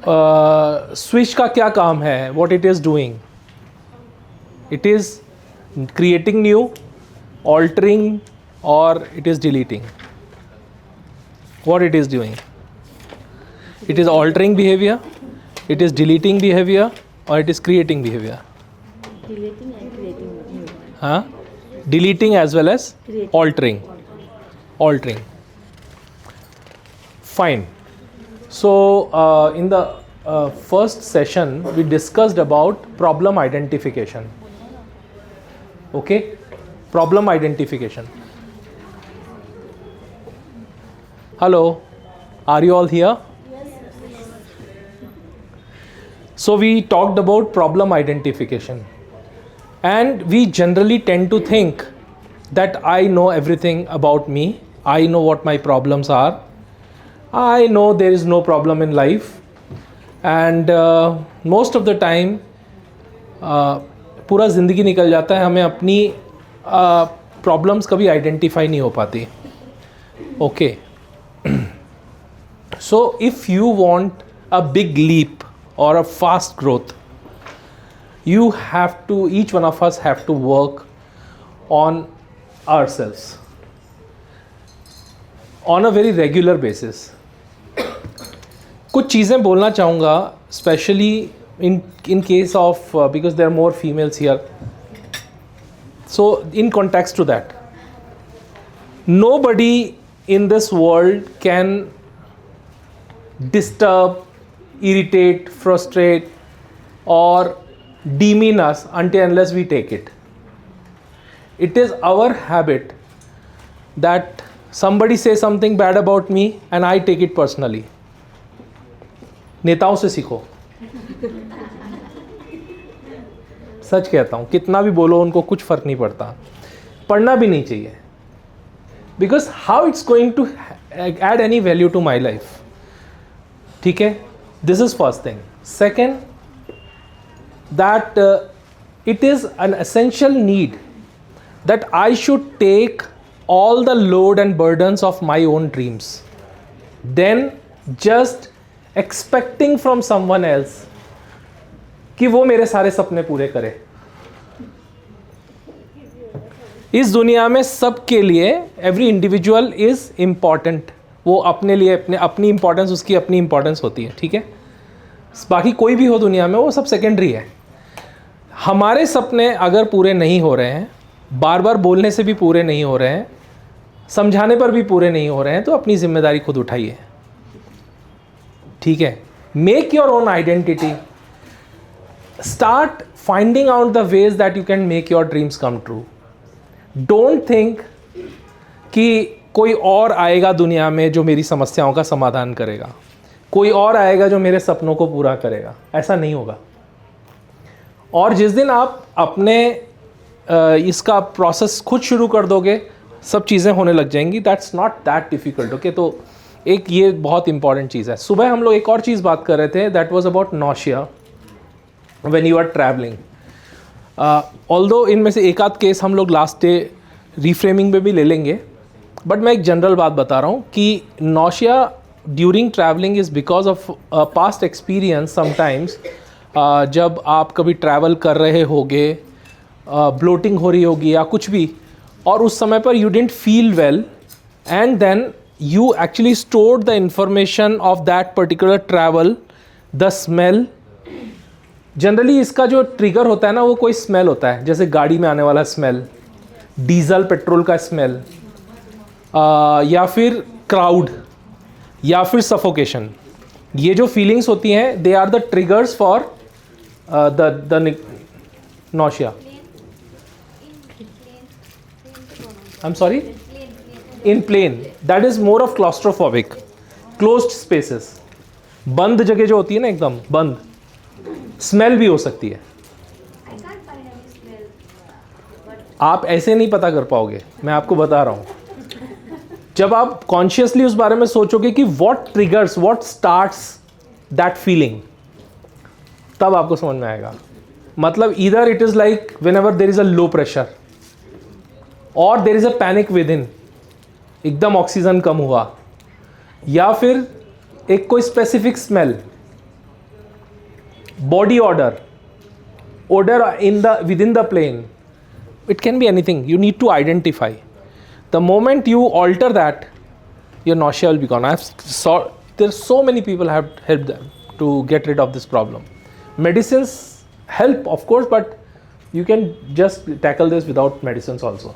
Switch का क्या काम है, what it is doing? It is creating new, altering, और it is deleting. What it is doing? It is altering behavior, it is deleting behavior, or it is creating behavior? Deleting and creating new. Huh? Deleting as well as Creating. altering. Altering. Fine. So in the first session we discussed about problem identification. Okay? Problem identification. Hello, are you all here? So we talked about problem identification, and we generally tend to think that I know everything about me, I know what my problems are, I know there is no problem in life, and most of the time पूरा ज़िंदगी निकल जाता है, हमें अपनी problems कभी identify नहीं हो पाती. Okay. So if you want a big leap or a fast growth, you have to, each one of us have to work on ourselves on a very regular basis. कुछ चीज़ें बोलना चाहूँगा, especially in case of because there are more females here. So in context to that, nobody in this world can disturb, irritate, frustrate, or demean us until unless we take it. It is our habit that somebody says something bad about me and I take it personally. नेताओं से सीखो. सच कहता हूँ, कितना भी बोलो उनको कुछ फर्क नहीं पड़ता, पढ़ना भी नहीं चाहिए. Because how it's going to add any value to my life? ठीक है, this is first thing. Second, that it is an essential need that I should take all the load and burdens of my own dreams, then just expecting from someone else कि वो मेरे सारे सपने पूरे करे. इस दुनिया में सबके लिए एवरी इंडिविजुअल इज़ इम्पॉर्टेंट. वो अपने लिए अपनी इम्पोर्टेंस, उसकी अपनी इम्पोर्टेंस होती है. ठीक है, बाकी कोई भी हो दुनिया में वो सब सेकेंडरी है. हमारे सपने अगर पूरे नहीं हो रहे हैं, बार बार बोलने से भी पूरे नहीं हो रहे हैं, समझाने पर भी पूरे नहीं हो रहे हैं, तो अपनी जिम्मेदारी खुद उठाइए. ठीक है, make your own identity. Start finding out the ways that you can make your dreams come true. Don't think कि कोई और आएगा दुनिया में जो मेरी समस्याओं का समाधान करेगा, कोई और आएगा जो मेरे सपनों को पूरा करेगा. ऐसा नहीं होगा. और जिस दिन आप अपने इसका प्रोसेस खुद शुरू कर दोगे, सब चीज़ें होने लग जाएंगी. That's not that difficult. Okay, तो एक ये बहुत इंपॉर्टेंट चीज़ है. सुबह हम लोग एक और चीज़ बात कर रहे थे, that was about nausea when you are travelling. Although इनमें से एक आध केस हम लोग लास्ट डे रीफ्रेमिंग में भी ले लेंगे, बट मैं एक जनरल बात बता रहा हूँ कि nausea during travelling is because of past experience. Sometimes जब आप कभी ट्रैवल कर रहे होगे, ब्लोटिंग हो रही होगी या कुछ भी, और उस समय पर you didn't feel well, and then you actually stored the information of that particular travel, the smell. Generally इसका जो ट्रिगर होता है ना, वो कोई स्मेल होता है, जैसे गाड़ी में आने वाला स्मेल, डीजल पेट्रोल का स्मेल, या फिर क्राउड, या फिर सफोकेशन. ये जो फीलिंग्स होती हैं, they are the triggers for the nausea. I am sorry, in plane, that is more of claustrophobic, closed spaces. बंद जगह जो होती है ना, एकदम बंद, स्मेल भी हो सकती है. आप ऐसे नहीं पता कर पाओगे, मैं आपको बता रहा हूँ. जब आप कॉन्शियसली उस बारे में सोचोगे कि what triggers, what starts that feeling, तब आपको समझ में आएगा. मतलब either it is like whenever there is a low pressure or there is a panic within, एकदम ऑक्सीजन कम हुआ, या फिर एक कोई specific smell, body odor in the within the plane. It can be anything. You need to identify. The moment you alter that, your nausea will be gone. There's so many people have helped them to get rid of this problem. Medicines help, of course, but you can just tackle this without medicines also.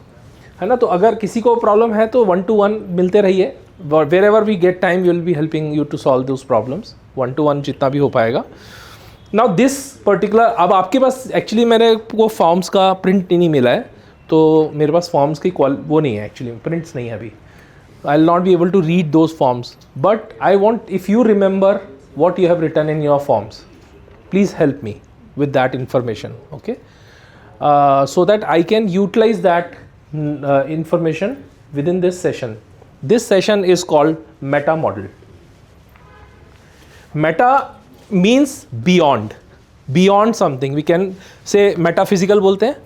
है ना? तो अगर किसी को problem है तो 1-to-1 मिलते रहिए. Wherever we get time, we will be helping you to solve those problems. 1-to-1 जितना भी हो पाएगा. Now this particular, अब आपके पास एक्चुअली मेरे को फॉर्म्स का प्रिंट नहीं मिला है, तो मेरे पास फॉर्म्स की वो नहीं है, एक्चुअली प्रिंट्स नहीं है अभी. I will not be able to read those forms, but I want, if you remember what you have written in your forms, please help me with that information, okay? So that I can utilize that information within this session. This session is called meta model. Meta means beyond something. We can say metaphysical बोलते हैं,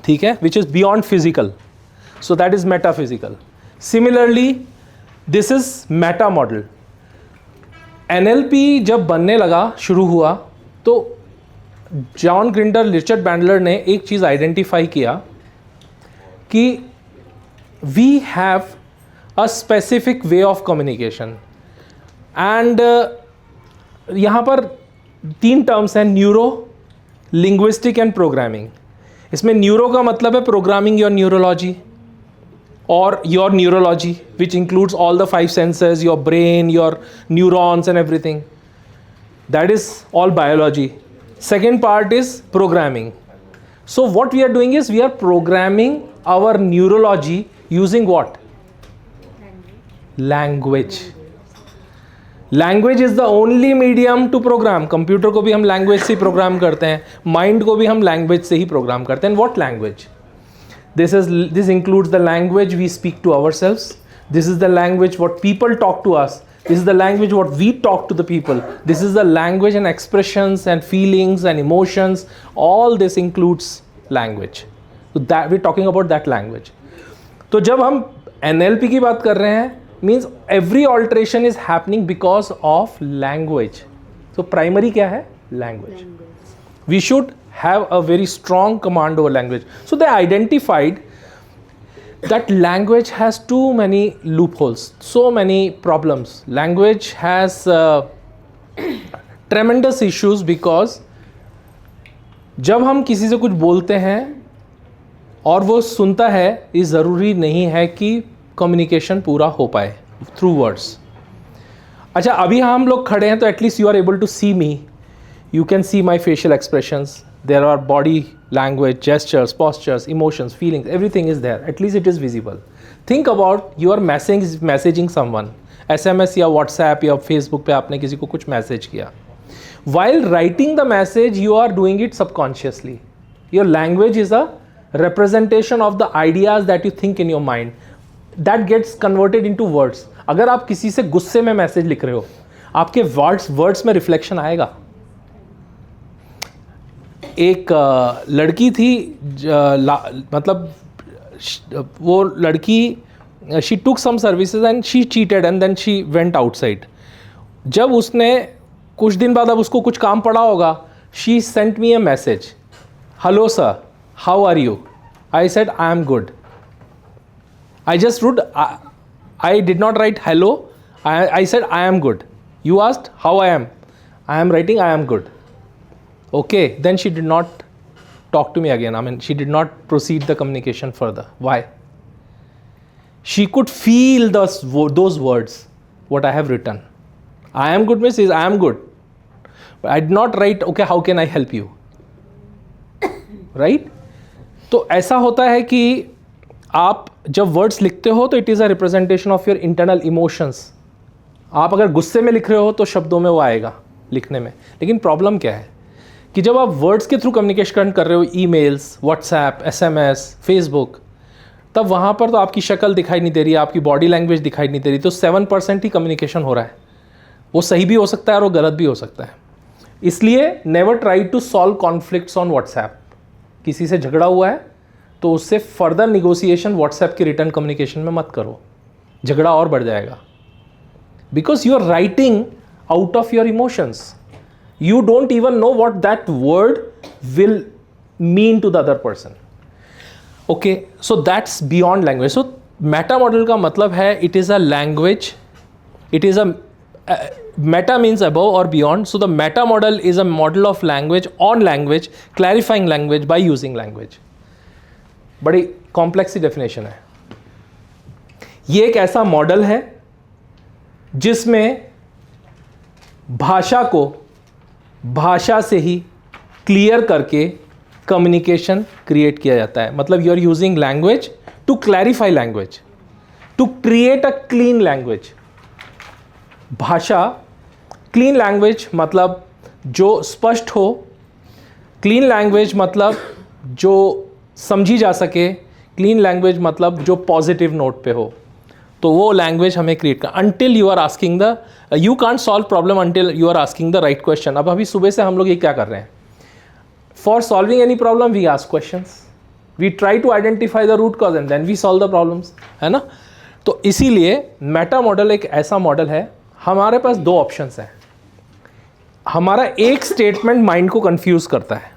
ठीक है, which is beyond physical. So that is metaphysical. Similarly, this is meta model. NLP जब बनने लगा, शुरू हुआ, तो जॉन ग्रिंडर, रिचर्ड बैंडलर ने एक चीज़ आइडेंटिफाई किया कि we have a specific way of communication. And यहाँ पर 3 टर्म्स हैं, न्यूरो, लिंग्विस्टिक एंड प्रोग्रामिंग. इसमें न्यूरो का मतलब है programming your neurology or your neurology, which includes all the 5 senses, your brain, your neurons and everything. That is all biology. Second part is programming. So what we are doing is we are programming our neurology using what? Language. Language is the only medium to program. Computer को भी हम language से program करते हैं, mind को भी हम language से ही program करते हैं. And what language? This includes the language we speak to ourselves. This is the language what people talk to us. This is the language what we talk to the people. This is the language and expressions and feelings and emotions. All this includes language. So that we're talking about that language. तो जब हम NLP की बात कर रहे हैं, means every alteration is happening because of language. So primary क्या है? Language. We should have a very strong command over language. So they identified that language has too many loopholes, so many problems. Language has tremendous issues because जब हम किसी से कुछ बोलते हैं और वो सुनता है, ये ज़रूरी नहीं है कि कम्युनिकेशन पूरा हो पाए थ्रू वर्ड्स. अच्छा, अभी हम लोग खड़े हैं तो at least you are able to see me. You can see my facial expressions. There are body language, gestures, postures, emotions, feelings. Everything is there. At least it is visible. Think about you are messaging someone. SMS या WhatsApp या Facebook पे आपने किसी को कुछ message किया. While writing the message, you are doing it subconsciously. Your language is a representation of the ideas that you think in your mind. That gets converted into words. अगर आप किसी से गुस्से में मैसेज लिख रहे हो, आपके वर्ड्स में रिफ्लेक्शन आएगा. एक लड़की थी, मतलब वो लड़की, she took some services and she cheated and then she went outside. जब उसने कुछ दिन बाद, अब उसको कुछ काम पड़ा होगा, she sent me a message, hello sir, how are you? I said I am good. I just wrote, I did not write hello, I said I am good. You asked how I am writing I am good. Okay, then she did not talk to me again. I mean, she did not proceed the communication further. Why? She could feel those words, what I have written. I am good means I am good. But I did not write, okay, how can I help you? Right? तो ऐसा होता है कि आप जब words लिखते हो तो it is a representation of your internal emotions. आप अगर गुस्से में लिख रहे हो तो शब्दों में वो आएगा लिखने में. लेकिन प्रॉब्लम क्या है कि जब आप वर्ड्स के थ्रू कम्युनिकेशन कर रहे हो, ईमेल्स, व्हाट्सएप, SMS, फेसबुक, तब वहाँ पर तो आपकी शक्ल दिखाई नहीं दे रही है, आपकी बॉडी लैंग्वेज दिखाई नहीं दे रही, तो 7% ही कम्युनिकेशन हो रहा है. वो सही भी हो सकता है और वो गलत भी हो सकता है. इसलिए never try to solve conflicts on WhatsApp. किसी से झगड़ा हुआ है तो उससे फर्दर निगोसिएशन व्हाट्सएप की रिटर्न कम्युनिकेशन में मत करो, झगड़ा और बढ़ जाएगा. Because you are writing out of your emotions. You don't even know what that word will mean to the other person. Okay, so that's beyond language. So meta model का मतलब है it is a language, it is a meta means above or beyond. So the meta model is a model of language on language, clarifying language by using language. बड़ी complex सी definition है. ये एक ऐसा model है जिसमें भाषा को भाषा से ही क्लियर करके कम्युनिकेशन क्रिएट किया जाता है. मतलब you are using language to clarify language, to create a clean language. भाषा, क्लीन लैंग्वेज मतलब जो स्पष्ट हो, क्लीन लैंग्वेज मतलब जो समझी जा सके, क्लीन लैंग्वेज मतलब जो पॉजिटिव नोट पे हो. तो वो लैंग्वेज हमें क्रिएट कर. Until you are asking the, you can't solve problem until you are asking the right question. अब अभी सुबह से हम लोग ये क्या कर रहे हैं? For solving any problem we ask questions, we try to identify the root cause and then we solve the problems, है ना. तो इसीलिए मेटा मॉडल एक ऐसा मॉडल है. हमारे पास दो ऑप्शंस हैं. हमारा एक स्टेटमेंट माइंड को कंफ्यूज करता है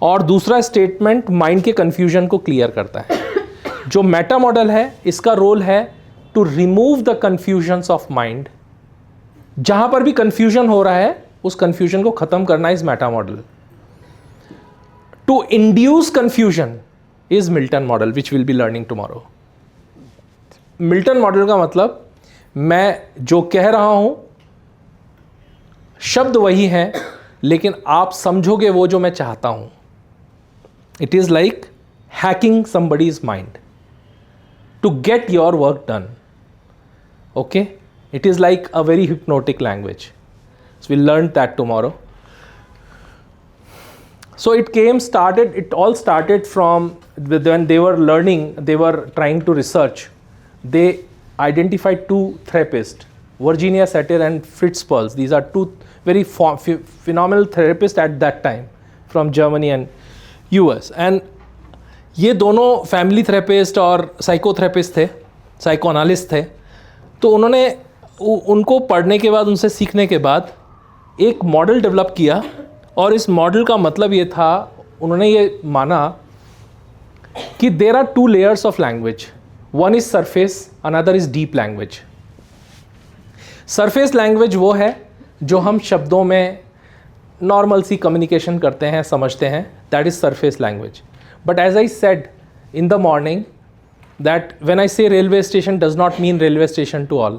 और दूसरा स्टेटमेंट माइंड के कंफ्यूजन को क्लियर करता है. जो मेटा मॉडल है इसका रोल है to remove the confusions of mind. जहां पर भी कंफ्यूजन हो रहा है उस कंफ्यूजन को खत्म करना is meta model. To induce confusion is Milton model which will be learning tomorrow. Milton model का मतलब मैं जो कह रहा हूं शब्द वही हैं लेकिन आप समझोगे वो जो मैं चाहता हूं. It is like hacking somebody's mind to get your work done. Okay, it is like a very hypnotic language. So we'll learn that tomorrow. So it all started from when they were learning, they were trying to research. They identified two therapists, Virginia Satir and Fritz Perls. These are two very phenomenal therapists at that time from Germany and US. And ये दोनों family therapist और psychotherapist थे, साइकोएनालिस्ट थे. तो उन्होंने उनको पढ़ने के बाद, उनसे सीखने के बाद एक मॉडल डेवलप किया. और इस मॉडल का मतलब ये था, उन्होंने ये माना कि there are two layers of language. One is surface, another is deep language. Surface language वो है जो हम शब्दों में नॉर्मल सी कम्युनिकेशन करते हैं, समझते हैं. That is surface language. But as I said in the morning, that when I say railway station does not mean railway station to all.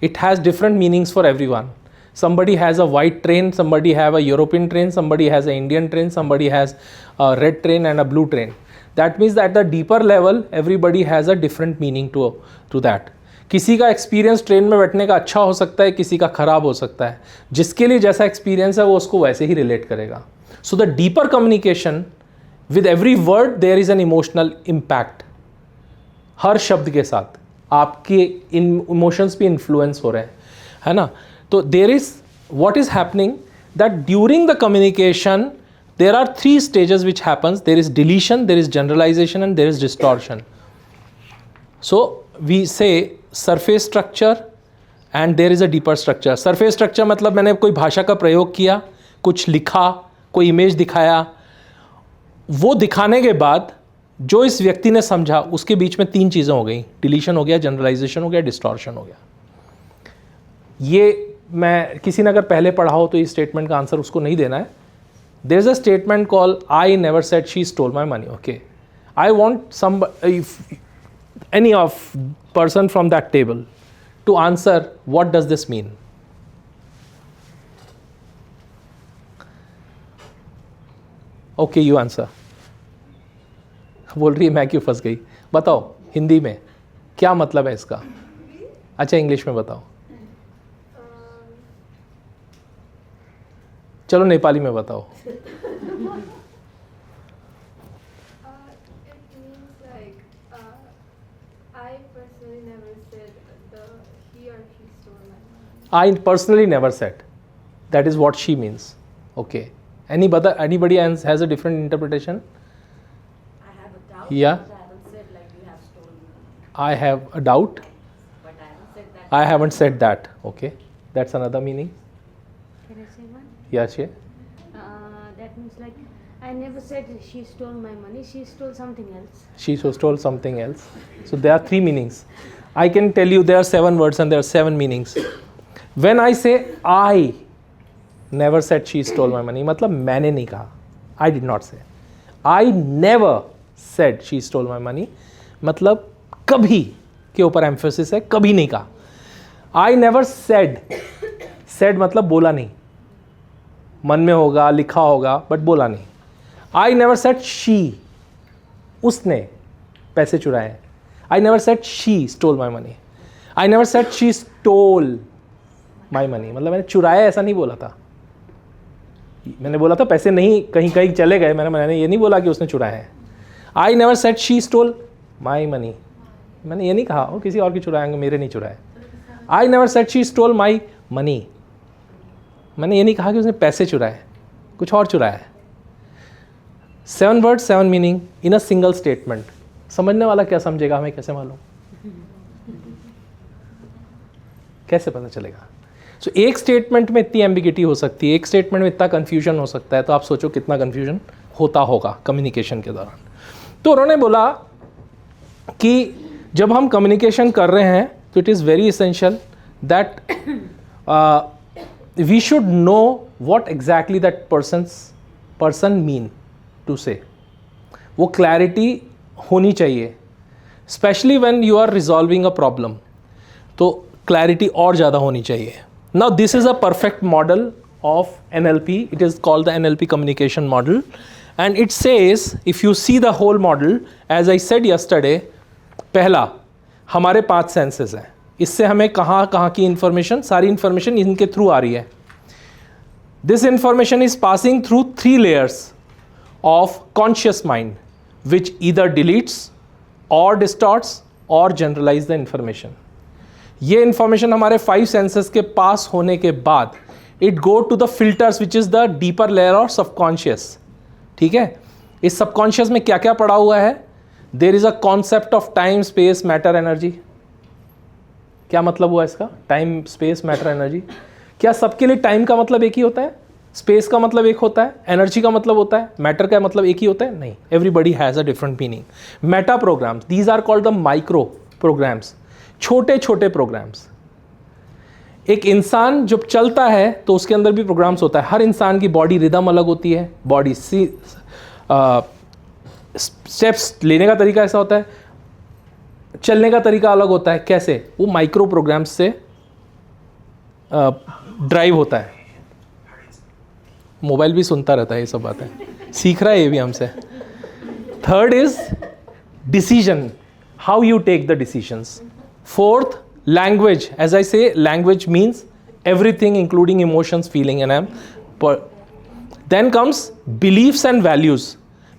It has different meanings for everyone. Somebody has a white train, somebody have a European train, somebody has an Indian train, somebody has a red train and a blue train. That means that at the deeper level, everybody has a different meaning to that. किसी का experience train में बैठने का अच्छा हो सकता है, किसी का ख़राब हो सकता है. जिसके लिए जैसा एक्सपीरियंस है वो उसको वैसे ही रिलेट करेगा. So the deeper communication, with every word there is an emotional impact. हर शब्द के साथ आपके इमोशंस पे इन्फ्लुएंस हो रहे हैं, है ना. तो there is what is happening that during the communication there are three stages which happens. There is deletion, there is generalization and there is distortion. So we say surface structure and there is a deeper structure. Surface structure मतलब मैंने कोई भाषा का प्रयोग किया, कुछ लिखा, कोई इमेज दिखाया. वो दिखाने के बाद जो इस व्यक्ति ने समझा उसके बीच में तीन चीज़ें हो गई. डिलीशन हो गया, जनरलाइजेशन हो गया, डिस्टॉर्शन हो गया. ये मैं किसी ने अगर पहले पढ़ा हो तो इस स्टेटमेंट का आंसर उसको नहीं देना है. There is a statement call I never said she stole my money. Okay, I want some any of person from that table to answer what does this mean. Okay, you answer. बोल रही है मैं क्यों फंस गई. बताओ हिंदी में क्या मतलब है इसका. अच्छा इंग्लिश में बताओ. चलो नेपाली में बताओ. I personally never said. That is what she means. Okay. Anybody else has a different interpretation? I have a doubt. Yeah. But I haven't said like you have stolen money. I have a doubt. But I haven't said that. I haven't said that. Okay. That's another meaning. Can I say one? Yes, yeah. That means like I never said she stole my money. She stole something else. She stole something else. So there are 3 meanings. I can tell you there are 7 words and there are 7 meanings. When I say I never said she stole my money, मतलब मैंने नहीं कहा. I did not say. I never said she stole my money. मतलब कभी के ऊपर emphasis है, कभी नहीं कहा. I never said. Said मतलब बोला नहीं. मन में होगा, लिखा होगा, बट बोला नहीं. I never said she. उसने पैसे चुराए. I never said she stole my money. I never said she stole my money. मतलब मैंने चुराया ऐसा नहीं बोला था. मैंने बोला था पैसे नहीं कहीं कहीं चले गए. मैंने ये नहीं बोला कि उसने चुराए हैं. I never said she stole my money. मैंने ये नहीं कहा वो किसी और की चुराएंगे, मेरे नहीं चुराए. I never said she stole my money. मैंने ये नहीं कहा कि उसने पैसे चुराए, कुछ और चुराया है. 7 words 7 meaning in a single statement. समझने वाला क्या समझेगा, हमें कैसे मालूम, कैसे पता चलेगा. सो एक स्टेटमेंट में इतनी एम्बिगिटी हो सकती है, एक स्टेटमेंट में इतना कन्फ्यूजन हो सकता है. तो आप सोचो कितना कन्फ्यूजन होता होगा कम्युनिकेशन के दौरान. तो उन्होंने बोला कि जब हम कम्युनिकेशन कर रहे हैं तो it is very essential that we should know what exactly that person mean to say. वो क्लैरिटी होनी चाहिए, specially when you are resolving a problem. तो क्लैरिटी और ज़्यादा होनी चाहिए. Now this is a perfect model of NLP. It is called the NLP communication model. And it says, if you see the whole model, as I said yesterday, पहला हमारे 5 senses हैं. इससे हमें कहाँ कहाँ की इन्फॉर्मेशन, सारी इन्फॉर्मेशन इनके थ्रू आ रही है. This information is passing through 3 layers of conscious mind which either deletes और डिस्टॉर्ट्स और जनरलाइज द इन्फॉर्मेशन. ये इन्फॉर्मेशन हमारे 5 सेंसेस के पास होने के बाद it go to the filters which is the deeper layer of subconscious. ठीक है, इस सबकॉन्शियस में क्या क्या पड़ा हुआ है. देर is a concept of time space matter energy. क्या मतलब हुआ इसका, टाइम स्पेस मैटर एनर्जी. क्या सबके लिए टाइम का मतलब एक ही होता है, स्पेस का मतलब एक होता है, एनर्जी का मतलब होता है, मैटर का मतलब एक ही होता है? नहीं, everybody has a different meaning. Meta programs, these are called the micro programs, छोटे छोटे प्रोग्राम्स. एक इंसान जब चलता है तो उसके अंदर भी प्रोग्राम्स होता है. हर इंसान की बॉडी रिदम अलग होती है, बॉडी स्टेप्स लेने का तरीका ऐसा होता है, चलने का तरीका अलग होता है. कैसे? वो माइक्रो प्रोग्राम्स से ड्राइव होता है. मोबाइल भी सुनता रहता है ये सब बातें, सीख रहा है ये भी हमसे. Third is decision, how you take the decisions. Fourth, language. As I say, language means everything including emotions, feeling and then comes beliefs and values.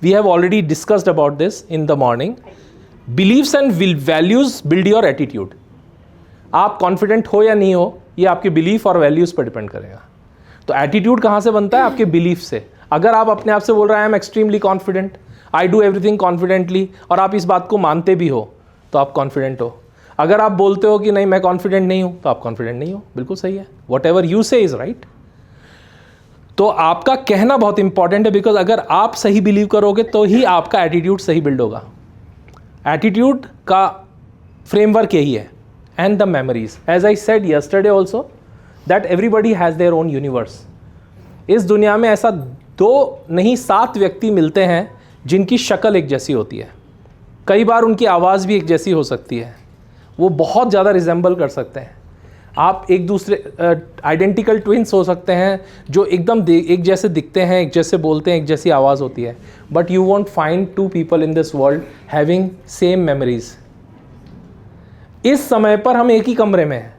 We have already discussed about this in the morning. Beliefs and values build your attitude. आप confident हो या नहीं हो, ये आपके belief और values पर depend करेगा. तो attitude कहाँ से बनता है? आपके belief से. अगर आप अपने आप से बोल रहे हैं I am extremely confident, I do everything confidently, और आप इस बात को मानते भी हो, तो आप confident हो. अगर आप बोलते हो कि नहीं मैं कॉन्फिडेंट नहीं हूं, तो आप कॉन्फिडेंट नहीं हो. बिल्कुल सही है. वॉट एवर यू से इज राइट. तो आपका कहना बहुत इंपॉर्टेंट है, बिकॉज अगर आप सही बिलीव करोगे तो ही आपका एटीट्यूड सही बिल्ड होगा. एटीट्यूड का फ्रेमवर्क यही है. And the memories, as I said yesterday also, that everybody has their own universe. इस दुनिया में ऐसा 2 नहीं 7 व्यक्ति मिलते हैं जिनकी शक्ल एक जैसी होती है. कई बार उनकी आवाज़ भी एक जैसी हो सकती है. वो बहुत ज़्यादा रिजेंबल कर सकते हैं. आप एक दूसरे आइडेंटिकल ट्विंस हो सकते हैं जो एकदम एक जैसे दिखते हैं, एक जैसे बोलते हैं, एक जैसी आवाज़ होती है. But you want find 2 people in this world having same memories. इस समय पर हम एक ही कमरे में हैं,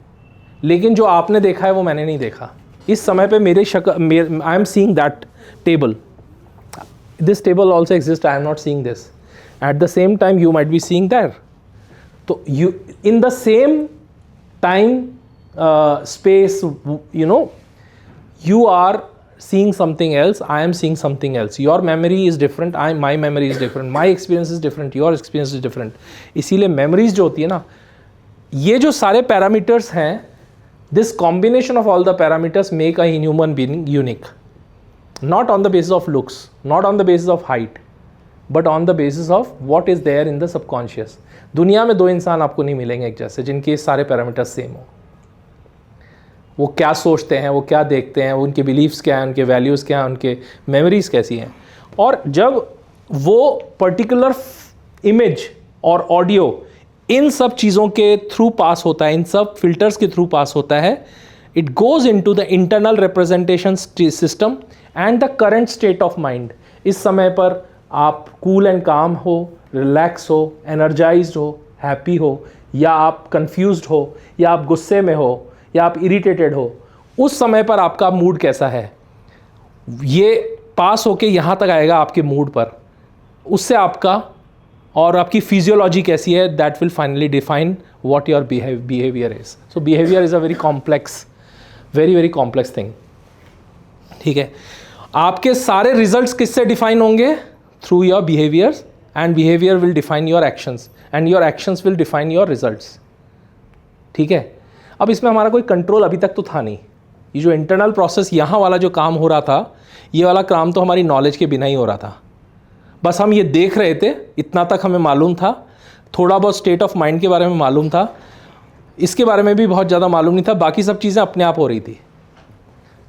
लेकिन जो आपने देखा है वो मैंने नहीं देखा. इस समय पे मेरे शक्ल, I am seeing that table, this table also exist, I am not seeing this. At the same time you might be seeing that. तो you in the same time space, you know, you are seeing something else, I am seeing something else. Your memory is different, my memory is different, my experience is different, your experience is different. इसीलिए memories जो होती है ना, ये जो सारे parameters हैं This combination of all the parameters make a human being unique, not on the basis of looks, not on the basis of height, but on the basis of what is there in the subconscious. दुनिया में दो इंसान आपको नहीं मिलेंगे एक जैसे जिनके सारे पैरामीटर्स सेम हो. वो क्या सोचते हैं, वो क्या देखते हैं, उनके बिलीव्स क्या हैं, उनके वैल्यूज़ क्या हैं, उनके मेमोरीज कैसी हैं. और जब वो पर्टिकुलर इमेज और ऑडियो इन सब चीज़ों के थ्रू पास होता है, इन सब फिल्टर्स के थ्रू पास होता है, it goes into the internal representation system and the current state of mind. इस समय पर आप कूल एंड काम हो, रिलैक्स हो, एनर्जाइज्ड हो, हैप्पी हो, या आप कंफ्यूज्ड हो, या आप गुस्से में हो, या आप इरिटेटेड हो, उस समय पर आपका मूड कैसा है, ये पास होके यहाँ तक आएगा आपके मूड पर. उससे आपका और आपकी फिजियोलॉजी कैसी है, that will finally define what your behaviour is. So behaviour is a very complex, very complex thing. ठीक है, आपके सारे रिजल्ट्स किससे डिफाइन होंगे? Through your behaviours, and behaviour will define your actions, and your actions will define your results. ठीक है, अब इसमें हमारा कोई कंट्रोल अभी तक तो था नहीं. ये जो इंटरनल प्रोसेस यहाँ वाला जो काम हो रहा था, ये वाला काम तो हमारी नॉलेज के बिना ही हो रहा था. बस हम ये देख रहे थे, इतना तक हमें मालूम था. थोड़ा बहुत स्टेट ऑफ माइंड के बारे में मालूम था, इसके बारे में भी बहुत ज़्यादा मालूम नहीं था. बाकी सब चीज़ें अपने आप हो रही थी.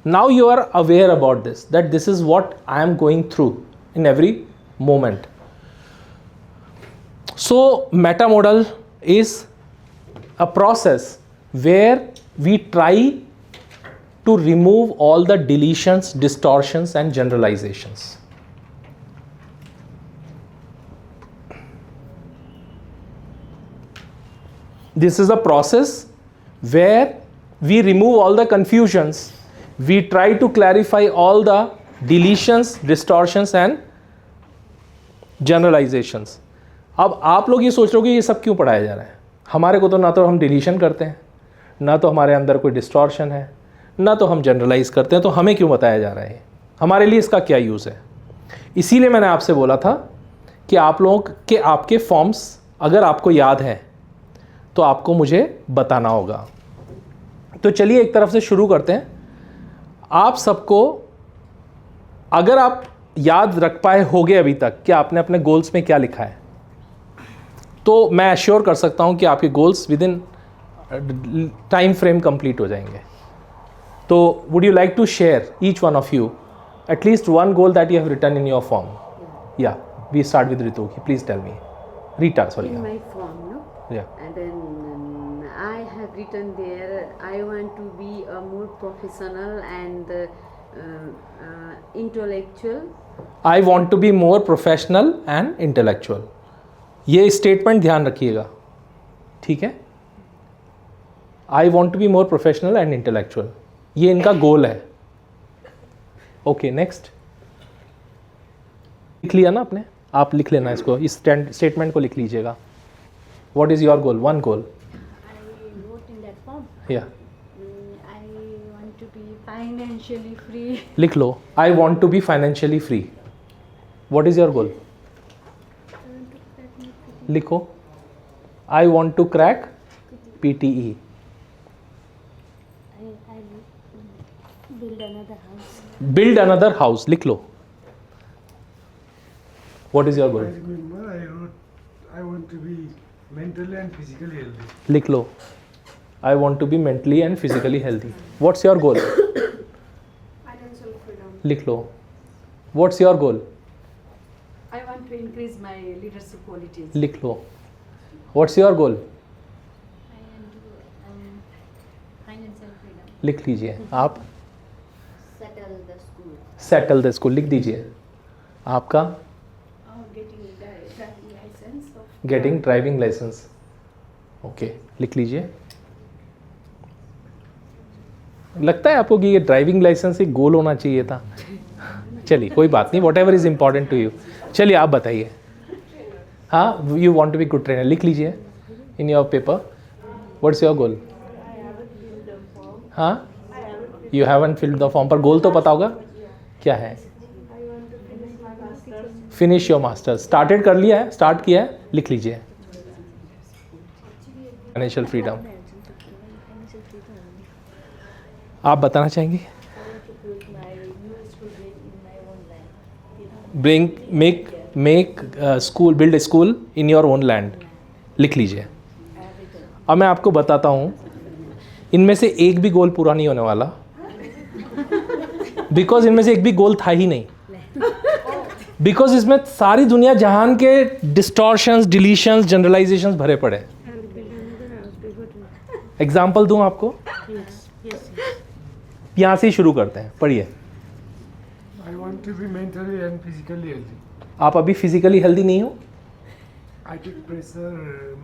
Now you are aware about this, that this is what I am going through in every moment. So meta model is a process where we try to remove all the deletions, distortions and generalizations. This is a process where we remove all the confusions, we try to clarify all the deletions, distortions and generalizations. अब आप लोग ये सोच रहे हो कि ये सब क्यों पढ़ाया जा रहा है? हमारे को तो ना तो हम डिलीशन करते हैं, ना तो हमारे अंदर कोई डिस्टॉर्शन है, ना तो हम जनरलाइज करते हैं, तो हमें क्यों बताया जा रहा है? हमारे लिए इसका क्या यूज़ है? इसीलिए मैंने आपसे बोला था कि आप लोगों के आपके फॉर्म्स अगर आपको याद है तो आपको मुझे बताना होगा. तो चलिए एक तरफ से शुरू करते हैं. आप सबको अगर आप याद रख पाए होगे अभी तक कि आपने अपने गोल्स में क्या लिखा है, तो मैं एश्योर कर सकता हूं कि आपके goals with in time frame complete हो जाएंगे. So would you like to share, each one of you, at least one goal that you have written in your form? Yeah, we start with Ritu. Please tell me. Rita, sorry. In my form, no? Yeah. And then I have written there, I want to be a more professional and intellectual. I want to be more professional and intellectual. ये statement ध्यान रखिएगा, ठीक है? I want to be more professional and intellectual. ये इनका गोल है. Okay, next. लिख लिया ना आपने? आप लिख लेना इसको, इस स्टेटमेंट को लिख लीजिएगा. What is your goal? One goal. I wrote in that form. या I want to be financially free. लिख लो. I want to be financially free. What is your goal? लिखो. I want to crack PTE. Build another house. Build another house. लिख लो. What is your goal? I wrote, I want to be mentally and physically healthy. लिख लो. I want to be mentally and physically healthy. What's your goal? Financial freedom. लिख लो. What's your goal? I want to increase my leadership qualities. लिख लो. What's your goal? I want to financial freedom. लिख लीजिए. आप? Settle the school. Settle the school. लिख दीजिए. आपका? Getting driving license. Getting driving license. Okay, लिख लीजिए. लगता है आपको कि ये ड्राइविंग लाइसेंस एक गोल होना चाहिए था? चलिए कोई बात नहीं, whatever is important to you. चलिए आप बताइए. हाँ, you want to be good trainer. लिख लीजिए in your paper. What's your goal? हाँ, you haven't filled the form, पर गोल तो पता होगा क्या है. Finish your masters. स्टार्टेड कर लिया है, स्टार्ट किया है. लिख लीजिए. Financial freedom. आप बताना चाहेंगे? I want to build my new school in my own land. make school, build a school in your own land. लिख लीजिए. अब मैं आपको बताता हूँ, इनमें से एक भी गोल पूरा नहीं होने वाला, बिकॉज इनमें से एक भी गोल था ही नहीं. बिकॉज इसमें सारी दुनिया जहान के डिस्टॉर्शंस, डिलीशंस, जनरलाइजेशंस भरे पड़े. I will build another house before to. Example दूँ आपको? Yes, yes, yes. यहाँ से ही शुरू करते हैं. पढ़िए. I want to be mentally and physically healthy. आप अभी फिजिकली हेल्दी नहीं हो. I take pressure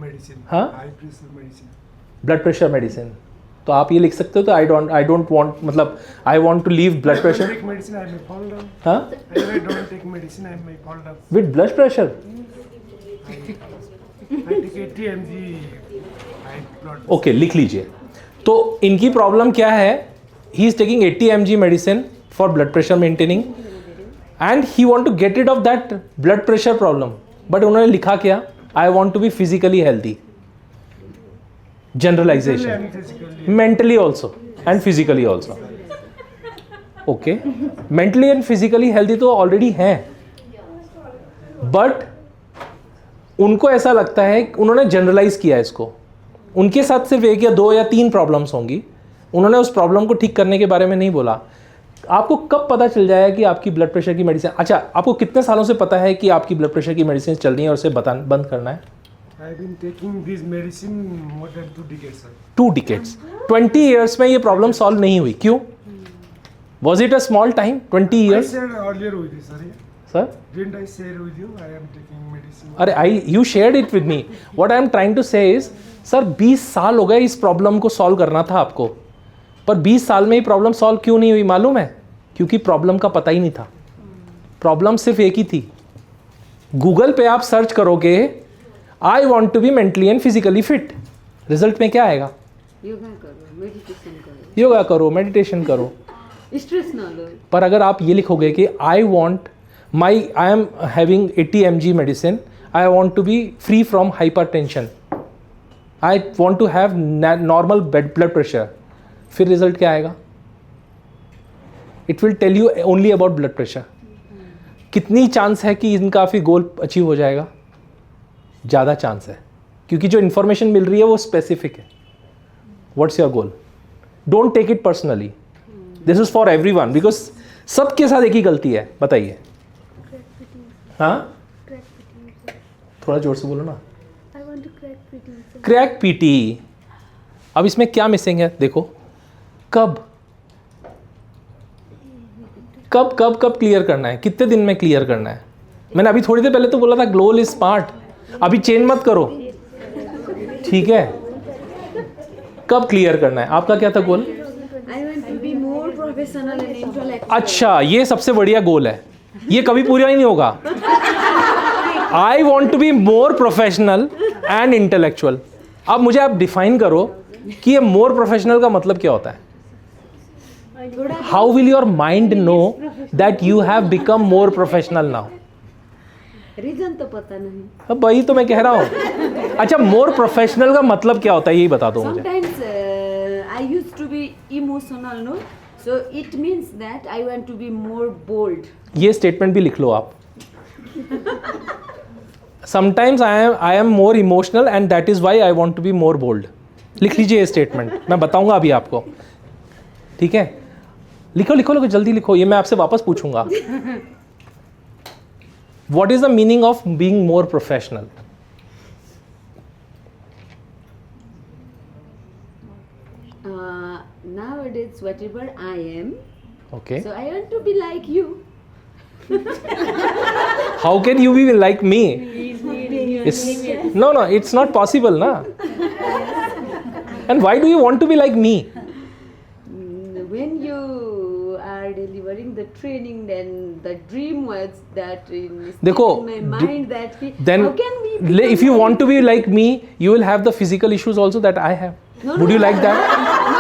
medicine. Huh? High pressure medicine. Blood pressure medicine. तो आप ये लिख सकते हो, तो आई डोंट वांट, मतलब I want to leave blood I pressure. take medicine, I may fall down. हाँ, If I don't take medicine, I may fall down. With blood pressure. I take 80 mg high blood. Okay, लिख लीजिए. तो इनकी problem क्या है? He is taking 80 mg medicine for blood pressure maintaining and he want to get rid of that blood pressure problem. But उन्होंने लिखा क्या? I want to be physically healthy. Generalization. And physically. Mentally also and physically also. Okay, mentally and physically healthy तो already हैं, but उनको ऐसा लगता है, उन्होंने जनरलाइज किया इसको. उनके साथ सिर्फ 1 या 2 या 3 प्रॉब्लम्स होंगी. उन्होंने उस प्रॉब्लम को ठीक करने के बारे में नहीं बोला. आपको कब पता चल जाएगा कि आपकी ब्लड प्रेशर की मेडिसिन, अच्छा आपको कितने सालों से पता है कि आपकी ब्लड प्रेशर की मेडिसिन चल रही है और उसे बंद करना है? I've been taking this medicine more than 2 decades, sir. 2 decades. 20 years में ये प्रॉब्लम सॉल्व नहीं हुई. क्यों? Was it a small time? 20 I years? said earlier with you, sorry. Sir, Didn't I share with you? I am taking medicine. अरे you shared it with me. What I am trying to say is, sir 20 साल हो गए इस problem को solve करना था आपको, पर 20 साल में ही प्रॉब्लम सॉल्व क्यों नहीं हुई मालूम है? क्योंकि प्रॉब्लम का पता ही नहीं था. प्रॉब्लम सिर्फ एक ही थी. गूगल पे आप सर्च करोगे I want to be mentally and physically fit, result में क्या आएगा? योगा करो, मेडिटेशन करो, योगा करो, मेडिटेशन करो. स्ट्रेस ना लो. पर अगर आप ये लिखोगे कि I am having 80 mg medicine, I want to be free from hypertension, I want to have normal blood pressure, फिर रिजल्ट क्या आएगा? It will tell you only about blood pressure. कितनी चांस है कि इनका फिर गोल अचीव हो जाएगा? ज़्यादा चांस है, क्योंकि जो इन्फॉर्मेशन मिल रही है वो स्पेसिफिक है. What's your goal? Don't take it personally. This is for everyone, because सबके साथ एक ही गलती है. बताइए. हाँ, थोड़ा जोर से बोलो ना. I want to crack PT. sir. Crack PT. अब इसमें क्या मिसिंग है? देखो, कब कब कब कब क्लियर करना है? कितने दिन में क्लियर करना है? मैंने अभी थोड़ी देर पहले तो बोला था गोल इज स्मार्ट. अभी चेंज मत करो, ठीक है? कब क्लियर करना है? आपका क्या था गोल? I want to be more professional and intellectual. अच्छा, ये सबसे बढ़िया गोल है. ये कभी पूरा ही नहीं होगा. I want to be more professional and intellectual. अब मुझे आप डिफाइन करो कि ये मोर प्रोफेशनल का मतलब क्या होता है? How will your mind know that you have become more professional now? Reason तो पता नहीं. अब वही तो मैं कह रहा हूँ. अच्छा, मोर प्रोफेशनल का मतलब क्या होता है, यही बता दो मुझे. Sometimes I used to be emotional, no? So it means that I want to be more bold. ये स्टेटमेंट भी लिख लो आप. Sometimes I am more emotional and that is why I want to be more bold. लिख लीजिए ये statement, मैं बताऊंगा अभी आपको, ठीक है? लिखो लिखो लिखो, जल्दी लिखो, ये मैं आपसे वापस पूछूंगा. What is the meaning of being more professional? Nowadays, whatever I am, Okay. so I want to be like you. How can you be like me? It's, no, it's not possible, na? And why do you want to be like me? When you are delivering the training, then the dream was that in देखो, my mind that Then, how can we if you want to be like me, you will have the physical issues also that I have. Would you like that?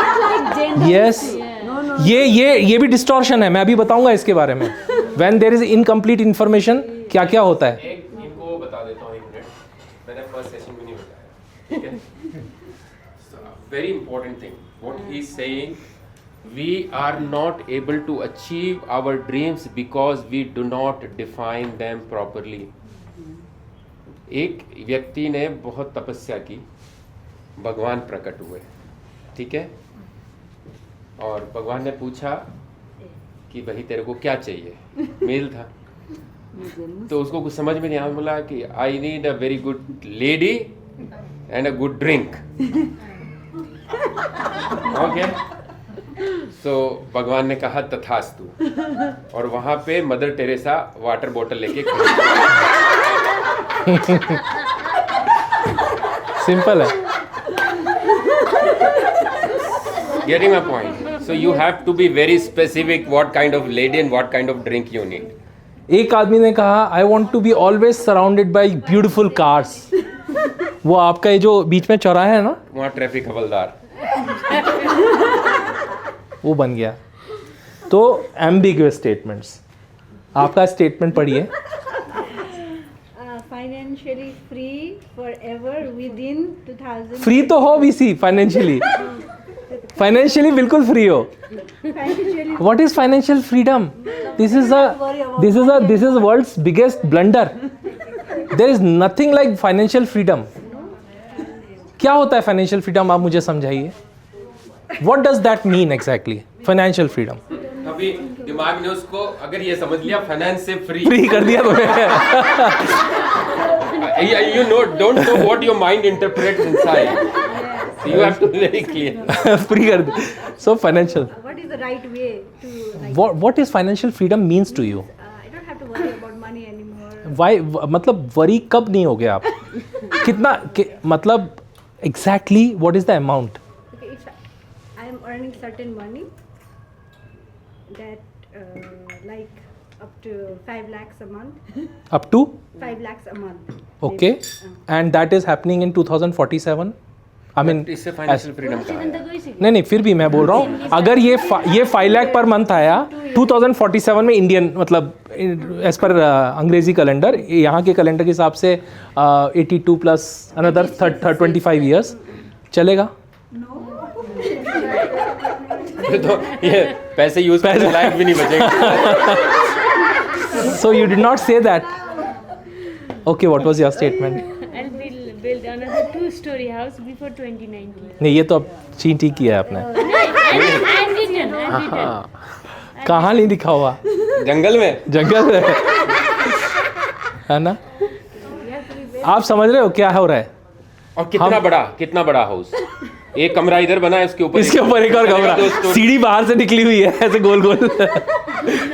not like gender? Yes. No. ये भी distortion है. मैं अभी बताऊंगा इसके बारे में. When there is incomplete information, क्या क्या होता है? एक इनको बता देता हूँ 1 मिनट. मैंने फर्स्ट सेशन में नहीं बताया, ठीक है? Very important thing what he is saying We are not able to achieve our dreams because we do not define them properly. एक व्यक्ति ने बहुत तपस्या की, भगवान प्रकट हुए, ठीक है, और भगवान ने पूछा कि भाई तेरे को क्या चाहिए, मेल था, तो उसको कुछ समझ में नहीं आया, बोला कि I need a very good lady and a good drink. Okay, तो भगवान ने कहा तथास्तु, और वहां पे मदर टेरेसा वाटर बोतल लेके खड़ी. सिंपल है. Getting my point. So you have to be very specific what kind of lady and what kind of drink you need. एक आदमी ने कहा I want to be always surrounded by beautiful cars. वो आपका ये जो बीच में चौराहा है ना, वहाँ ट्रैफिक हवलदार. वो बन गया. तो एम्बिग्यूअस स्टेटमेंट्स. आपका स्टेटमेंट पढ़िए. Financially free forever within 2000. Free तो हो बीसी फाइनेंशियली. फाइनेंशियली बिल्कुल फ्री हो. What is financial freedom? This is world's biggest blunder. There is nothing like financial freedom. क्या होता है फाइनेंशियल फ्रीडम? आप मुझे समझाइए. What does that mean exactly financial freedom? अभी दिमाग ने उसको अगर ये समझ लिया फाइनेंस से फ्री कर दिया you know, don't know what your mind interprets inside. So you have to be very clear. Free कर दिया. So financial, What is the right way to what is financial freedom means to you? I don't have to worry about money anymore. Why? मतलब worry कब नहीं हो गया आप? कितना मतलब exactly what is the amount? Okay, if I am earning certain money that like up to 5 lakhs a month. Up to 5 lakhs a month. okay, and that is happening in 2047. I mean, इससे financial freedom कहाँ है? नहीं फिर भी मैं बोल रहा हूँ अगर ये 5 लाख पर मंथ आया 2047 में इंडियन मतलब एज पर अंग्रेजी कैलेंडर, यहाँ के कैलेंडर के हिसाब से 82 प्लस अनदर 25 ईयर्स चलेगा. तो ये पैसे यूज करने लायक भी नहीं बचेगा. So you did not say that. Okay, what was your statement? I'll build another 2-story house before 2019. नहीं ये तो अब चींटी किया है आपने. I'm written. कहाँ नहीं दिखा हुआ? जंगल में. जंगल में है ना. आप समझ रहे हो क्या हो रहा है? और कितना बड़ा हाउस. एक कमरा इधर बना है, इसके ऊपर एक और कमरा, सीढ़ी बाहर से निकली हुई है ऐसे गोल गोल.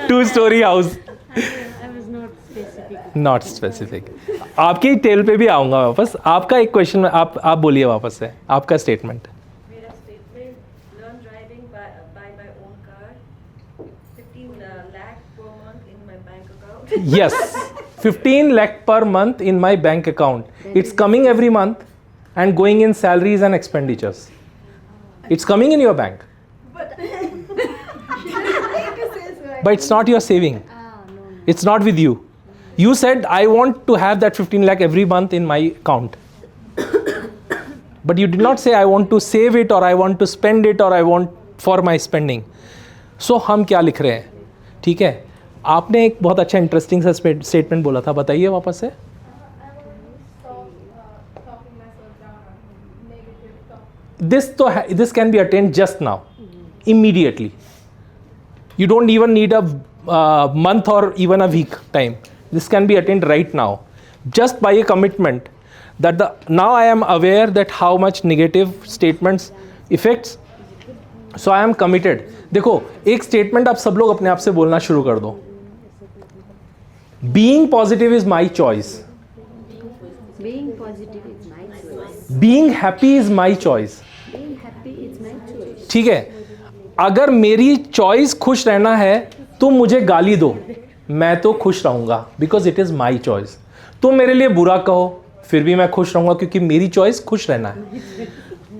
2 story house. I was not specific. Not specific. आपकी टेल पे भी आऊँगा वापस. आपका एक क्वेश्चन आप बोलिए वापस से आपका स्टेटमेंट. मेरा statement, learn driving by my own car, 15 lakh per month in my bank account. Yes, 15 lakh per month in my bank account. It's coming every month and going in salaries and expenditures. It's coming in your bank. But it's not your saving. It's not with you. You said I want to have that 15 lakh every month in my account. But you did not say I want to save it or I want to spend it or I want for my spending. So हम क्या लिख रहे हैं? ठीक है, आपने एक बहुत अच्छा इंटरेस्टिंग सा स्टेटमेंट बोला था, बताइए वापस से. This can be attained just now, immediately. You don't even need a month or even a week time. This can be attained right now, just by a commitment that now I am aware that how much negative statements affects. So I am committed. देखो एक statement आप सब लोग अपने आप से बोलना शुरू कर दो. Being positive is my choice. Being positive is my choice. Being happy is my choice. Being happy is my choice. ठीक है, अगर मेरी चॉइस खुश रहना है तुम मुझे गाली दो, मैं तो खुश रहूँगा because it is my choice. तुम मेरे लिए बुरा कहो फिर भी मैं खुश रहूँगा क्योंकि मेरी चॉइस खुश रहना है.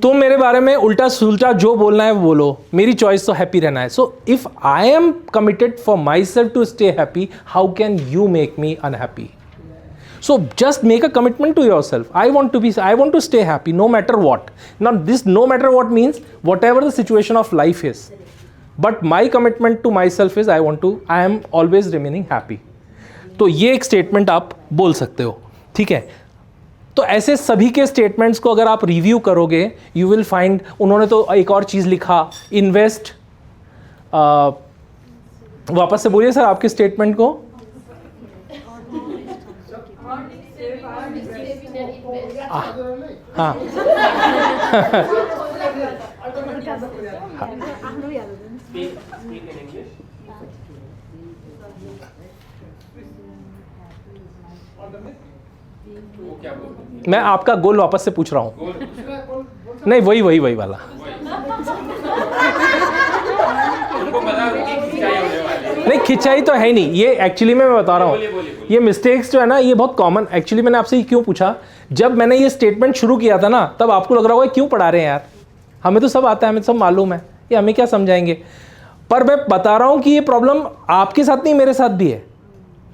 तुम मेरे बारे में उल्टा सुल्टा जो बोलना है वो बोलो, मेरी चॉइस तो हैप्पी रहना है. So if I am committed for myself to stay happy, how can you make me unhappy? So just make a commitment to yourself. I want to stay happy no matter what. Now this no matter what means whatever the situation of life is. But my commitment to myself is I am always remaining happy. तो ये एक statement आप बोल सकते हो. ठीक है, तो ऐसे सभी के स्टेटमेंट्स को अगर आप रिव्यू करोगे यू विल फाइंड. उन्होंने तो एक और चीज़ लिखा, इन्वेस्ट. वापस से बोलिए सर आपके स्टेटमेंट को. हाँ मैं आपका गोल वापस से पूछ रहा हूँ. नहीं वही वाला. नहीं खिंचाई तो है नहीं. ये एक्चुअली मैं बता रहा हूँ, ये मिस्टेक्स जो है ना ये बहुत कॉमन. एक्चुअली मैंने आपसे क्यों पूछा, जब मैंने ये स्टेटमेंट शुरू किया था ना तब आपको लग रहा होगा क्यों पढ़ा रहे हैं यार, हमें तो सब आता है, हमें सब मालूम है, ये हमें क्या समझाएंगे. पर मैं बता रहा हूँ कि ये प्रॉब्लम आपके साथ नहीं मेरे साथ भी है,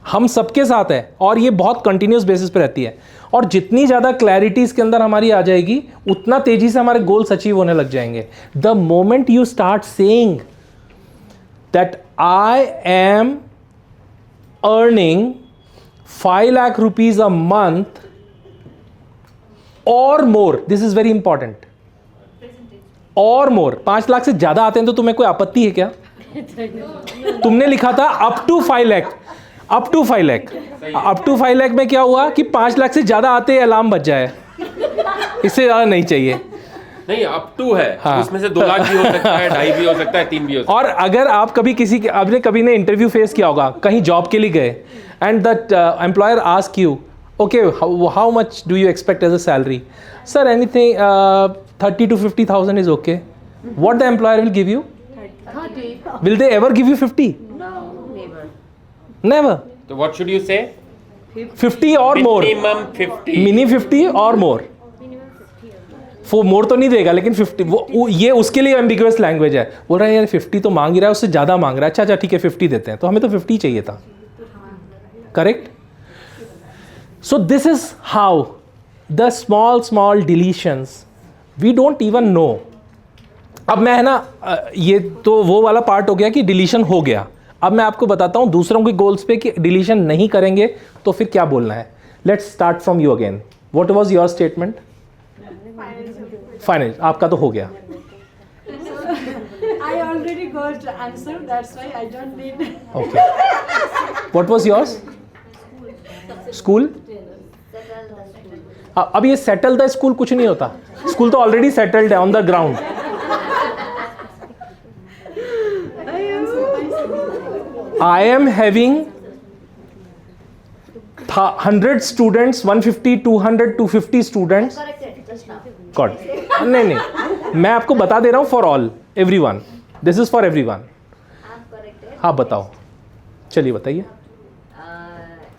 हम सबके साथ है, और ये बहुत कंटिन्यूस बेसिस पे रहती है. और जितनी ज़्यादा क्लैरिटी इसके अंदर हमारी आ जाएगी उतना तेज़ी से हमारे गोल्स अचीव होने लग जाएंगे. The moment you start saying that I am earning 5 lakh rupees a month or more, this is very important, और more, 5 लाख से ज़्यादा आते हैं तो तुम्हें कोई आपत्ति है क्या? तुमने लिखा था up to 5 lakh, up to 5 lakh. Up to 5 lakh में क्या हुआ कि 5 लाख से ज़्यादा आते ही अलार्म बज जाए, इससे ज़्यादा नहीं चाहिए. नहीं अप टू है. हाँ. उसमें से 2 लाख भी हो सकता है, 2.5 भी हो सकता है, 3 भी हो सकता है. और अगर आप कभी आपने कभी ने इंटरव्यू फेस किया होगा, कहीं जॉब के लिए गए and the employer ask you okay how much do you expect as a salary, sir anything 30 to 50,000 is okay. What the employer will give you? 30. Will they ever give you 50? Never. तो what should you say? 50 और मोर. Minimum 50. Mini 50 और मोर. वो मोर तो नहीं देगा लेकिन 50 ये उसके लिए एम्बिगुअस लैंग्वेज है. बोल रहा है यार 50 तो मांग ही रहा है, उससे ज़्यादा मांग रहा है. अच्छा ठीक है 50 देते हैं, तो हमें तो 50 चाहिए था. Correct. So this is how the small deletions we don't even know. अब मैं है ना ये तो वो वाला पार्ट हो गया कि डिलीशन हो गया. अब मैं आपको बताता हूँ दूसरों के गोल्स पे कि डिलीशन नहीं करेंगे तो फिर क्या बोलना है. Let's start from you again. What was your statement? Final. आपका तो हो गया. I already got the answer, that's why I don't need. Okay. What was yours? School? अब ये सेटल द स्कूल कुछ नहीं होता. स्कूल तो ऑलरेडी सेटल्ड है on the ground. I am having 100 students, 150, 200, 250 students. God. नहीं मैं आपको बता दे रहा हूँ for all everyone. This is for everyone. हाँ बताओ, चलिए बताइए.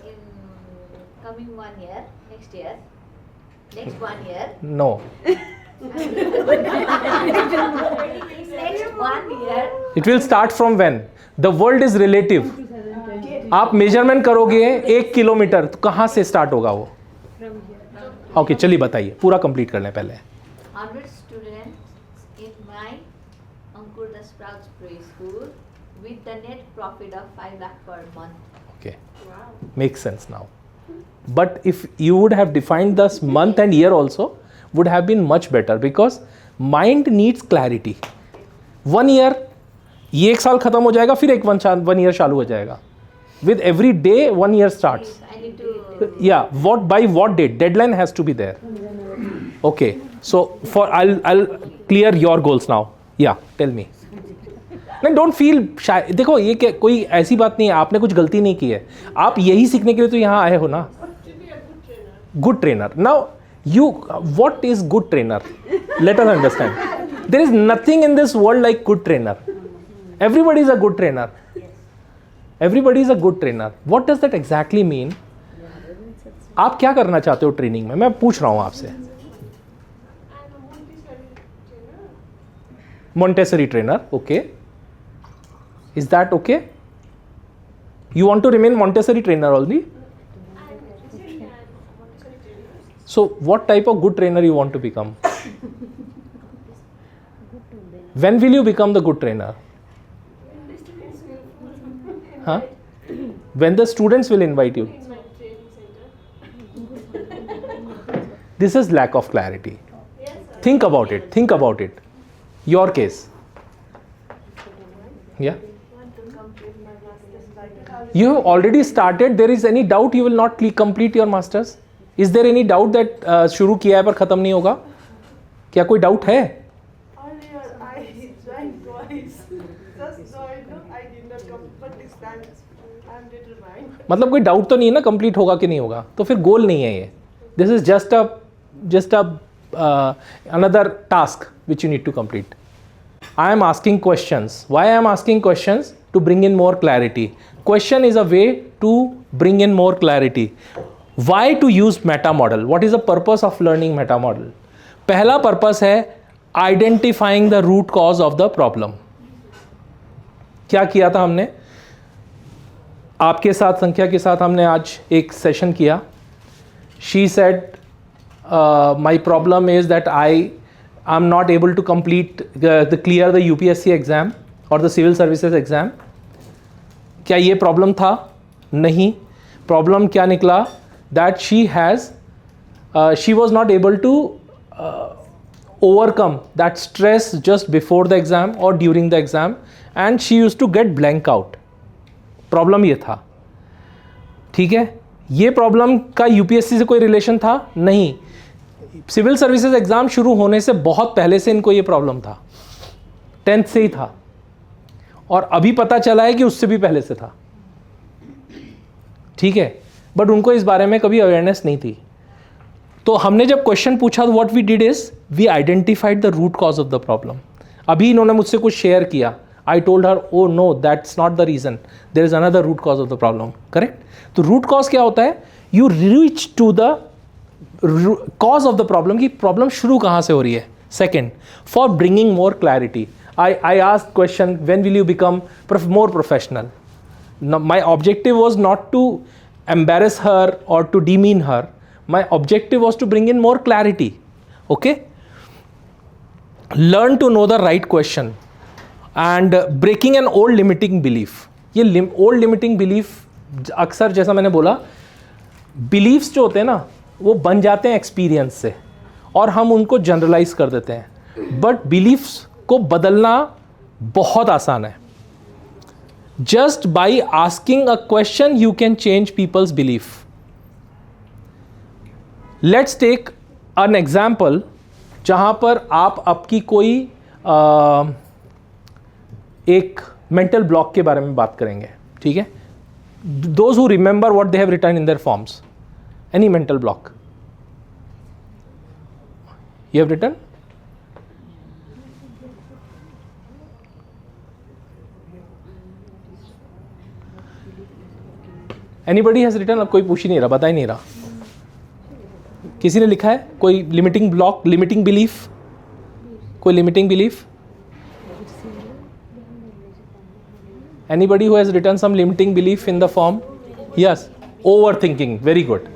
In coming 1 year, next 1 year, no. next 1 year, it will start from when. The world is relative. आप मेजरमेंट करोगे 1 किलोमीटर तो कहाँ से स्टार्ट होगा वो? ओके चलिए बताइए, पूरा कंप्लीट कर लें पहले. 100 students in my Ankur the Sprouts preschool with the net profit of 5 lakh per month. Okay. Makes sense now. But if you would have defined this month and year also, would have been much better because mind needs clarity. 1 year, ये 1 साल खत्म हो जाएगा, फिर एक 1 year चालू हो जाएगा. With every day 1 year starts. I need to Yeah, by what date? Deadline has to be there. Okay. So I'll clear your goals now. Yeah, tell me. नहीं डोंट फील शाय. देखो ये क्या कोई ऐसी बात नहीं है, आपने कुछ गलती नहीं की है. आप यही सीखने के लिए तो यहाँ आए हो ना. Good trainer. Now you what is good trainer? Let us understand. There is nothing in this world like good trainer. Everybody is a good trainer. Everybody is a good trainer. What does that exactly mean? आप क्या करना चाहते हो training में? मैं पूछ रहा हूँ आपसे. Montessori trainer, okay. Is that okay? You want to remain Montessori trainer only? So what type of good trainer you want to become? When will you become the good trainer? huh? When the students will invite you. in my training center. This is lack of clarity. Think about it. Think about it. Your case. Yeah. Want to complete my master's by You have already started. There is any doubt you will not complete your masters? Is there any doubt that शुरू किया है पर खत्म नहीं होगा? क्या कोई doubt है? earlier I joined twice. Just so I know I did not come, but this time I'm determined. मतलब कोई डाउट तो नहीं है ना कंप्लीट होगा कि नहीं होगा, तो फिर गोल नहीं है ये. This is just a another task which you need to complete. I am asking questions. Why I am asking questions? To bring in more clarity. Question is a way to bring in more clarity. Why to use meta model? What is the purpose of learning meta model? पहला purpose है identifying the root cause of the problem. क्या किया था हमने? आपके साथ, संख्या के साथ हमने आज एक सेशन किया. She said, my problem is that I am not able to clear the UPSC exam or the civil services exam. क्या ये प्रॉब्लम था? नहीं. प्रॉब्लम क्या निकला? That she was not able to overcome that stress just before the exam or during the exam, and she used to get blank out. Problem ये था. ठीक है, ये प्रॉब्लम का यूपीएससी से कोई रिलेशन था? नहीं. सिविल सर्विसेज एग्जाम शुरू होने से बहुत पहले से इनको ये प्रॉब्लम था, 10th से ही था, और अभी पता चला है कि उससे भी पहले से था. ठीक है, बट उनको इस बारे में कभी अवेयरनेस नहीं थी. तो हमने जब क्वेश्चन पूछा तो what we did is we identified the root cause of the problem. अभी इन्होंने मुझसे कुछ शेयर किया, I told her oh no that's not the reason, there is another root cause of the problem. Correct. तो root cause क्या होता है? You reach to the cause of the problem, की प्रॉब्लम शुरू कहाँ से हो रही है. Second, for bringing more clarity I asked question, when will you become more professional. My objective was not to embarrass her or to demean her. My objective was to bring in more clarity. Okay, learn to know the right question and breaking an old limiting belief. ये old limiting belief अक्सर, जैसा मैंने बोला, beliefs जो होते हैं ना वो बन जाते हैं एक्सपीरियंस से और हम उनको जनरलाइज कर देते हैं, बट beliefs को बदलना बहुत आसान है. Just by asking a question, you can change people's belief. Let's take an example जहाँ पर आप आपकी कोई एक mental block के बारे में बात करेंगे. ठीक है, those who remember what they have written in their forms, any mental block you have written? Anybody has written? अब कोई पूछ ही नहीं रहा, बता ही नहीं रहा. किसी ने लिखा है कोई लिमिटिंग ब्लॉक, लिमिटिंग बिलीफ, कोई limiting belief? Anybody who has written some limiting belief in the form? Yes, overthinking. Very good.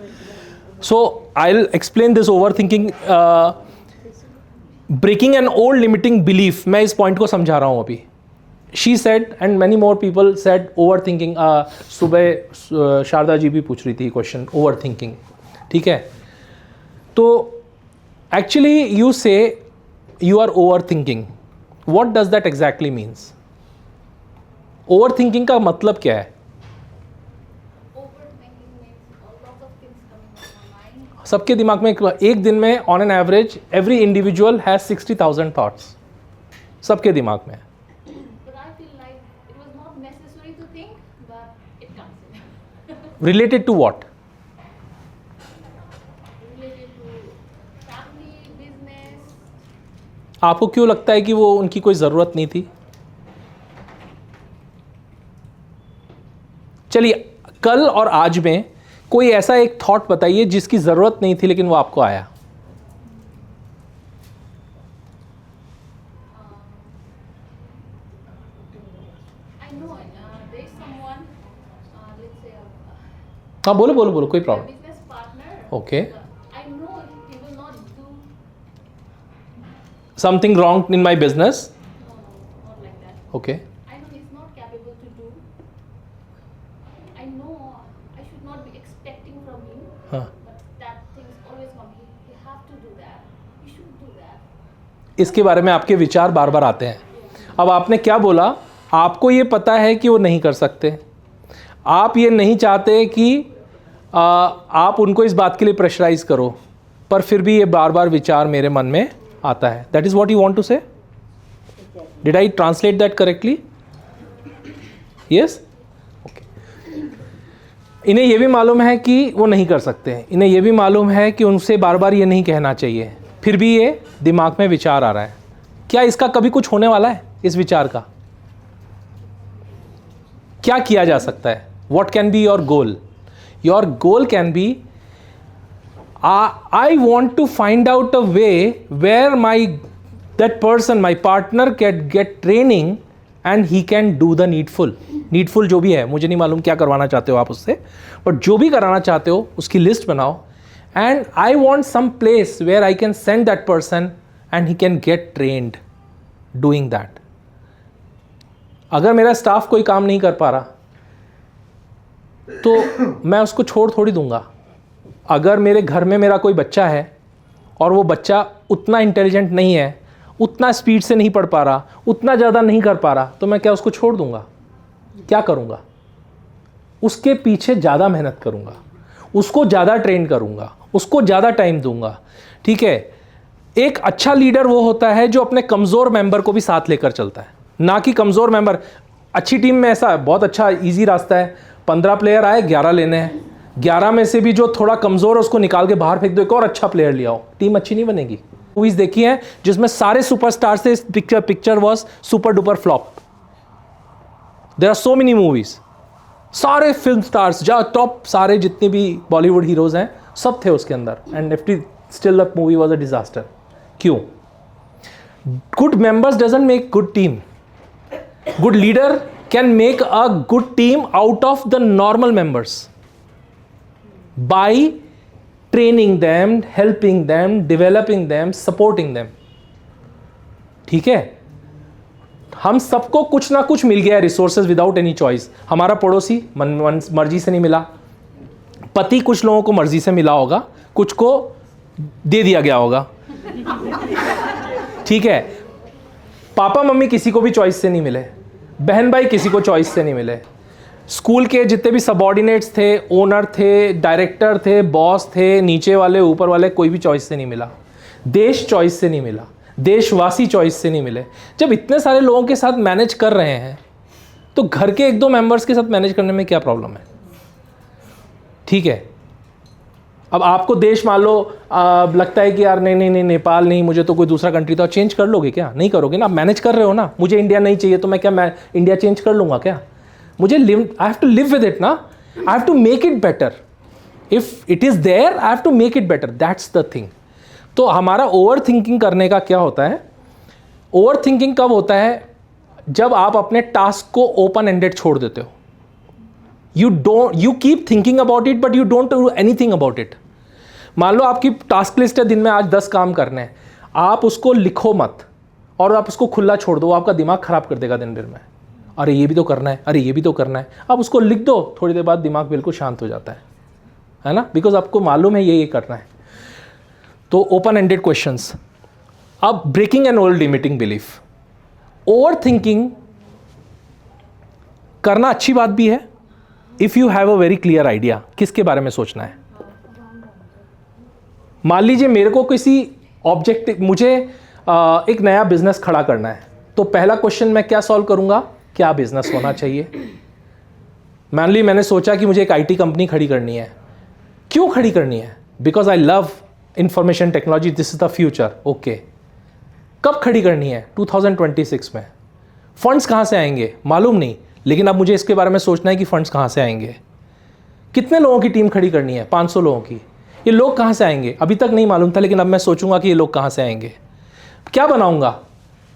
So I'll explain this overthinking. Breaking an old limiting belief. मैं इस पॉइंट को समझा रहा हूँ अभी. She said, and many more people said, overthinking. सुबह शारदा जी भी पूछ रही थी क्वेश्चन, overthinking. ठीक है, तो actually you say you are overthinking. What does that exactly means? Overthinking का मतलब क्या है? Overthinking means a lot of things coming in my mind. सबके दिमाग में एक दिन में on an average every individual has 60,000 thoughts. सबके दिमाग में. But I feel like it was not necessary to think, but it comes in. Related to what? Related to family, business. आपको क्यों लगता है कि वो उनकी कोई ज़रूरत नहीं थी? चलिए, कल और आज में कोई ऐसा एक थॉट बताइए जिसकी ज़रूरत नहीं थी लेकिन वो आपको आया. I know there is someone, let's say, हाँ, बोलो बोलो बोलो, कोई a problem. business partner. Okay. I know he will not do Something wrong in my business. not like that. Okay. I know he's not capable to do I know I should not be expecting from him, हाँ, but that things always come. He have to do that. He should do that. इसके बारे में आपके विचार बार बार आते हैं. अब आपने क्या बोला, आपको ये पता है कि वो नहीं कर सकते, आप ये नहीं चाहते कि आप उनको इस बात के लिए प्रेशराइज करो, पर फिर भी ये बार बार विचार मेरे मन में आता है. That is what you want to say. Did I translate that correctly? Yes, okay. इन्हें ये भी मालूम है कि वो नहीं कर सकते हैं, इन्हें ये भी मालूम है कि उनसे बार बार ये नहीं कहना चाहिए, फिर भी ये दिमाग में विचार आ रहा है. क्या इसका कभी कुछ होने वाला है, इस विचार का? क्या किया जा सकता है? What can be your goal? Your goal can be, I want to find out a way where that person, my partner can get training and he can do the needful जो भी है, मुझे नहीं मालूम क्या करवाना चाहते हो आप उससे, बट जो भी कराना चाहते हो उसकी लिस्ट बनाओ. And I want some place where I can send that person and he can get trained doing that. अगर मेरा स्टाफ कोई काम नहीं कर पा रहा तो मैं उसको छोड़ थोड़ी दूंगा. अगर मेरे घर में मेरा कोई बच्चा है और वो बच्चा उतना इंटेलिजेंट नहीं है, उतना स्पीड से नहीं पढ़ पा रहा, उतना ज़्यादा नहीं कर पा रहा, तो मैं क्या उसको छोड़ दूंगा? क्या करूंगा? उसके पीछे ज़्यादा मेहनत करूंगा, उसको ज़्यादा ट्रेन करूंगा, उसको ज़्यादा टाइम दूंगा. ठीक है, एक अच्छा लीडर वो होता है जो अपने कमज़ोर मेंबर को भी साथ लेकर चलता है, ना कि कमज़ोर मेंबर. अच्छी टीम में ऐसा बहुत अच्छा ईजी रास्ता है, 15 प्लेयर आए, 11 लेने हैं, 11 में से भी जो थोड़ा कमज़ोर है उसको निकाल के बाहर फेंक दो, एक और अच्छा प्लेयर ले आओ. टीम अच्छी नहीं बनेगी. मूवीज देखी हैं जिसमें सारे सुपरस्टार से picture was super duper flop. There are so many movies, सारे फिल्म स्टार्स जो टॉप, सारे जितने भी बॉलीवुड हीरोज हैं सब थे उसके अंदर, and still the movie was a disaster. क्यों? Good members doesn't make good team. Good leader can make a good team out of the normal members by training them, helping them, developing them, supporting them. ठीक है, हम सबको कुछ ना कुछ मिल गया है, रिसोर्सेज विदाउट एनी चॉइस. हमारा पड़ोसी मर्जी से नहीं मिला, पति कुछ लोगों को मर्जी से मिला होगा, कुछ को दे दिया गया होगा. ठीक है, पापा मम्मी किसी को भी चॉइस से नहीं मिले, बहन भाई किसी को चॉइस से नहीं मिले, स्कूल के जितने भी सबॉर्डिनेट्स थे, ओनर थे, डायरेक्टर थे, बॉस थे, नीचे वाले ऊपर वाले, कोई भी चॉइस से नहीं मिला. देश चॉइस से नहीं मिला, देशवासी चॉइस से नहीं मिले. जब इतने सारे लोगों के साथ मैनेज कर रहे हैं तो घर के 1-2 मेंबर्स के साथ मैनेज करने में क्या प्रॉब्लम है? ठीक है, अब आपको देश मान लो लगता है कि यार नहीं नेपाल नहीं, मुझे तो कोई दूसरा कंट्री, तो चेंज कर लोगे क्या? नहीं करोगे ना, मैनेज कर रहे हो ना. मुझे इंडिया नहीं चाहिए तो मैं इंडिया चेंज कर लूँगा क्या? मुझे I have to live with it ना. I have to make it better. If it is there I have to make it better. That's the thing. तो हमारा ओवर थिंकिंग करने का क्या होता है? ओवर थिंकिंग कब होता है? जब आप अपने टास्क को ओपन एंडेड छोड़ देते हो. You keep thinking about it but you don't do anything about it. मान लो आपकी टास्क लिस्ट है, दिन में आज 10 काम करने हैं, आप उसको लिखो मत और आप उसको खुला छोड़ दो, आपका दिमाग खराब कर देगा दिन भर में. अरे ये भी तो करना है, अरे ये भी तो करना है. आप उसको लिख दो, थोड़ी देर बाद दिमाग बिल्कुल शांत हो जाता है ना, बिकॉज आपको मालूम है ये करना है. तो ओपन एंडेड क्वेश्चंस. अब breaking an old limiting belief. Overthinking करना अच्छी बात भी है if you have a very clear idea किसके बारे में सोचना है. मान लीजिए मेरे को किसी ऑब्जेक्टिव, मुझे एक नया बिजनेस खड़ा करना है, तो पहला क्वेश्चन मैं क्या सॉल्व करूंगा? क्या बिजनेस होना चाहिए? मान ली मैंने सोचा कि मुझे एक आईटी कंपनी खड़ी करनी है. क्यों खड़ी करनी है? Because I love information technology, this is the future. Okay, कब खड़ी करनी है? 2026 में. फंड्स कहाँ से आएंगे मालूम नहीं, लेकिन अब मुझे इसके बारे में सोचना है कि फंड्स कहाँ से आएंगे. कितने लोगों की टीम खड़ी करनी है? 500 लोगों की. ये लोग कहाँ से आएंगे? अभी तक नहीं मालूम था, लेकिन अब मैं सोचूंगा कि ये लोग कहाँ से आएंगे. क्या बनाऊंगा?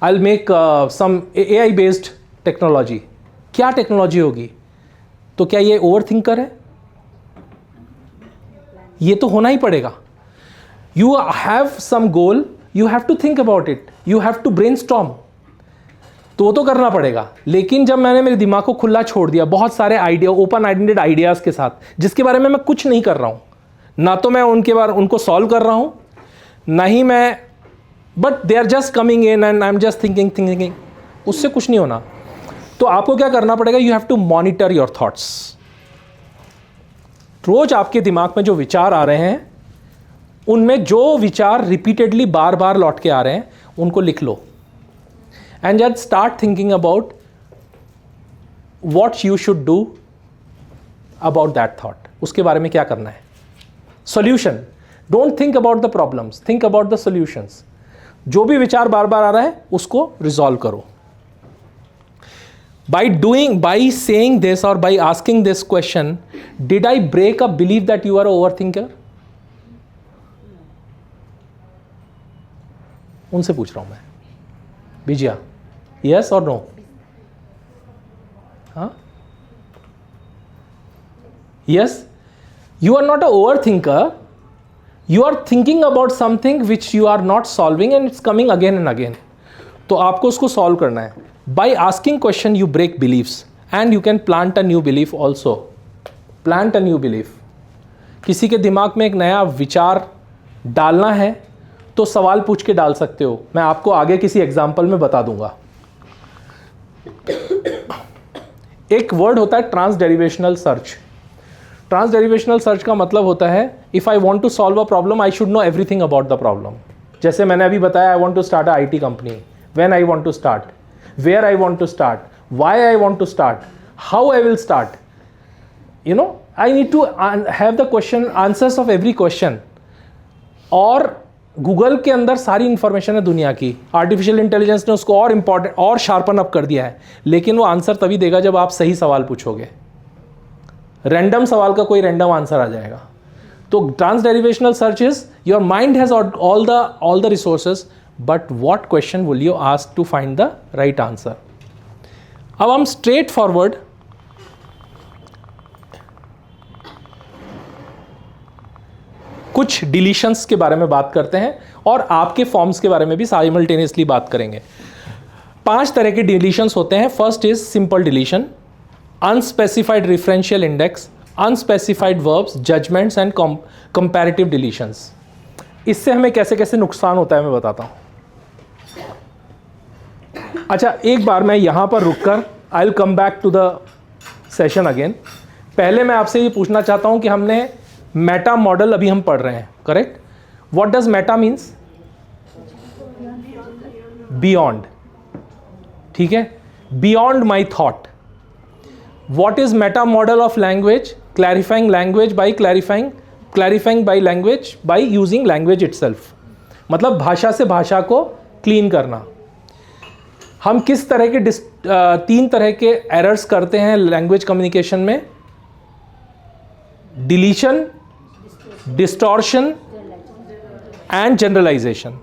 I will make some AI based technology. क्या टेक्नोलॉजी होगी? तो क्या ये ओवर थिंकर है? ये तो होना ही पड़ेगा. You have some goal, you have to think about it, you have to brainstorm. तो वो तो करना पड़ेगा। लेकिन जब मैंने मेरे दिमाग को खुला छोड़ दिया बहुत सारे आइडिया, ओपन एंडेड आइडियाज़ के साथ, जिसके बारे में मैं कुछ नहीं कर रहा हूँ, ना तो मैं उनको सॉल्व कर रहा हूँ, ना ही मैं, but they are just coming in and I am just thinking, उससे कुछ नहीं होना। तो आपको क्या करना पड़ेगा, you have to monitor your thoughts. रोज आपके दिमाग में जो विचार आ रहे हैं, उनमें जो विचार रिपीटेडली बार बार लौट के आ रहे हैं, उनको लिख लो and just start thinking about what you should do about that thought. उसके बारे में क्या करना है। Solution, don't think about the problems, think about the solutions. जो भी विचार बार बार आ रहा है उसको रिजॉल्व करो। by saying this or by asking this question, did I break a belief that you are an overthinker? उनसे पूछ रहा हूं मैं, विजया, yes or no? हाँ? Yes, you are not an overthinker. You are thinking about something which you are not solving and it's coming again and again. तो आपको उसको solve करना है। By asking question, you break beliefs and you can plant a new belief also. Plant a new belief. किसी के दिमाग में एक नया विचार डालना है तो सवाल पूछ के डाल सकते हो। मैं आपको आगे किसी एग्जाम्पल में बता दूंगा। एक वर्ड होता है ट्रांसडेरिवेशनल सर्च। ट्रांसडेरिवेशनल सर्च का मतलब होता है, if I want to solve a problem I should know everything about the problem. जैसे मैंने अभी बताया, I want to start a IT company, when I want to start, where I want to start, why I want to start, how I will start. You know, I need to have the answers of every question. और Google के अंदर सारी information है दुनिया की। Artificial intelligence ने उसको और इम्पॉर्टेंट और शार्पन अप कर दिया है, लेकिन वो आंसर तभी देगा जब आप सही सवाल पूछोगे। रैंडम सवाल का कोई रैंडम आंसर आ जाएगा। तो transderivational search is your mind has all the resources, but what question will you ask to find the right answer? अब हम straight forward कुछ डिलीशंस के बारे में बात करते हैं और आपके फॉर्म्स के बारे में भी साइमल्टेनियसली बात करेंगे। 5 तरह के डिलीशंस होते हैं। First is simple deletion, unspecified referential index, unspecified verbs, judgments and comparative deletions. इससे हमें कैसे कैसे नुकसान होता है मैं बताता हूँ। अच्छा, एक बार मैं यहाँ पर रुककर I will come back to the session again. पहले मैं आपसे ये पूछना चाहता हूँ कि हमने मेटा मॉडल अभी हम पढ़ रहे हैं, correct? What does Meta means? Beyond, ठीक है? Beyond my thought. What is meta model of language? Clarifying language by clarifying by language by using language itself. मतलब भाषा से भाषा को क्लीन करना। हम किस तरह के 3 तरह के एरर्स करते हैं लैंग्वेज कम्युनिकेशन में? Deletion, distortion and generalization.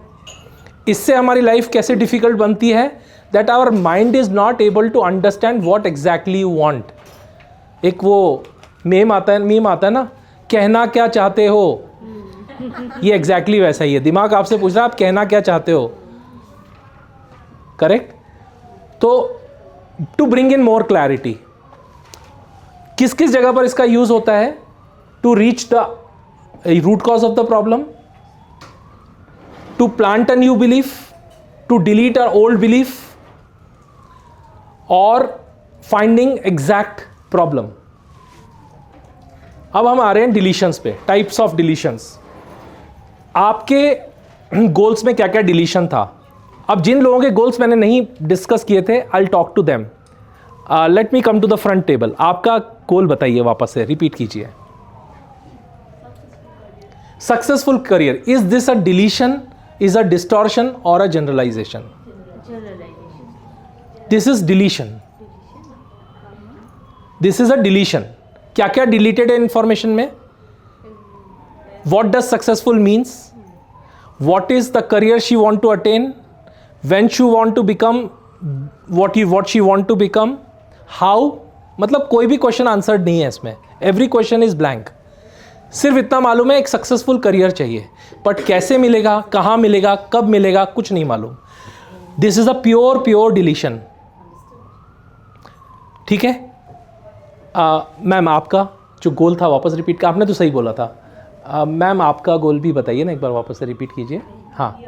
इससे हमारी लाइफ कैसे डिफिकल्ट बनती है? That our mind is not able to understand what exactly you want. एक वो मीम आता है ना, कहना क्या चाहते हो। ये एग्जैक्टली वैसा ही है। दिमाग आपसे पूछ रहा है आप कहना क्या चाहते हो, करेक्ट? तो to bring in more clarity, किस किस जगह पर इसका यूज होता है? To reach the root cause of the problem, to plant a new belief, to delete a old belief, और फाइंडिंग एग्जैक्ट प्रॉब्लम। अब हम आ रहे हैं डिलीशंस पे, टाइप्स ऑफ डिलीशंस। आपके गोल्स में क्या क्या डिलीशन था? अब जिन लोगों के गोल्स मैंने नहीं डिस्कस किए थे, I will talk to them. Let me come to the front table. आपका गोल बताइए, वापस से रिपीट कीजिए। Successful career, is this a deletion, is a distortion और a generalisation? This is deletion. This is a deletion. क्या क्या deleted है information में? What does successful means? What is the career she want to attain? when she want to become what she want to become? how? मतलब कोई भी question answered नहीं है इसमें। Every question is blank. सिर्फ इतना मालूम है एक सक्सेसफुल करियर चाहिए, बट कैसे मिलेगा, कहाँ मिलेगा, कब मिलेगा, कुछ नहीं मालूम। This is a pure deletion. ठीक है। मैम आपका जो गोल था वापस रिपीट का, आपने तो सही बोला था। मैम आपका गोल भी बताइए ना, एक बार वापस से रिपीट कीजिए। हाँ,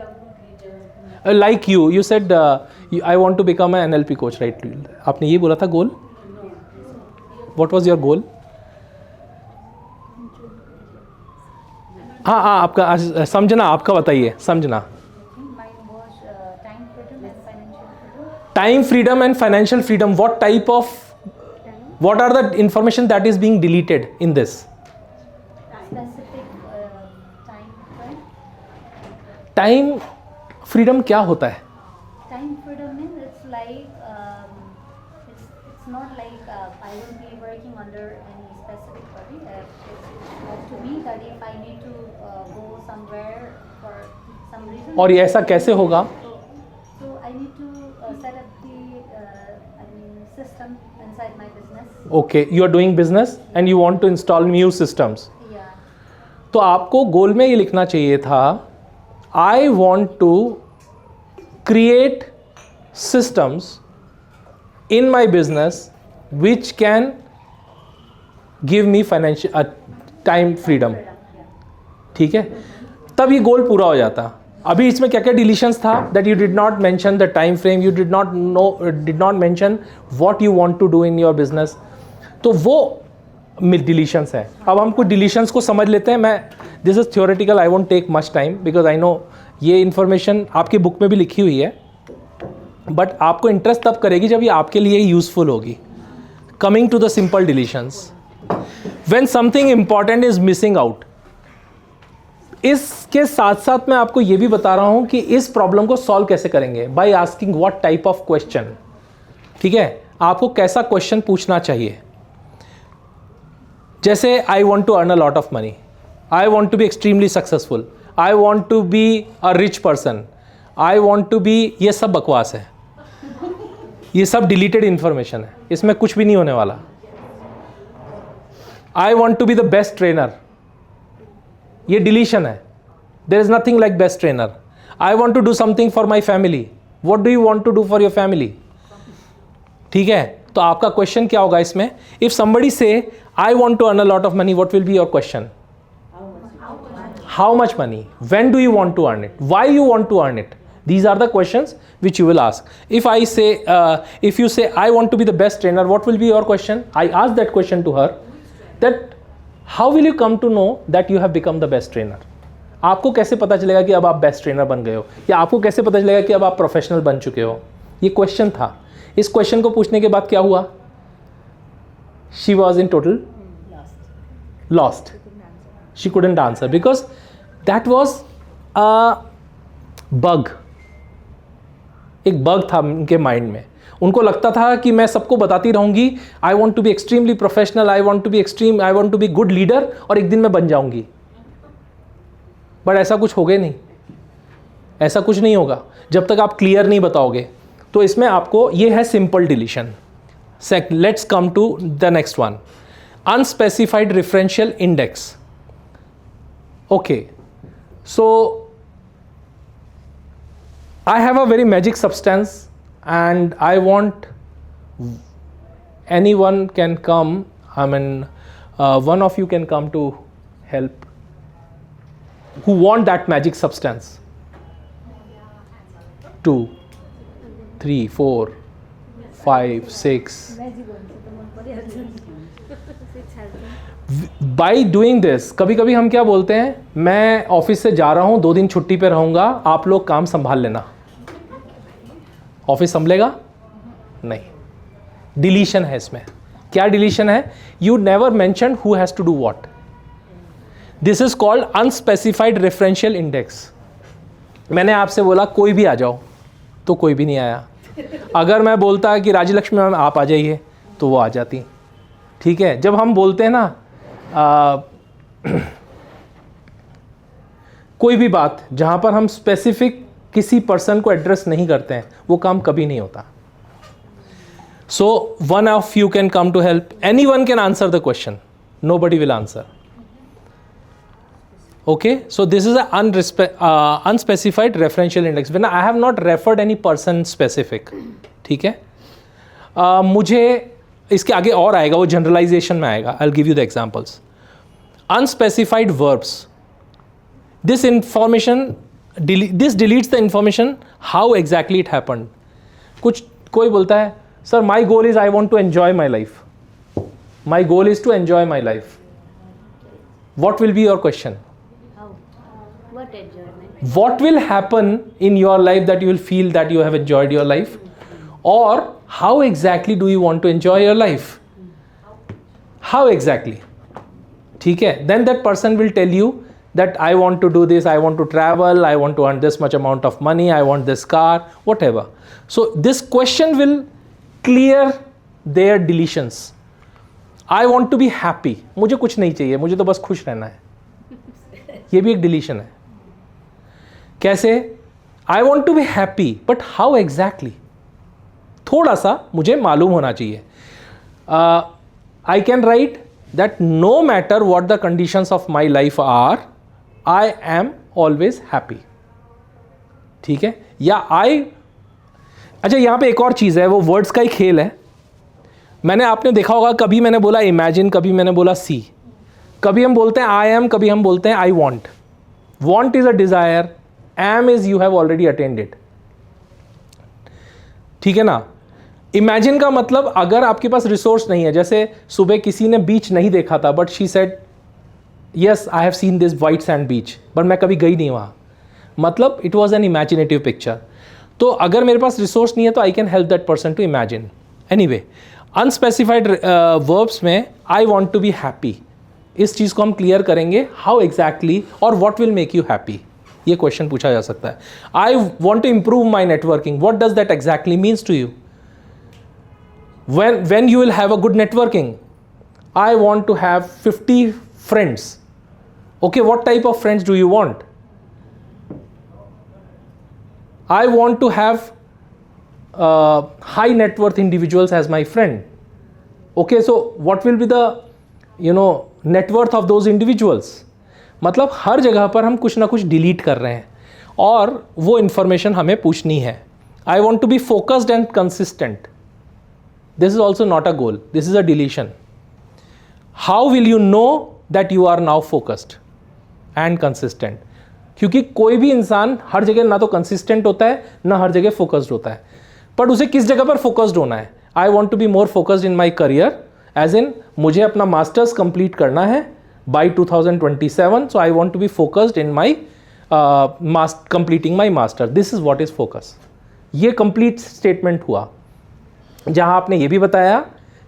like you said I want to become an NLP coach, right? आपने ये बोला था goal. What was your goal? हाँ हाँ, आपका समझना, आपका बताइए, समझना। Time freedom and financial freedom. What type of, what are the information that is being deleted in this? Specific time frame. Time freedom क्या होता है? Time freedom means it's like it's not like I won't be working under any specific body. It's up to me that if I need to go somewhere for some reason. और ये ऐसा कैसे होगा? So I need to set up the system inside my business. Okay, you are doing business and you want to install new systems. Yeah. तो आपको गोल में ये लिखना चाहिए था, I want to create systems in my business which can give me financial time freedom. ठीक है, तब ये गोल पूरा हो जाता। अभी इसमें क्या क्या डिलीशंस था? That you did not mention the time frame, you did not mention what you want to do in your business. तो वो डिलीशंस है। अब हम कुछ डिलीशंस को समझ लेते हैं। मैं this is theoretical, I won't take much time because I know ये इन्फॉर्मेशन आपकी बुक में भी लिखी हुई है, बट आपको इंटरेस्ट तब करेगी जब ये आपके लिए यूजफुल होगी। Coming to the simple deletions, when something important is missing out. इसके साथ साथ मैं आपको ये भी बता रहा हूं कि इस प्रॉब्लम को सॉल्व कैसे करेंगे, by asking what type of question. ठीक है, आपको कैसा क्वेश्चन पूछना चाहिए? जैसे I want to earn a lot of money, I want to be extremely successful, I want to be a rich person, I want to be, ये सब बकवास है, ये सब डिलीटेड इंफॉर्मेशन है, इसमें कुछ भी नहीं होने वाला। I want to be the best trainer, ये डिलीशन है। There is nothing like best trainer. I want to do something for my family, what do you want to do for your family? ठीक है, तो आपका question क्या होगा इसमें? If somebody say I want to earn a lot of money, what will be your question? How much money? When do you want to earn it? Why you want to earn it? These are the questions which you will ask. If I say, if you say, I want to be the best trainer, what will be your question? I ask that question to her, that how will you come to know that you have become the best trainer? आपको कैसे पता चलेगा कि अब आप best trainer बन गए हो, या आपको कैसे पता चलेगा कि अब आप प्रोफेशनल बन चुके हो? ये क्वेश्चन था। इस क्वेश्चन को पूछने के बाद क्या हुआ? She was in total lost. She couldn't answer because that was a bug. एक बग था उनके माइंड में। उनको लगता था कि मैं सबको बताती रहूंगी, I want to be extremely professional, I want to be extreme, I want to be good leader, और एक दिन मैं बन जाऊंगी। बट ऐसा कुछ होगा नहीं, ऐसा कुछ नहीं होगा जब तक आप क्लियर नहीं बताओगे। तो इसमें आपको ये है simple deletion. Let's come to the next one, unspecified referential index. Okay, so I have a very magic substance and I want anyone can come, I mean one of you can come to help who want that magic substance. 2 3 4 5 6. By doing this, कभी कभी हम क्या बोलते हैं, मैं office से जा रहा हूँ, 2 दिन छुट्टी पे रहूँगा, आप लोग काम संभाल लेना। ऑफिस संभलेगा नहीं। डिलीशन है इसमें। क्या डिलीशन है? You never mention who has to do what. This is called unspecified referential index. मैंने आपसे बोला कोई भी आ जाओ, तो कोई भी नहीं आया। अगर मैं बोलता कि राजलक्ष्मी मैम आप आ जाइए, तो वो आ जाती। ठीक है, जब हम बोलते हैं ना कोई भी बात जहां पर हम स्पेसिफिक किसी पर्सन को एड्रेस नहीं करते हैं, वो काम कभी नहीं होता। So one of you can come to help, anyone can answer the question, nobody will answer. Okay, so this is unspecified referential index when I have not referred any person specific. ठीक है, मुझे इसके आगे और आएगा, वो generalization में आएगा. I will give you the examples. Unspecified verbs, this information, this deletes the information how exactly it happened. कोई बोलता है sir my goal is I want to enjoy my life. My goal is to enjoy my life. What will be your question? How? What enjoyment? What will happen in your life that you will feel that you have enjoyed your life? Or how exactly do you want to enjoy your life? How exactly? ठीक है, then that person will tell you that I want to do this, I want to travel, I want to earn this much amount of money, I want this car, whatever. So this question will clear their deletions. I want to be happy. मुझे कुछ नहीं चाहिए, मुझे तो बस खुश रहना है. ये भी एक डिलीशन है. कैसे? I want to be happy, but how exactly? थोड़ा सा मुझे मालूम होना चाहिए. I can write that no matter what the conditions of my life are, I am always happy. ठीक है? या अच्छा यहाँ पे एक और चीज़ है, वो वर्ड्स का ही खेल है. मैंने आपने देखा होगा, कभी मैंने बोला इमेजिन, कभी मैंने बोला सी. कभी हम बोलते हैं आई एम, कभी हम बोलते हैं I want. Want is a desire, aim is you have already attend it. ठीक है ना? इमेजिन का मतलब अगर आपके पास रिसोर्स नहीं है, जैसे सुबह किसी ने बीच नहीं देखा था but she said yes I have seen this white sand beach, but मैं कभी गई नहीं वहाँ, मतलब it was an imaginative picture. तो अगर मेरे पास रिसोर्स नहीं है तो I can help that person to imagine. Anyway, unspecified verbs में I want to be happy, इस चीज़ को हम क्लियर करेंगे. हाउ एग्जैक्टली और what will make you happy, ये क्वेश्चन पूछा जा सकता है. I want to improve my networking, what does that exactly means to you? when you will have a good networking, I want to have 50 friends. Okay, what type of friends do you want? I want to have high net worth individuals as my friend. Okay, so what will be the net worth of those individuals? मतलब हर जगह पर हम कुछ ना कुछ delete कर रहे हैं और वो इंफॉर्मेशन हमें पूछनी है. I want to be focused and consistent. This is also not a goal. This is a deletion. How will you know that you are now focused and consistent? क्योंकि कोई भी इंसान हर जगह ना तो कंसिस्टेंट होता है ना हर जगह फोकस्ड होता है, पर उसे किस जगह पर फोकस्ड होना है. I want to be more focused in my career, as in मुझे अपना मास्टर्स कंप्लीट करना है by 2027. So I want to be focused in my completing my master. This is what is focus. ये complete statement हुआ जहाँ आपने ये भी बताया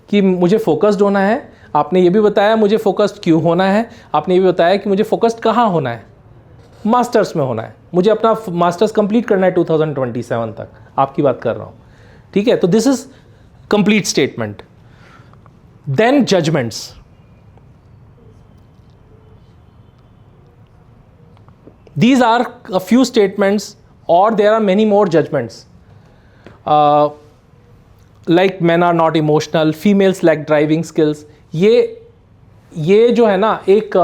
कि मुझे फोकस्ड होना है, आपने ये भी बताया मुझे फोकस्ड क्यों होना है, आपने ये भी बताया कि मुझे फोकस्ड कहाँ होना है, मास्टर्स में होना है, मुझे अपना मास्टर्स कंप्लीट करना है 2027 तक, आपकी बात कर रहा हूँ. ठीक है, तो this is complete statement. Then judgements. These are a few statements or there are many more judgments. Like men are not emotional, females lack driving skills. ये जो है ना एक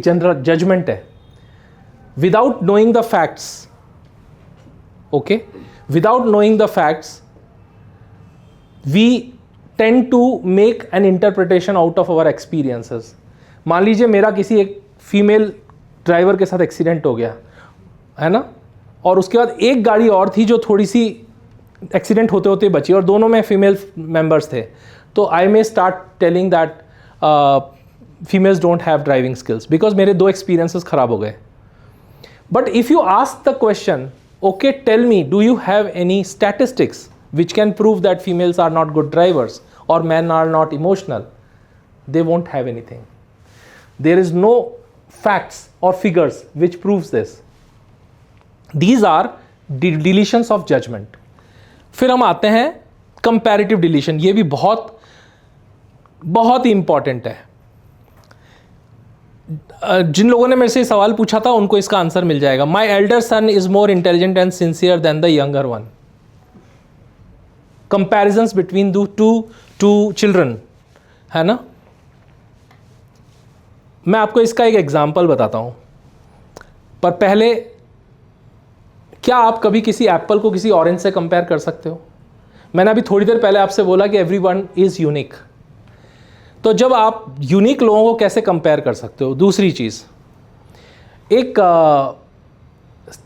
जनरल जजमेंट है without knowing the facts. Okay, without knowing the facts we tend to make an interpretation out of our experiences. मान लीजिए मेरा किसी एक फीमेल ड्राइवर के साथ एक्सीडेंट हो गया है ना, और उसके बाद एक गाड़ी और थी जो थोड़ी सी एक्सीडेंट होते होते बची और दोनों में फीमेल मेंबर्स थे. तो I may start telling that females don't have driving skills because मेरे दो एक्सपीरियंसेस ख़राब हो गए. But if you ask the question, okay tell me do you have any statistics which can prove that females are not good drivers or men are not emotional, they won't have anything. There is no facts or figures which proves this. These are deletions of judgment. फिर हम आते हैं comparative deletion. ये भी बहुत बहुत ही important है. जिन लोगों ने मेरे से सवाल पूछा था उनको इसका आंसर मिल जाएगा. My elder son is more intelligent and sincere than the younger one. Comparisons between the two children है ना. मैं आपको इसका एक एग्जाम्पल बताता हूँ, पर पहले क्या आप कभी किसी एप्पल को किसी ऑरेंज से कंपेयर कर सकते हो? मैंने अभी थोड़ी देर पहले आपसे बोला कि एवरीवन इज़ यूनिक। तो जब आप यूनिक लोगों को कैसे कंपेयर कर सकते हो? दूसरी चीज़, एक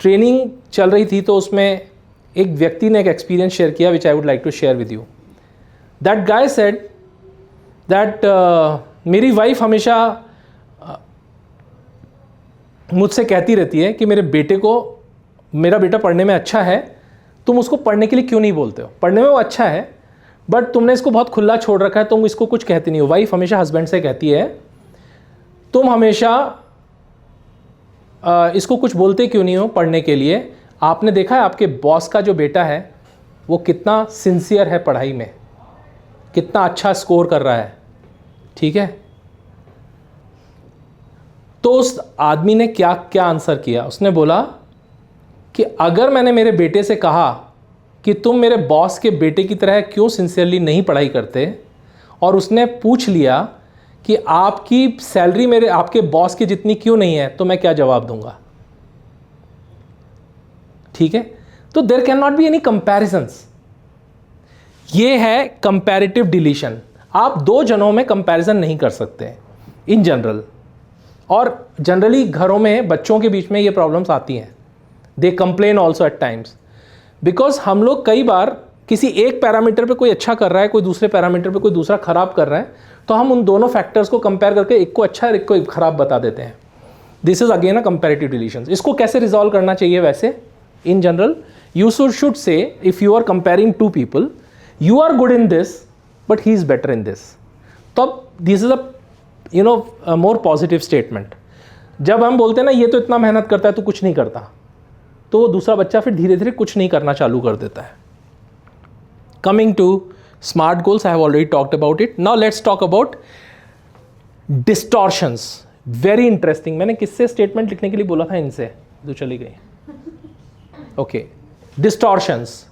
ट्रेनिंग चल रही थी तो उसमें एक व्यक्ति ने एक एक्सपीरियंस शेयर किया which I would like to share with you. That guy said that मेरी वाइफ हमेशा मुझसे कहती रहती है कि मेरे बेटे को, मेरा बेटा पढ़ने में अच्छा है, तुम उसको पढ़ने के लिए क्यों नहीं बोलते हो? पढ़ने में वो अच्छा है बट तुमने इसको बहुत खुला छोड़ रखा है, तुम इसको कुछ कहती नहीं हो। वाइफ हमेशा हस्बैंड से कहती है तुम हमेशा इसको कुछ बोलते क्यों नहीं हो पढ़ने के लिए? आपने देखा है आपके बॉस का जो बेटा है वो कितना सिंसियर है पढ़ाई में, कितना अच्छा स्कोर कर रहा है, ठीक है? तो उस आदमी ने क्या क्या आंसर किया? उसने बोला कि अगर मैंने मेरे बेटे से कहा कि तुम मेरे बॉस के बेटे की तरह क्यों सिंसियरली नहीं पढ़ाई करते, और उसने पूछ लिया कि आपकी सैलरी मेरे आपके बॉस की जितनी क्यों नहीं है, तो मैं क्या जवाब दूंगा? ठीक है? तो there can not be any comparisons. ये है कंपैरेटिव डिलीशन। आप दो जनों में कंपैरिजन नहीं कर सकते इन जनरल, और जनरली घरों में बच्चों के बीच में ये प्रॉब्लम्स आती हैं। They complain also at times because हम लोग कई बार किसी एक पैरामीटर पे कोई अच्छा कर रहा है, कोई दूसरे पैरामीटर पे कोई दूसरा खराब कर रहा है, तो हम उन दोनों फैक्टर्स को कंपेयर करके एक को अच्छा और एक को खराब बता देते हैं। This is again a comparative deletion. इसको कैसे रिजॉल्व करना चाहिए? वैसे in general you should say if you are comparing to people, you are good in this but he is better in this, तो this is a more positive statement. जब हम बोलते हैं ना ये तो इतना मेहनत करता है तो कुछ नहीं करता, तो वो दूसरा बच्चा फिर धीरे धीरे कुछ नहीं करना चालू कर देता है। Coming to smart goals, I have already talked about it. Now let's talk about distortions. Very interesting. मैंने किससे स्टेटमेंट लिखने के लिए बोला था? इनसे, जो चली गई। Okay, distortions.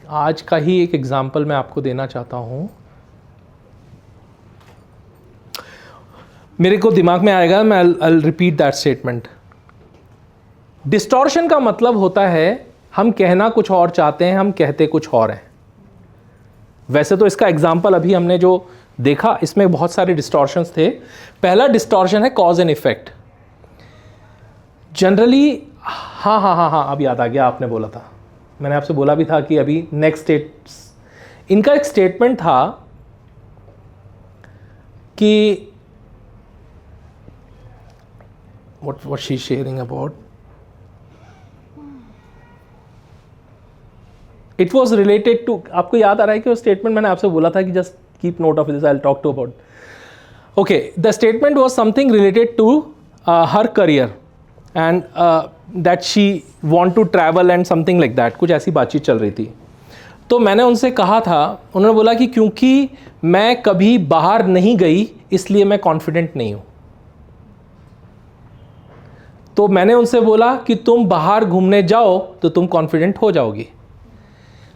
आज का ही एक एग्जाम्पल मैं आपको देना चाहता हूं। मेरे को दिमाग में आएगा, मैं I'll repeat that statement. Distortion का मतलब होता है हम कहना कुछ और चाहते हैं, हम कहते कुछ और हैं। वैसे तो इसका एग्जाम्पल अभी हमने जो देखा इसमें बहुत सारे डिस्टॉर्शंस थे। पहला डिस्टॉर्शन है कॉज एंड इफेक्ट। जनरली हाँ, अब याद आ गया, आपने बोला था, मैंने आपसे बोला भी था कि अभी नेक्स्ट स्टेट्स, इनका एक स्टेटमेंट था कि what she's sharing about, it was related to, आपको याद आ रहा है कि वो स्टेटमेंट मैंने आपसे बोला था कि just keep note of this, I will talk to about. Okay, the statement was something related to her career and that she want to travel and something like that, कुछ ऐसी बातचीत चल रही थी। तो मैंने उनसे कहा था, उन्होंने बोला कि क्योंकि मैं कभी बाहर नहीं गई इसलिए मैं कॉन्फिडेंट नहीं हूँ। तो मैंने उनसे बोला कि तुम बाहर घूमने जाओ तो तुम कॉन्फिडेंट हो जाओगी।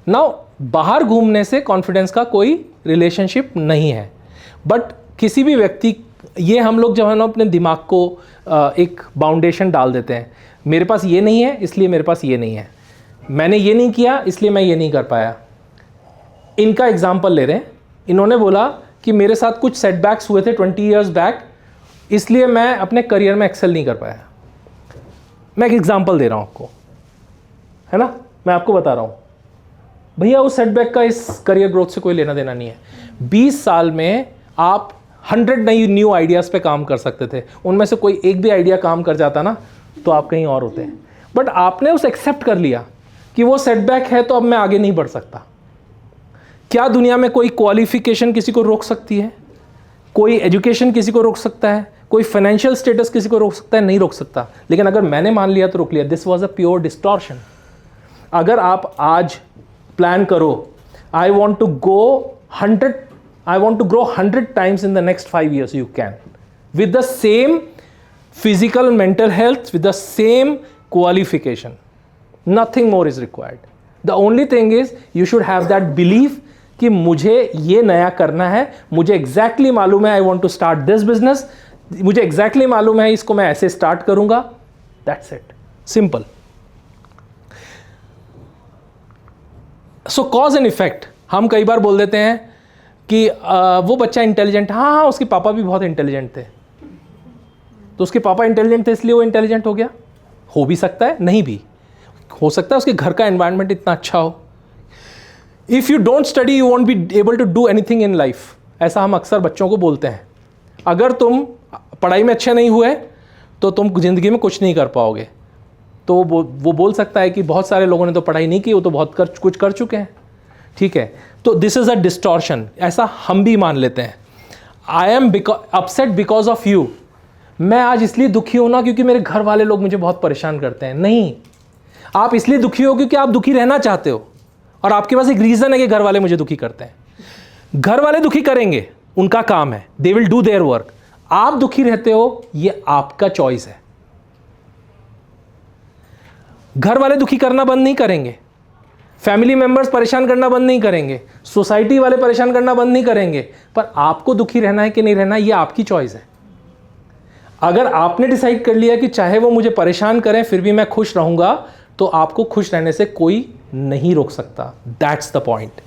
नाउ बाहर घूमने से कॉन्फिडेंस का कोई रिलेशनशिप नहीं है, बट किसी भी व्यक्ति, ये हम लोग जो है ना अपने दिमाग को एक बाउंडेशन डाल देते हैं। मेरे पास ये नहीं है इसलिए मेरे पास ये नहीं है, मैंने ये नहीं किया इसलिए मैं ये नहीं कर पाया। इनका एग्जाम्पल ले रहे हैं। इन्होंने बोला कि मेरे साथ कुछ सेटबैक्स हुए थे 20 ईयर्स बैक, इसलिए मैं अपने करियर में एक्सेल नहीं कर पाया। मैं एक एग्जाम्पल दे रहा हूँ आपको, है ना, मैं आपको बता रहा हूँ भैया उस सेटबैक का इस करियर ग्रोथ से कोई लेना देना नहीं है। 20 साल में आप 100 नई न्यू आइडियाज़ पे काम कर सकते थे, उनमें से कोई एक भी आइडिया काम कर जाता ना तो आप कहीं और होते हैं। बट आपने उस एक्सेप्ट कर लिया कि वो सेटबैक है तो अब मैं आगे नहीं बढ़ सकता। क्या दुनिया में कोई क्वालिफिकेशन किसी को रोक सकती है? कोई एजुकेशन किसी को रोक सकता है? कोई फाइनेंशियल स्टेटस किसी को रोक सकता है? नहीं रोक सकता। लेकिन अगर मैंने मान लिया तो रोक लिया। This was a pure distortion. अगर आप आज प्लान करो, I want to grow 100 times in the next 5 years, you can, with the same physical, mental health, with the same qualification. Nothing more is required. The only thing is you should have that belief कि मुझे ये नया करना है, मुझे exactly मालूम है I want to start this business, मुझे exactly मालूम है इसको मैं ऐसे स्टार्ट करूंगा। That's it. Simple. Show cause and effect, हम कई बार बोल देते हैं कि वो बच्चा इंटेलिजेंट, हाँ उसके पापा भी बहुत इंटेलिजेंट थे, तो उसके पापा इंटेलिजेंट थे इसलिए वो इंटेलिजेंट हो गया। हो भी सकता है, नहीं भी हो सकता है उसके घर का एनवायरनमेंट इतना अच्छा हो। If you don't study you won't be able to do anything in life, ऐसा हम अक्सर बच्चों को बोलते हैं। अगर तुम पढ़ाई में अच्छे नहीं हुए तो तुम ज़िंदगी में कुछ नहीं कर पाओगे। तो वो बोल सकता है कि बहुत सारे लोगों ने तो पढ़ाई नहीं की, वो तो बहुत कुछ कर चुके हैं, ठीक है। तो दिस इज़ अ डिस्टॉर्शन, ऐसा हम भी मान लेते हैं। I am upset because of you, मैं आज इसलिए दुखी हूं ना क्योंकि मेरे घर वाले लोग मुझे बहुत परेशान करते हैं। नहीं, आप इसलिए दुखी हो क्योंकि आप दुखी रहना चाहते हो और आपके पास एक रीज़न है कि घर वाले मुझे दुखी करते हैं। घर वाले दुखी करेंगे, उनका काम है, they will do their work. आप दुखी रहते हो, ये आपका चॉइस है। घर वाले दुखी करना बंद नहीं करेंगे, फैमिली मेंबर्स परेशान करना बंद नहीं करेंगे, सोसाइटी वाले परेशान करना बंद नहीं करेंगे, पर आपको दुखी रहना है कि नहीं रहना, ये आपकी चॉइस है। अगर आपने डिसाइड कर लिया कि चाहे वो मुझे परेशान करें फिर भी मैं खुश रहूंगा, तो आपको खुश रहने से कोई नहीं रोक सकता। That's the point.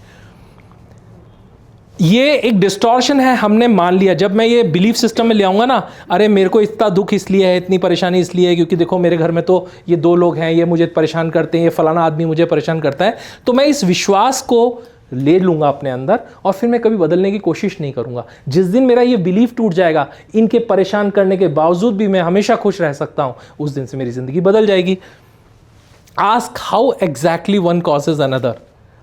ये एक डिस्टॉर्शन है, हमने मान लिया। जब मैं ये बिलीफ सिस्टम में ले आऊँगा ना, अरे मेरे को इतना दुख इसलिए है, इतनी परेशानी इसलिए है क्योंकि देखो मेरे घर में तो ये 2 लोग हैं, ये मुझे परेशान करते हैं, ये फलाना आदमी मुझे परेशान करता है, तो मैं इस विश्वास को ले लूँगा अपने अंदर और फिर मैं कभी बदलने की कोशिश नहीं करूँगा। जिस दिन मेरा ये बिलीफ टूट जाएगा, इनके परेशान करने के बावजूद भी मैं हमेशा खुश रह सकता हूँ, उस दिन से मेरी ज़िंदगी बदल जाएगी। Ask how exactly one causes another.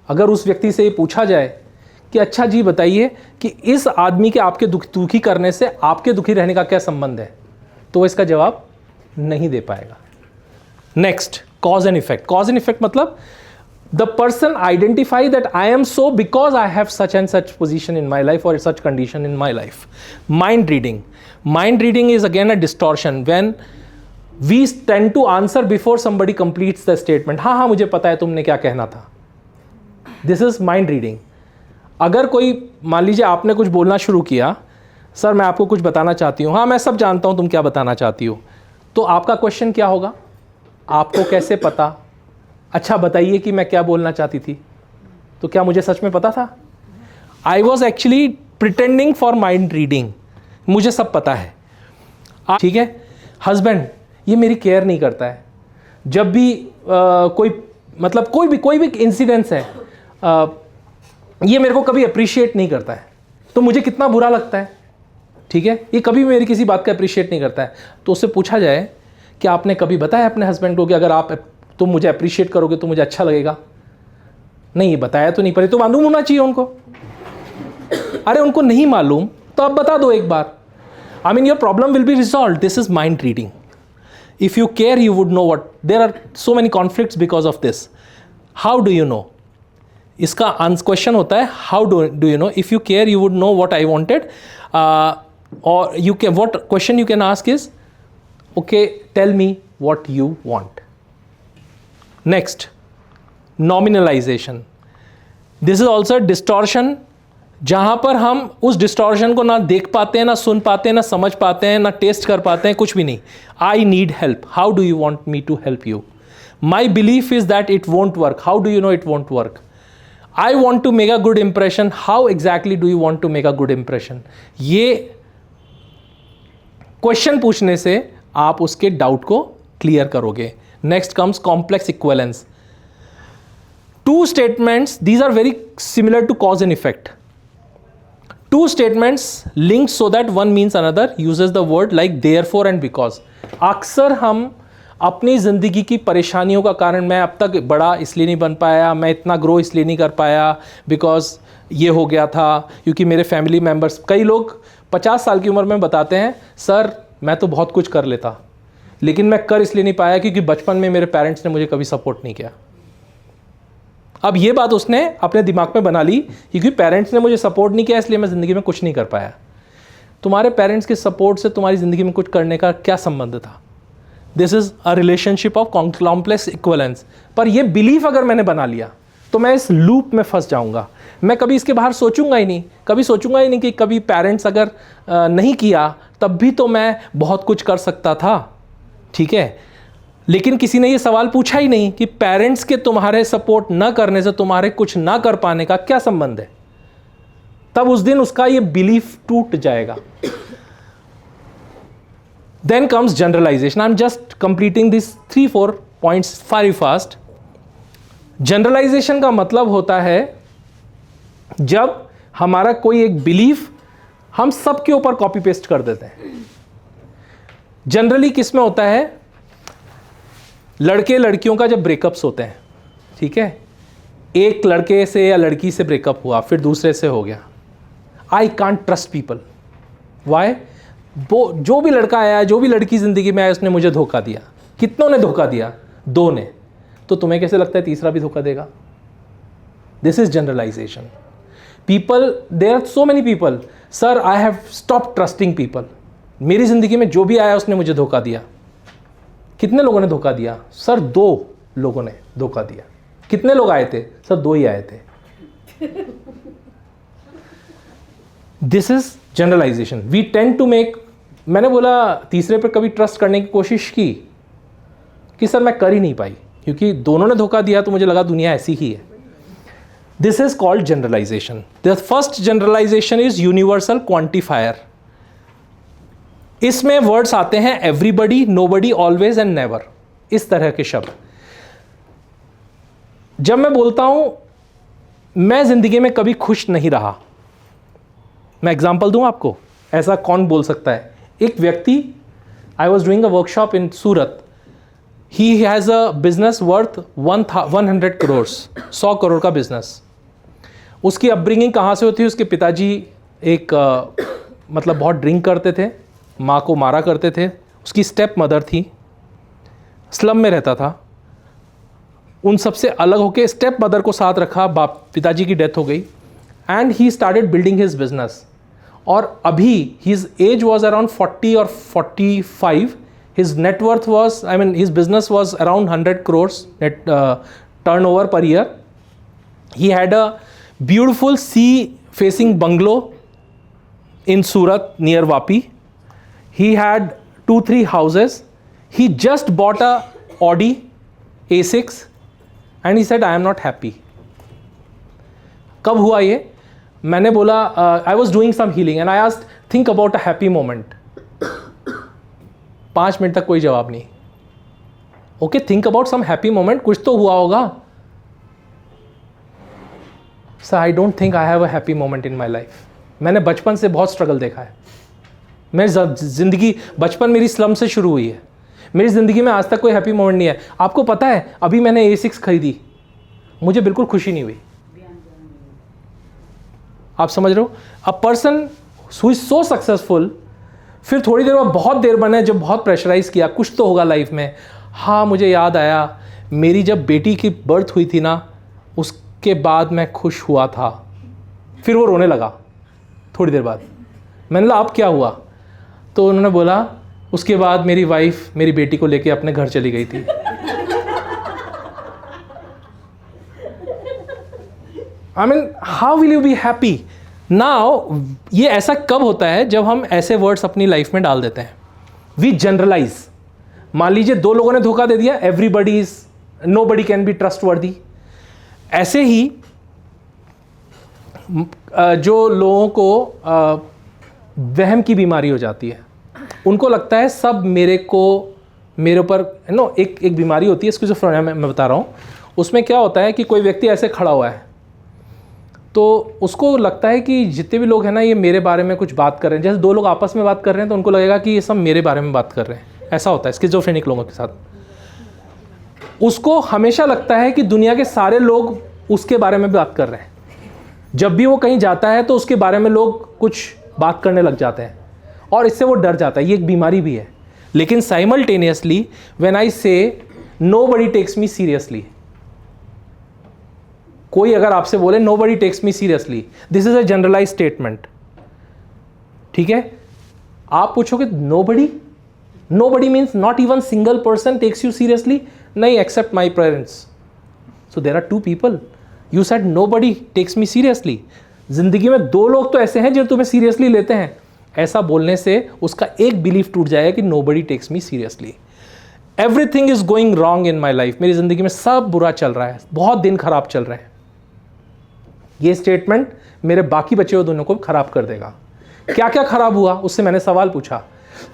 अगर उस व्यक्ति से ये पूछा जाए कि अच्छा जी बताइए कि इस आदमी के आपके दुखी करने से आपके दुखी रहने का क्या संबंध है, तो वो इसका जवाब नहीं दे पाएगा। Next, cause and effect. Cause and effect मतलब the person identify that I am so because I have such and such position in my life और such condition in my life. Mind reading. Mind reading is again a distortion when we tend to answer before somebody completes the statement. हाँ हाँ मुझे पता है तुमने क्या कहना था। This is mind reading. अगर कोई, मान लीजिए आपने कुछ बोलना शुरू किया, सर मैं आपको कुछ बताना चाहती हूँ, हाँ मैं सब जानता हूँ तुम क्या बताना चाहती हो, तो आपका क्वेश्चन क्या होगा, आपको कैसे पता, अच्छा बताइए कि मैं क्या बोलना चाहती थी, तो क्या मुझे सच में पता था? I was actually pretending for mind reading, मुझे सब पता है। ठीक है, हस्बैंड ये मेरी केयर नहीं करता है, जब भी कोई भी इंसिडेंस है, ये मेरे को कभी अप्रिशिएट नहीं करता है, तो मुझे कितना बुरा लगता है। ठीक है, ये कभी मेरी किसी बात का अप्रिशिएट नहीं करता है। तो उससे पूछा जाए कि आपने कभी बताया अपने हस्बैंड को कि अगर तुम मुझे अप्रिशिएट करोगे तो मुझे अच्छा लगेगा? नहीं, बताया तो नहीं, पर तो मालूम होना चाहिए उनको। अरे उनको नहीं मालूम तो आप बता दो एक बार। I mean your problem will be resolve. This is mind reading. If you care you would know what, there are so many conflicts because of this. How do you know? इसका क्वेश्चन होता है how do you know. If you care you would know what I wanted, और you can, what question you can ask is okay tell me what you want. Next, nominalisation. This is also distortion, जहां पर हम उस distortion को ना देख पाते हैं, ना सुन पाते हैं, ना समझ पाते हैं, ना टेस्ट कर पाते हैं, कुछ भी नहीं। I need help, how do you want me to help you? My belief is that it won't work, how do you know it won't work? I want to make a good impression. How exactly do you want to make a good impression? ये question पूछने से आप उसके doubt को clear करोगे। Next comes complex equivalence. Two statements, these are very similar to cause and effect. Two statements linked so that one means another, uses the word like therefore and because. अक्सर हम अपनी ज़िंदगी की परेशानियों का कारण, मैं अब तक बड़ा इसलिए नहीं बन पाया, मैं इतना ग्रो इसलिए नहीं कर पाया बिकॉज ये हो गया था, क्योंकि मेरे फैमिली मेम्बर्स, कई लोग 50 साल की उम्र में बताते हैं सर मैं तो बहुत कुछ कर लेता लेकिन मैं कर इसलिए नहीं पाया क्योंकि बचपन में मेरे पेरेंट्स ने मुझे कभी सपोर्ट नहीं किया। अब ये बात उसने अपने दिमाग में बना ली क्योंकि पेरेंट्स ने मुझे सपोर्ट नहीं किया इसलिए मैं ज़िंदगी में कुछ नहीं कर पाया। तुम्हारे पेरेंट्स के सपोर्ट से तुम्हारी ज़िंदगी में कुछ करने का क्या संबंध था? This is a relationship of complex equivalence. पर ये बिलीफ अगर मैंने बना लिया तो मैं इस लूप में फंस जाऊंगा, मैं कभी इसके बाहर सोचूंगा ही नहीं, कभी सोचूंगा ही नहीं कि कभी पेरेंट्स अगर नहीं किया तब भी तो मैं बहुत कुछ कर सकता था। ठीक है, लेकिन किसी ने ये सवाल पूछा ही नहीं कि पेरेंट्स के तुम्हारे सपोर्ट न करने से तुम्हारे कुछ ना कर पाने का क्या संबंध है। तब उस दिन उसका ये बिलीफ टूट जाएगा। Then comes generalization. I am just completing this 3-4 points very fast. Generalization का मतलब होता है जब हमारा कोई एक बिलीफ हम सबके ऊपर कॉपी पेस्ट कर देते हैं। जनरली किस में होता है, लड़के लड़कियों का जब ब्रेकअप्स होते हैं, ठीक है, एक लड़के से या लड़की से ब्रेकअप हुआ, फिर दूसरे से हो गया, I can't trust people. Why? वो जो भी लड़का आया, जो भी लड़की ज़िंदगी में आया, उसने मुझे धोखा दिया। कितनों ने धोखा दिया? 2 ने। तो तुम्हें कैसे लगता है तीसरा भी धोखा देगा? This is generalization. People, there are so many people, sir I have stop trusting people. मेरी ज़िंदगी में जो भी आया उसने मुझे धोखा दिया। कितने लोगों ने धोखा दिया? सर 2 लोगों ने धोखा दिया। कितने लोग आए थे? सर 2 ही आए थे। This is generalization. We tend to make, मैंने बोला तीसरे पर कभी ट्रस्ट करने की कोशिश की कि सर मैं कर ही नहीं पाई, क्योंकि दोनों ने धोखा दिया तो मुझे लगा दुनिया ऐसी ही है। This is called generalization. The first generalization is universal quantifier. इसमें वर्ड्स आते हैं everybody, nobody, always and never, इस तरह के शब्द। जब मैं बोलता हूं मैं जिंदगी में कभी खुश नहीं रहा, मैं एग्जांपल दूं आपको, ऐसा कौन बोल सकता है? एक व्यक्ति, I was doing a workshop in Surat, he has a business worth 100 crore, 100 crore का बिजनेस। उसकी अपब्रिंगिंग कहाँ से होती है? उसके पिताजी एक मतलब बहुत ड्रिंक करते थे, माँ को मारा करते थे। उसकी स्टेप मदर थी, स्लम में रहता था। उन सबसे अलग होकर स्टेप मदर को साथ रखा, पिताजी की डेथ हो गई, and he started building his business. और अभी हिज एज वॉज अराउंड 40 और 45, his net worth was, I mean his business was around 100 crores net turnover per year. He had a beautiful sea facing bungalow in Surat near Vapi. He had 2-3 houses. He just bought a Audi A6 and he said I am not happy. कब हुआ ये? मैंने बोला I was doing some healing and I asked think about a happy moment. 5 minute तक कोई जवाब नहीं। Okay, think about some happy moment, कुछ तो हुआ होगा। Sir I don't think I have a happy moment in my life. मैंने बचपन से बहुत स्ट्रगल देखा है। मेरी ज़िंदगी बचपन मेरी स्लम से शुरू हुई है। मेरी ज़िंदगी में आज तक कोई हैप्पी मोमेंट नहीं है। आपको पता है अभी मैंने A6 खरीदी, मुझे बिल्कुल खुशी नहीं हुई। आप समझ रहे हो? A person who is so successful, फिर थोड़ी देर बाद बहुत देर बने, जब बहुत प्रेशराइज किया, कुछ तो होगा लाइफ में। हाँ, मुझे याद आया मेरी जब बेटी की बर्थ हुई थी ना, उसके बाद मैं खुश हुआ था। फिर वो रोने लगा थोड़ी देर बाद। मैंने बोला अब क्या हुआ? तो उन्होंने बोला उसके बाद मेरी वाइफ मेरी बेटी को लेके अपने घर चली गई थी। I mean how will you be happy? Now ये ऐसा कब होता है? जब हम ऐसे वर्ड्स अपनी लाइफ में डाल देते हैं। We generalize. मान लीजिए 2 लोगों ने धोखा दे दिया, everybody is, nobody can be trustworthy. ऐसे ही जो लोगों को वहम की बीमारी हो जाती है, उनको लगता है सब मेरे ऊपर एक बीमारी होती है स्किज़ोफ्रेनिया, मैं बता रहा हूँ। उसमें क्या होता है कि कोई व्यक्ति ऐसे खड़ा हुआ है तो उसको लगता है कि जितने भी लोग हैं ना, ये मेरे बारे में कुछ बात कर रहे हैं। जैसे 2 लोग आपस में बात कर रहे हैं तो उनको लगेगा कि ये सब मेरे बारे में बात कर रहे हैं। ऐसा होता है स्किज़ोफ्रेनिक लोगों के साथ। उसको हमेशा लगता है कि दुनिया के सारे लोग उसके बारे में बात कर रहे हैं। जब भी वो कहीं जाता है तो उसके बारे में लोग कुछ बात करने लग जाते हैं और इससे वो डर जाता है। ये एक बीमारी भी है। लेकिन साइमल्टेनियसली व्हेन आई से नोबडी टेक्स मी सीरियसली, कोई अगर आपसे बोले nobody takes me seriously, this is a generalise statement. ठीक है, आप पूछोगे nobody means not even single person takes you seriously? नहीं, except my parents. So there are 2 people. You said nobody takes me seriously. जिंदगी में 2 लोग तो ऐसे हैं जो तुम्हें सीरियसली लेते हैं। ऐसा बोलने से उसका एक बिलीफ टूट जाएगा कि nobody takes me seriously. Everything is going wrong in my life, मेरी ज़िंदगी में सब बुरा चल रहा है, बहुत दिन खराब चल रहे हैं। ये स्टेटमेंट मेरे बाकी बचे हुए दोनों को खराब कर देगा। क्या क्या खराब हुआ, उससे मैंने सवाल पूछा।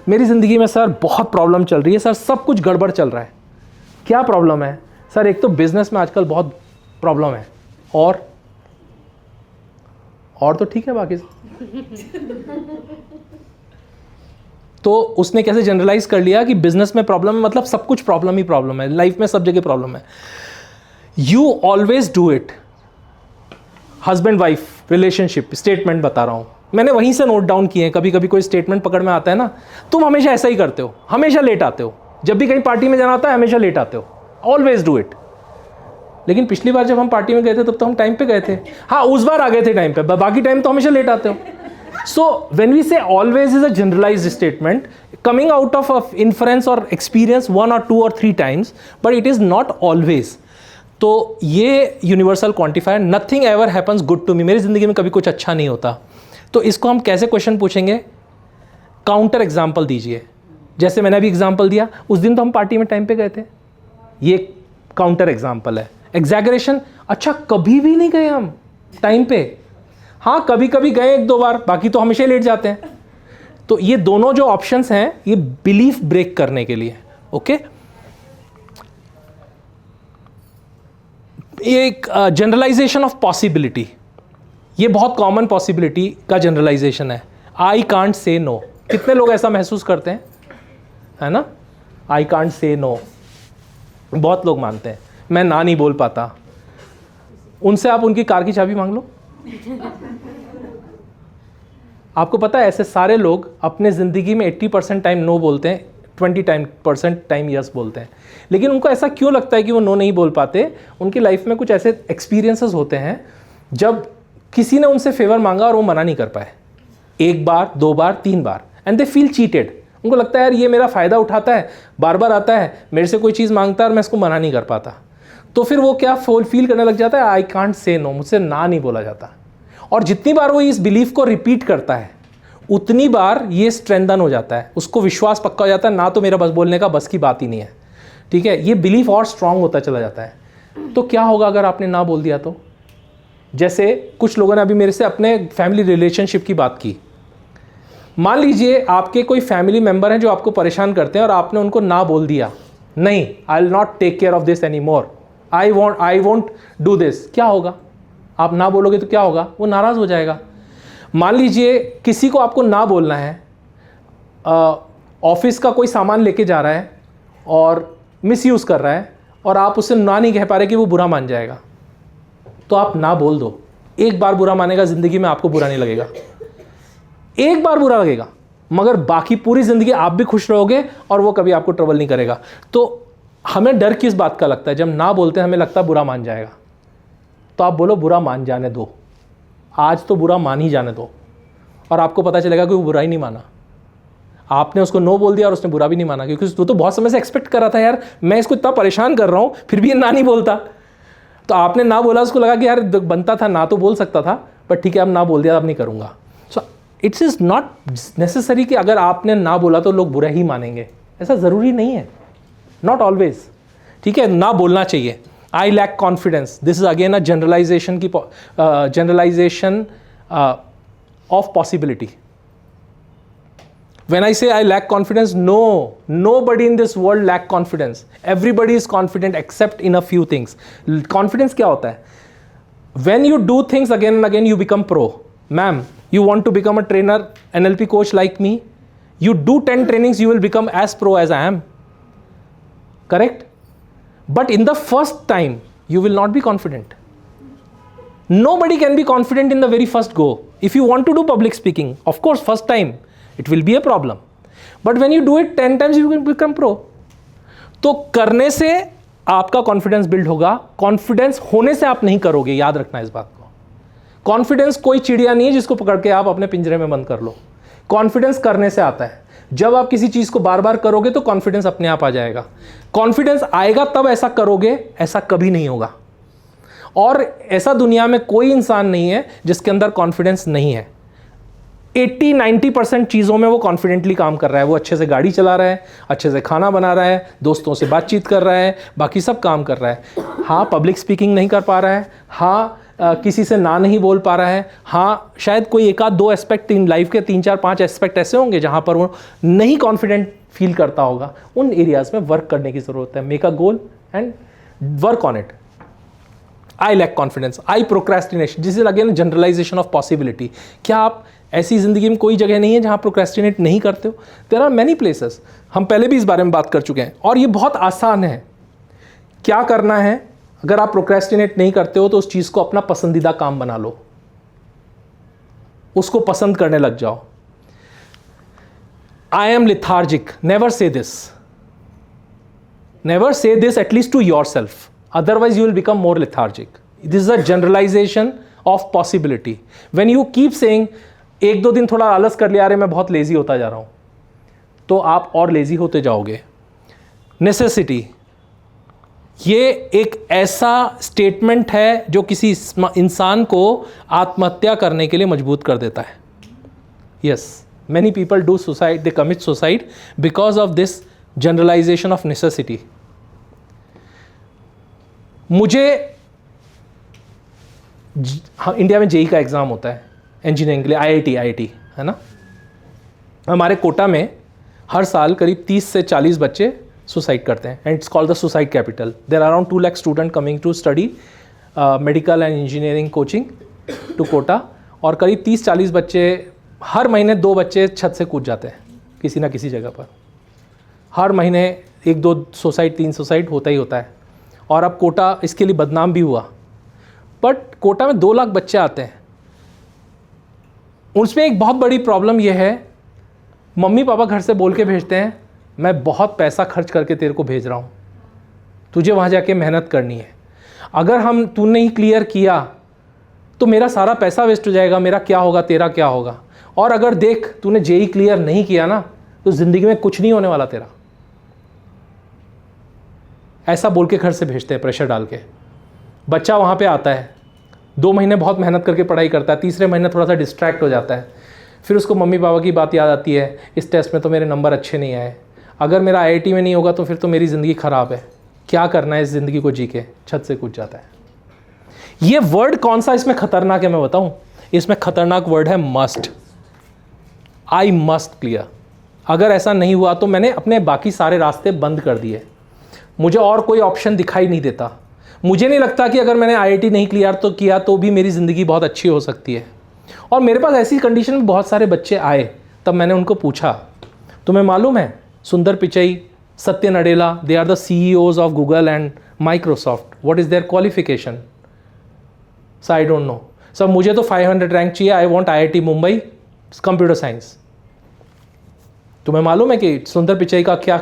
मेरी ज़िंदगी में सर बहुत प्रॉब्लम चल रही है, सर सब कुछ गड़बड़ चल रहा है। क्या प्रॉब्लम है सर? एक तो बिजनेस में आजकल बहुत प्रॉब्लम है, और तो ठीक है बाकी तो उसने कैसे जनरलाइज कर लिया कि बिजनेस में प्रॉब्लम है मतलब सब कुछ प्रॉब्लम ही प्रॉब्लम है, लाइफ में सब जगह प्रॉब्लम है। You always do it. Husband wife relationship statement बता रहा हूं, मैंने वहीं से नोट डाउन किए हैं। कभी कभी कोई स्टेटमेंट पकड़ में आता है ना, तुम हमेशा ऐसा ही करते हो, हमेशा लेट आते हो, जब भी कहीं पार्टी में जाना होता है हमेशा लेट आते हो, ऑलवेज डू इट। लेकिन पिछली बार जब हम पार्टी में गए थे तब तो हम टाइम पे गए थे। हाँ, उस बार आ गए थे टाइम पे, बाकी टाइम तो हमेशा लेट आते हो। So when we say always is a generalized statement coming out of inference or experience 1 or 2 or 3 times, but it is not always. तो ये universal quantifier, nothing ever happens good to me, मेरी ज़िंदगी में कभी कुछ अच्छा नहीं होता। तो इसको हम कैसे क्वेश्चन पूछेंगे? काउंटर एग्जाम्पल दीजिए। जैसे मैंने अभी एग्जाम्पल दिया, उस दिन तो हम पार्टी में टाइम पे गए थे, ये काउंटर एग्जाम्पल है। एग्जैगरेशन, अच्छा कभी भी नहीं गए हम टाइम पे, हाँ कभी कभी गए 1-2 बार, बाकी तो हमेशा लेट जाते हैं। तो ये दोनों जो ऑप्शंस हैं ये बिलीफ ब्रेक करने के लिए। ओके, ये एक जनरलाइजेशन ऑफ पॉसिबिलिटी, ये बहुत कॉमन पॉसिबिलिटी का जनरलाइजेशन है। आई कांट से नो, कितने लोग ऐसा महसूस करते हैं, है ना? आई कांट से नो, बहुत लोग मानते हैं मैं ना नहीं बोल पाता। उनसे आप उनकी कार की चाबी मांग लो। आपको पता है ऐसे सारे लोग अपने ज़िंदगी में 80% टाइम नो बोलते हैं, 20% टाइम यस बोलते हैं। लेकिन उनको ऐसा क्यों लगता है कि वो नो नहीं बोल पाते? उनकी लाइफ में कुछ ऐसे एक्सपीरियंसेस होते हैं जब किसी ने उनसे फेवर मांगा और वो मना नहीं कर पाए, 1 बार 2 बार 3 बार, एंड दे फील चीटेड। उनको लगता है यार ये मेरा फ़ायदा उठाता है, बार बार आता है मेरे से कोई चीज़ मांगता है और मैं इसको मना नहीं कर पाता। तो फिर वो क्या फील करने लग जाता है, आई कांट से नो, मुझसे ना नहीं बोला जाता। और जितनी बार वो इस बिलीफ को रिपीट करता है उतनी बार ये स्ट्रेंथन हो जाता है, उसको विश्वास पक्का हो जाता है, ना तो मेरा बस बोलने का बस की बात ही नहीं है। ठीक है, ये बिलीफ और स्ट्रांग होता चला जाता है। तो क्या होगा अगर आपने ना बोल दिया तो? जैसे कुछ लोगों ने अभी मेरे से अपने फैमिली रिलेशनशिप की बात की। मान लीजिए आपके कोई फैमिली मेंबर हैं जो आपको परेशान करते हैं और आपने उनको ना बोल दिया, नहीं I will not take care of this any more, I won't do this. क्या होगा? आप ना बोलोगे तो क्या होगा? वो नाराज़ हो जाएगा। मान लीजिए किसी को आपको ना बोलना है, ऑफिस का कोई सामान लेके जा रहा है और मिसयूज़ कर रहा है और आप उससे ना नहीं कह पा रहे कि वो बुरा मान जाएगा, तो आप ना बोल दो। एक बार बुरा मानेगा, ज़िंदगी में आपको बुरा नहीं लगेगा। एक बार बुरा लगेगा मगर बाकी पूरी ज़िंदगी आप भी खुश रहोगे और वो कभी आपको ट्रबल नहीं करेगा। तो हमें डर किस बात का लगता है? जब ना बोलते हैं हमें लगता है बुरा मान जाएगा। तो आप बोलो बुरा मान जाने दो, आज तो बुरा मान ही जाने दो, और आपको पता चलेगा कि वो बुरा ही नहीं माना। आपने उसको नो बोल दिया और उसने बुरा भी नहीं माना, क्योंकि वो तो बहुत समय से एक्सपेक्ट कर रहा था यार मैं इसको इतना परेशान कर रहा हूँ फिर भी ये ना नहीं बोलता। तो आपने ना बोला, उसको लगा कि यार बनता था, ना तो बोल सकता था, बट ठीक है अब ना बोल दिया, अब नहीं करूँगा। So it's is not necessary कि अगर आपने ना बोला तो लोग बुरा ही मानेंगे, ऐसा ज़रूरी नहीं है, नॉट ऑलवेज। ठीक है, ना बोलना चाहिए। I lack confidence, this is again a generalisation की generalisation of possibility. When I say I lack confidence, no, nobody in this world lack confidence. Everybody is confident except in a few things. Confidence क्या होता है? When you do things again and again, you become pro. Ma'am, you want to become a trainer, NLP coach like me? You do 10 trainings, you will become as pro as I am. Correct? But in the first time, you will not be confident. Nobody can be confident in the very first go. If you want to do public speaking, of course, first time, it will be a problem. But when you do it 10 times, you will become pro. तो करने से आपका confidence build होगा, confidence होने से आप नहीं करोगे, याद रखना इस बात को। कॉन्फिडेंस कोई चिड़िया नहीं है जिसको पकड़ के आप अपने पिंजरे में बंद कर लो। कॉन्फिडेंस करने से आता है। जब आप किसी चीज़ को बार बार करोगे तो कॉन्फिडेंस अपने आप आ जाएगा। कॉन्फिडेंस आएगा तब ऐसा करोगे, ऐसा कभी नहीं होगा। और ऐसा दुनिया में कोई इंसान नहीं है जिसके अंदर कॉन्फिडेंस नहीं है। 80-90% चीज़ों में वो कॉन्फिडेंटली काम कर रहा है। वो अच्छे से गाड़ी चला रहा है, अच्छे से खाना बना रहा है, दोस्तों से बातचीत कर रहा है, बाकी सब काम कर रहा है। हाँ, पब्लिक स्पीकिंग नहीं कर पा रहा है, हाँ किसी से ना नहीं बोल पा रहा है, हाँ शायद कोई एक आध दो एस्पेक्ट इन लाइफ के 3-4-5 एस्पेक्ट ऐसे होंगे जहाँ पर वो नहीं कॉन्फिडेंट फील करता होगा। उन एरियाज़ में वर्क करने की ज़रूरत है। Make a goal and work on it. I lack confidence, I procrastination. This is again a generalization of possibility. क्या आप ऐसी ज़िंदगी में कोई जगह नहीं है जहाँ प्रोक्रेस्टिनेट नहीं करते हो? There are many places. हम पहले भी इस बारे में बात कर चुके हैं और ये बहुत आसान है। क्या करना है? अगर आप प्रोक्रेस्टिनेट नहीं करते हो तो उस चीज़ को अपना पसंदीदा काम बना लो, उसको पसंद करने लग जाओ। I am lethargic. Never say this. Never say this, at least to yourself. Otherwise you will become more lethargic. This is a generalization of possibility. When you keep saying एक दो दिन थोड़ा आलस कर लिया, अरे मैं बहुत लेजी होता जा रहा हूं, तो आप और लेजी होते जाओगे। नेसेसिटी, ये एक ऐसा स्टेटमेंट है जो किसी इंसान को आत्महत्या करने के लिए मजबूर कर देता है। Yes, many people do suicide, they commit suicide because of this generalization of necessity. मुझे हाँ, इंडिया में जेई का एग्ज़ाम होता है इंजीनियरिंग के लिए, आईआईटी है ना। हमारे कोटा में हर साल करीब 30 से 40 बच्चे सुसाइड करते हैं and it's called the suicide capital. There are around 2 lakh student coming to study medical and engineering coaching to Kota, और करीब 30-40 बच्चे हर महीने 2 बच्चे छत से कूद जाते हैं किसी ना किसी जगह पर। हर महीने 1-2 सुसाइड 3 सुसाइड होता ही होता है। और अब कोटा इसके लिए बदनाम भी हुआ। बट कोटा में 2 लाख बच्चे आते हैं, उसमें एक बहुत बड़ी प्रॉब्लम यह है, मम्मी पापा घर से बोल के भेजते हैं मैं बहुत पैसा खर्च करके तेरे को भेज रहा हूँ, तुझे वहाँ जाके मेहनत करनी है। अगर तूने ही क्लियर किया तो मेरा सारा पैसा वेस्ट हो जाएगा, मेरा क्या होगा, तेरा क्या होगा। और अगर देख तूने जेई क्लियर नहीं किया ना तो ज़िंदगी में कुछ नहीं होने वाला तेरा। ऐसा बोल के घर से भेजते हैं, प्रेशर डाल के। बच्चा वहाँ पे आता है, 2 महीने बहुत मेहनत करके पढ़ाई करता है, तीसरे महीने थोड़ा सा डिस्ट्रैक्ट हो जाता है, फिर उसको मम्मी पापा की बात याद आती है, इस टेस्ट में तो मेरे नंबर अच्छे नहीं आए, अगर मेरा आईआईटी में नहीं होगा तो फिर तो मेरी ज़िंदगी ख़राब है, क्या करना है इस ज़िंदगी को जी के, छत से कूद जाता है। ये वर्ड कौन सा इसमें खतरनाक है मैं बताऊँ? इसमें खतरनाक वर्ड है मस्ट। I must clear. अगर ऐसा नहीं हुआ तो मैंने अपने बाकी सारे रास्ते बंद कर दिए, मुझे और कोई ऑप्शन दिखाई नहीं देता। मुझे नहीं लगता कि अगर मैंने आईआईटी नहीं क्लियर तो किया तो भी मेरी ज़िंदगी बहुत अच्छी हो सकती है। और मेरे पास ऐसी कंडीशन में बहुत सारे बच्चे आए, तब मैंने उनको पूछा, तुम्हें मालूम है Sundar Pichai, Satya Nadella, they are the CEOs of Google and Microsoft, what is their qualification? So I don't know sir, मुझे तो 500 रैंक चाहिए, I want IIT Mumbai computer science. तुम्हें मालूम है कि सुंदर पिचई का क्या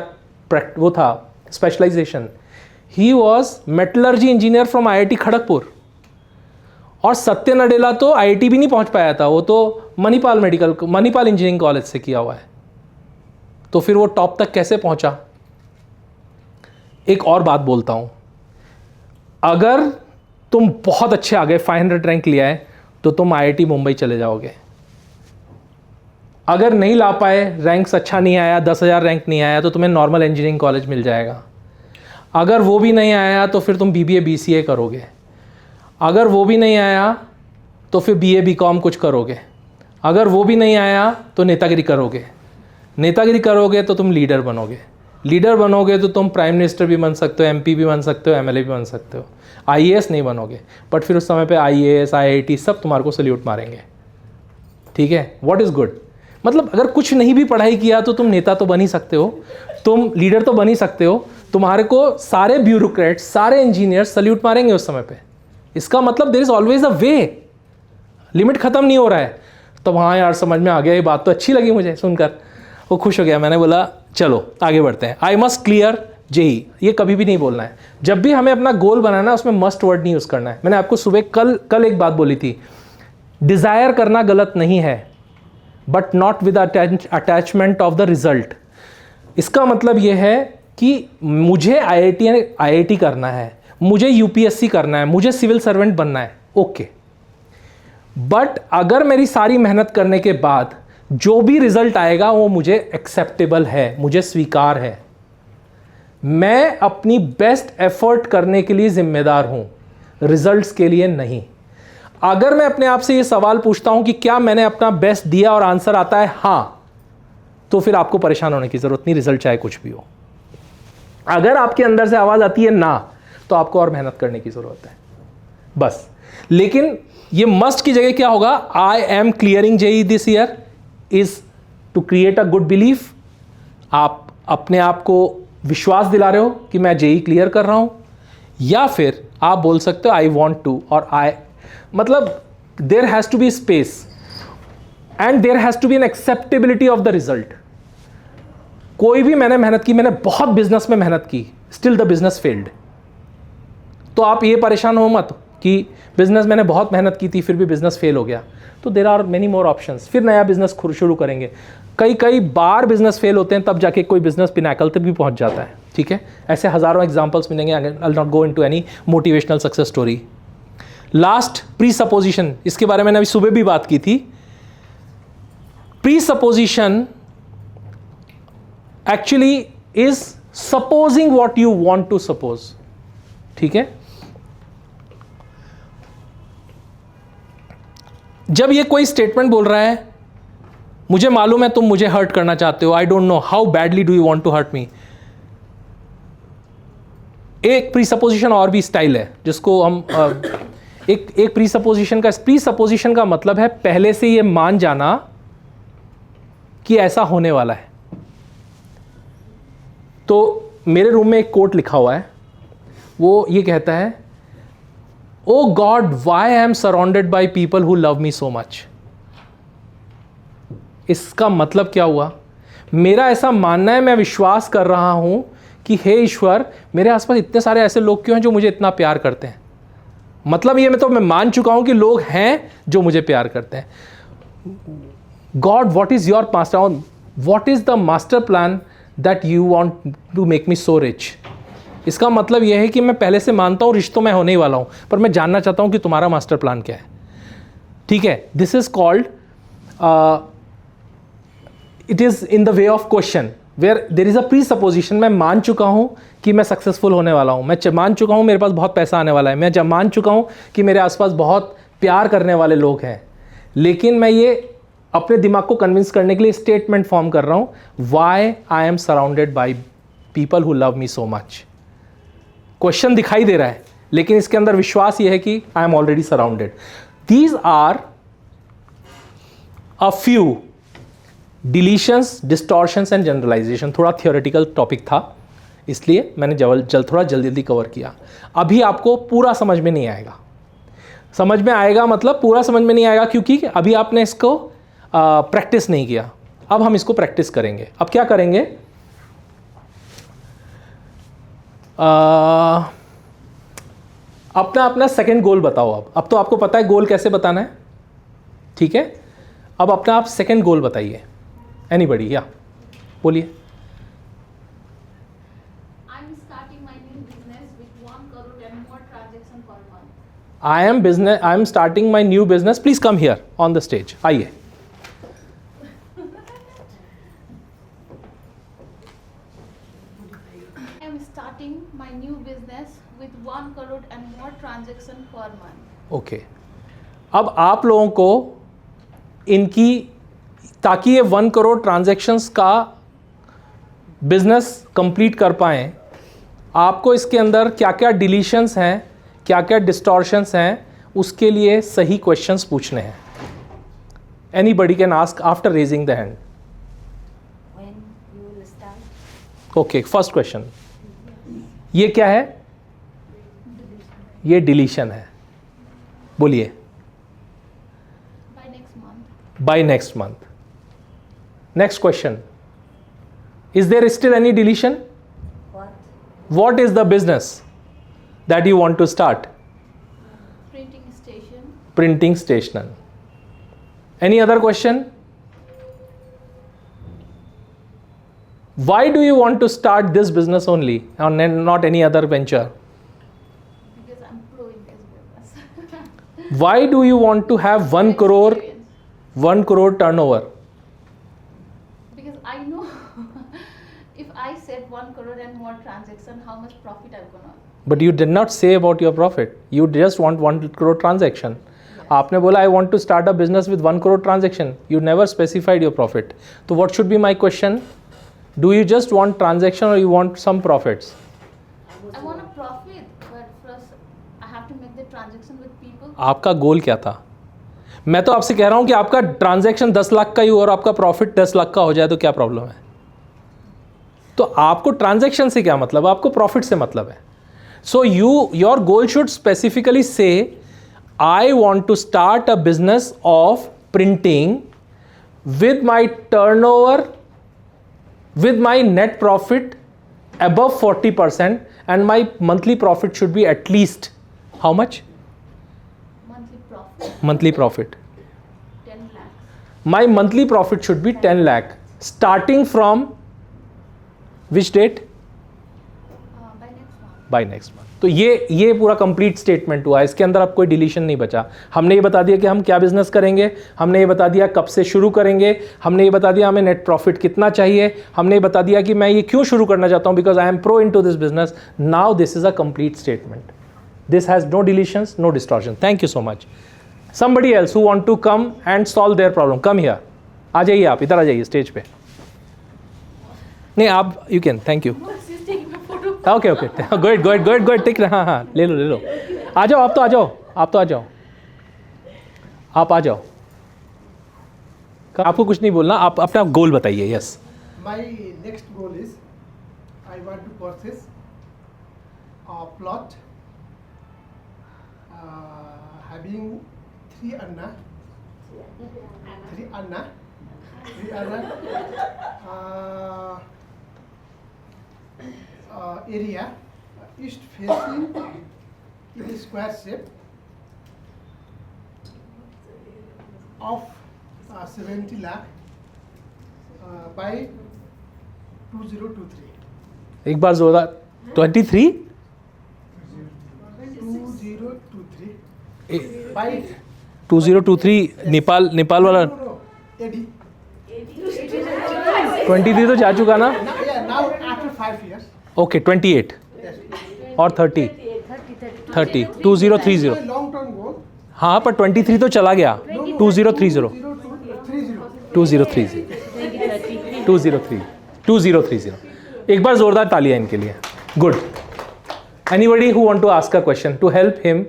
वो था specialization? He was metallurgy engineer from IIT Kharagpur. और सत्य नडेला तो IIT भी नहीं पहुंच पाया था, वो तो मणिपाल इंजीनियरिंग कॉलेज से किया हुआ है, तो फिर वो टॉप तक कैसे पहुंचा? एक और बात बोलता हूं, अगर तुम बहुत अच्छे आ गए, 500 रैंक लिया है, तो तुम IIT मुंबई चले जाओगे। अगर नहीं ला पाए, रैंक्स अच्छा नहीं आया, 10,000 रैंक नहीं आया, तो तुम्हें नॉर्मल इंजीनियरिंग कॉलेज मिल जाएगा। अगर वो भी नहीं आया तो फिर तुम BBA BCA करोगे। अगर वो भी नहीं आया तो फिर BA BCom कुछ करोगे। अगर वो भी नहीं आया तो नेतागिरी करोगे। नेतागिरी करोगे तो तुम लीडर बनोगे। लीडर बनोगे तो तुम प्राइम मिनिस्टर भी बन सकते हो, MP भी बन सकते हो, MLA भी बन सकते हो। IAS नहीं बनोगे, बट फिर उस समय पे IAS IIT सब तुम्हारे को सल्यूट मारेंगे। ठीक है, व्हाट इज़ गुड? मतलब अगर कुछ नहीं भी पढ़ाई किया तो तुम नेता तो बन ही सकते हो, तुम लीडर तो बन ही सकते हो, तुम्हारे को सारे ब्यूरोक्रेट्स, सारे इंजीनियर्स सल्यूट मारेंगे उस समय पे। इसका मतलब there is always a way, limit ख़त्म नहीं हो रहा है। तो हाँ यार, समझ में आ गया, ये बात तो अच्छी लगी मुझे सुनकर, वो खुश हो गया। मैंने बोला चलो आगे बढ़ते हैं। आई मस्ट क्लियर जेई, ये कभी भी नहीं बोलना है। जब भी हमें अपना गोल बनाना है उसमें मस्ट वर्ड नहीं यूज़ करना है। मैंने आपको सुबह कल एक बात बोली थी, डिज़ायर करना गलत नहीं है, but not with attachment of the result. इसका मतलब ये है कि मुझे IIT करना है, मुझे UPSC करना है, मुझे सिविल सर्वेंट बनना है, ओके, बट अगर मेरी सारी मेहनत करने के बाद जो भी रिजल्ट आएगा वो मुझे एक्सेप्टेबल है, मुझे स्वीकार है, मैं अपनी बेस्ट एफर्ट करने के लिए जिम्मेदार हूं, रिजल्ट्स के लिए नहीं। अगर मैं अपने आप से ये सवाल पूछता हूं कि क्या मैंने अपना बेस्ट दिया और आंसर आता है हाँ, तो फिर आपको परेशान होने की जरूरत नहीं, रिजल्ट चाहे कुछ भी हो। अगर आपके अंदर से आवाज आती है ना, तो आपको और मेहनत करने की जरूरत है बस। लेकिन ये मस्ट की जगह क्या होगा, I am clearing JEE this year is to create a good belief. आप अपने आप को विश्वास दिला रहे हो कि मैं जेई क्लियर कर रहा हूं, या फिर आप बोल सकते हो आई वॉन्ट टू, और आई मतलब there has to be space and there has to be an acceptability of the result. कोई भी मैंने मेहनत की, मैंने बहुत बिजनेस में मेहनत की, स्टिल द बिजनेस फेल्ड, तो आप ये परेशान हो मत कि बिजनेस मैंने बहुत मेहनत की थी फिर भी बिजनेस फेल हो गया। तो there are many more options, फिर नया बिजनेस शुरू करेंगे। कई बार बिजनेस फेल होते हैं, तब जाके कोई बिजनेस पिनाकल तक भी पहुंच जाता है। ठीक है, ऐसे हजारों एग्जांपल्स मिलेंगे। आई will not go into any motivational success story. Last, pre supposition, इसके बारे में मैंने अभी सुबह भी बात की थी। Presupposition actually is supposing what you want to suppose. ठीक है, जब ये कोई स्टेटमेंट बोल रहा है, मुझे मालूम है तुम मुझे हर्ट करना चाहते हो, I don't know how badly do you want to hurt me. एक प्रीसपोजिशन और भी स्टाइल है जिसको हम एक प्रीसपोजिशन का मतलब है पहले से ये मान जाना कि ऐसा होने वाला है। तो मेरे रूम में एक कोट लिखा हुआ है, वो ये कहता है, oh God why I am surrounded by people who love me so much. इसका मतलब क्या हुआ, मेरा ऐसा मानना है, मैं विश्वास कर रहा हूं कि हे ईश्वर, मेरे आसपास इतने सारे ऐसे लोग क्यों हैं जो मुझे इतना प्यार करते हैं। मतलब ये मैं मान चुका हूं कि लोग हैं जो मुझे प्यार करते हैं। God, what is your master, what is the master plan that you want to make me so rich. इसका मतलब यह है कि मैं पहले से मानता हूं रिच तो मैं होने ही वाला हूं, पर मैं जानना चाहता हूं कि तुम्हारा मास्टर प्लान क्या है। ठीक है, this is called it is in the way of question where there is a presupposition. मैं मान चुका हूं कि मैं सक्सेसफुल होने वाला हूं, मैं मान चुका हूं मेरे पास बहुत पैसा आने वाला है, मैं मान चुका हूं कि मेरे आसपास बहुत प्यार करने वाले लोग हैं, लेकिन मैं ये अपने दिमाग को कन्विंस करने के लिए स्टेटमेंट फॉर्म कर रहा हूं, why I am surrounded by people who love me so much. Question दिखाई दे रहा है, लेकिन इसके अंदर विश्वास यह है कि I am already surrounded. These are a few deletions, distortions and generalization. थोड़ा थियोरेटिकल टॉपिक था, इसलिए मैंने थोड़ा जल्दी कवर किया। अभी आपको पूरा समझ में नहीं आएगा। समझ में आएगा मतलब पूरा समझ में नहीं आएगा, क्योंकि अभी आपने इसको प्रैक्टिस नहीं किया। अब हम इसको प्रैक्टिस करेंगे। अब क्या करेंगे, अपना सेकंड गोल बताओ। अब तो आपको पता है गोल कैसे बताना है। ठीक है, अब अपना आप सेकंड गोल बताइए। एनीबडी, या बोलिए। I'm starting my new business with 1 crore and more transaction per month. I am starting my new business. Please come here on the stage. आइए। I am starting my new business with 1 crore and more transaction per month. Okay, अब आप लोगों को इनकी, ताकि ये 1 crore transactions का business complete कर पाएँ, आपको इसके अंदर क्या क्या डिलीशंस हैं, क्या क्या डिस्टॉर्शंस हैं, उसके लिए सही क्वेश्चंस पूछने हैं। Anybody can ask after raising the hand. When you will start? Okay, first question, ये क्या है? ये डिलीशन है। बोलिए। By next month. By next month. Next question. Is there still any deletion? What? What is the business that you want to start? Printing station. Printing station. Any other question? Why do you want to start this business only and not any other venture? Because I'm pro in this business. Why do you want to have 1 crore turnover? Because I know if I set 1 crore and more transaction, how much profit I'm gonna. But you did not say about your profit. You just want 1 crore transaction. आपने बोला I want to start a business with 1 crore transaction. You never specified your profit. So what should be my question? Do you just want transaction or you want some profits? I want a profit, but first I have to make the transaction with people. आपका गोल क्या था? मैं तो आपसे कह रहा हूँ कि आपका ट्रांजैक्शन 10 लाख का ही हो और आपका प्रॉफिट 10 लाख का हो जाए तो क्या प्रॉब्लम है? तो आपको ट्रांजैक्शन से क्या मतलब, आपको प्रॉफिट से मतलब है. So your goal should specifically से I want to start a business of printing with my turnover, with my net profit above 40%, and my monthly profit should be at least how much? Monthly profit Monthly profit. 10 lakhs. My monthly profit should be 10 lakh. Starting from which date? By next month. By next month. तो ये पूरा complete statement हुआ. इसके अंदर अब कोई deletion नहीं बचा. हमने ये बता दिया कि हम क्या बिजनेस करेंगे, हमने ये बता दिया कब से शुरू करेंगे, हमने ये बता दिया हमें नेट प्रॉफिट कितना चाहिए, हमने ये बता दिया कि मैं ये क्यों शुरू करना चाहता हूँ, because I am pro in to this business. Now this is a complete statement. This has no deletions, no distortion. Thank you so much. Somebody else who want to come and solve their problem, come here. आ जाइए, आप इधर आ जाइए stage पे. नहीं आप, you can. Thank you. Okay okay, good. Tick. हाँ, ले लो. आ जाओ, आप तो आ जाओ. आप आ जाओ. आपको कुछ नहीं बोलना, आप अपना गोल बताइए. Yes. My next goal is I want to purchase a plot having 3 anna area, east facing in a square shape of 70 lakh by 2023. एक बार जोरदार. 23 2023 by 2023 नेपाल वाला. AD. 23 तो जा चुका ना. Now after 5 years. ओके 28 और 30 2030. Long term goal. हाँ, पर 23 तो चला गया. 2030 2030. एक बार जोरदार तालियां इनके लिए. Good. Anybody who want to ask a question to help him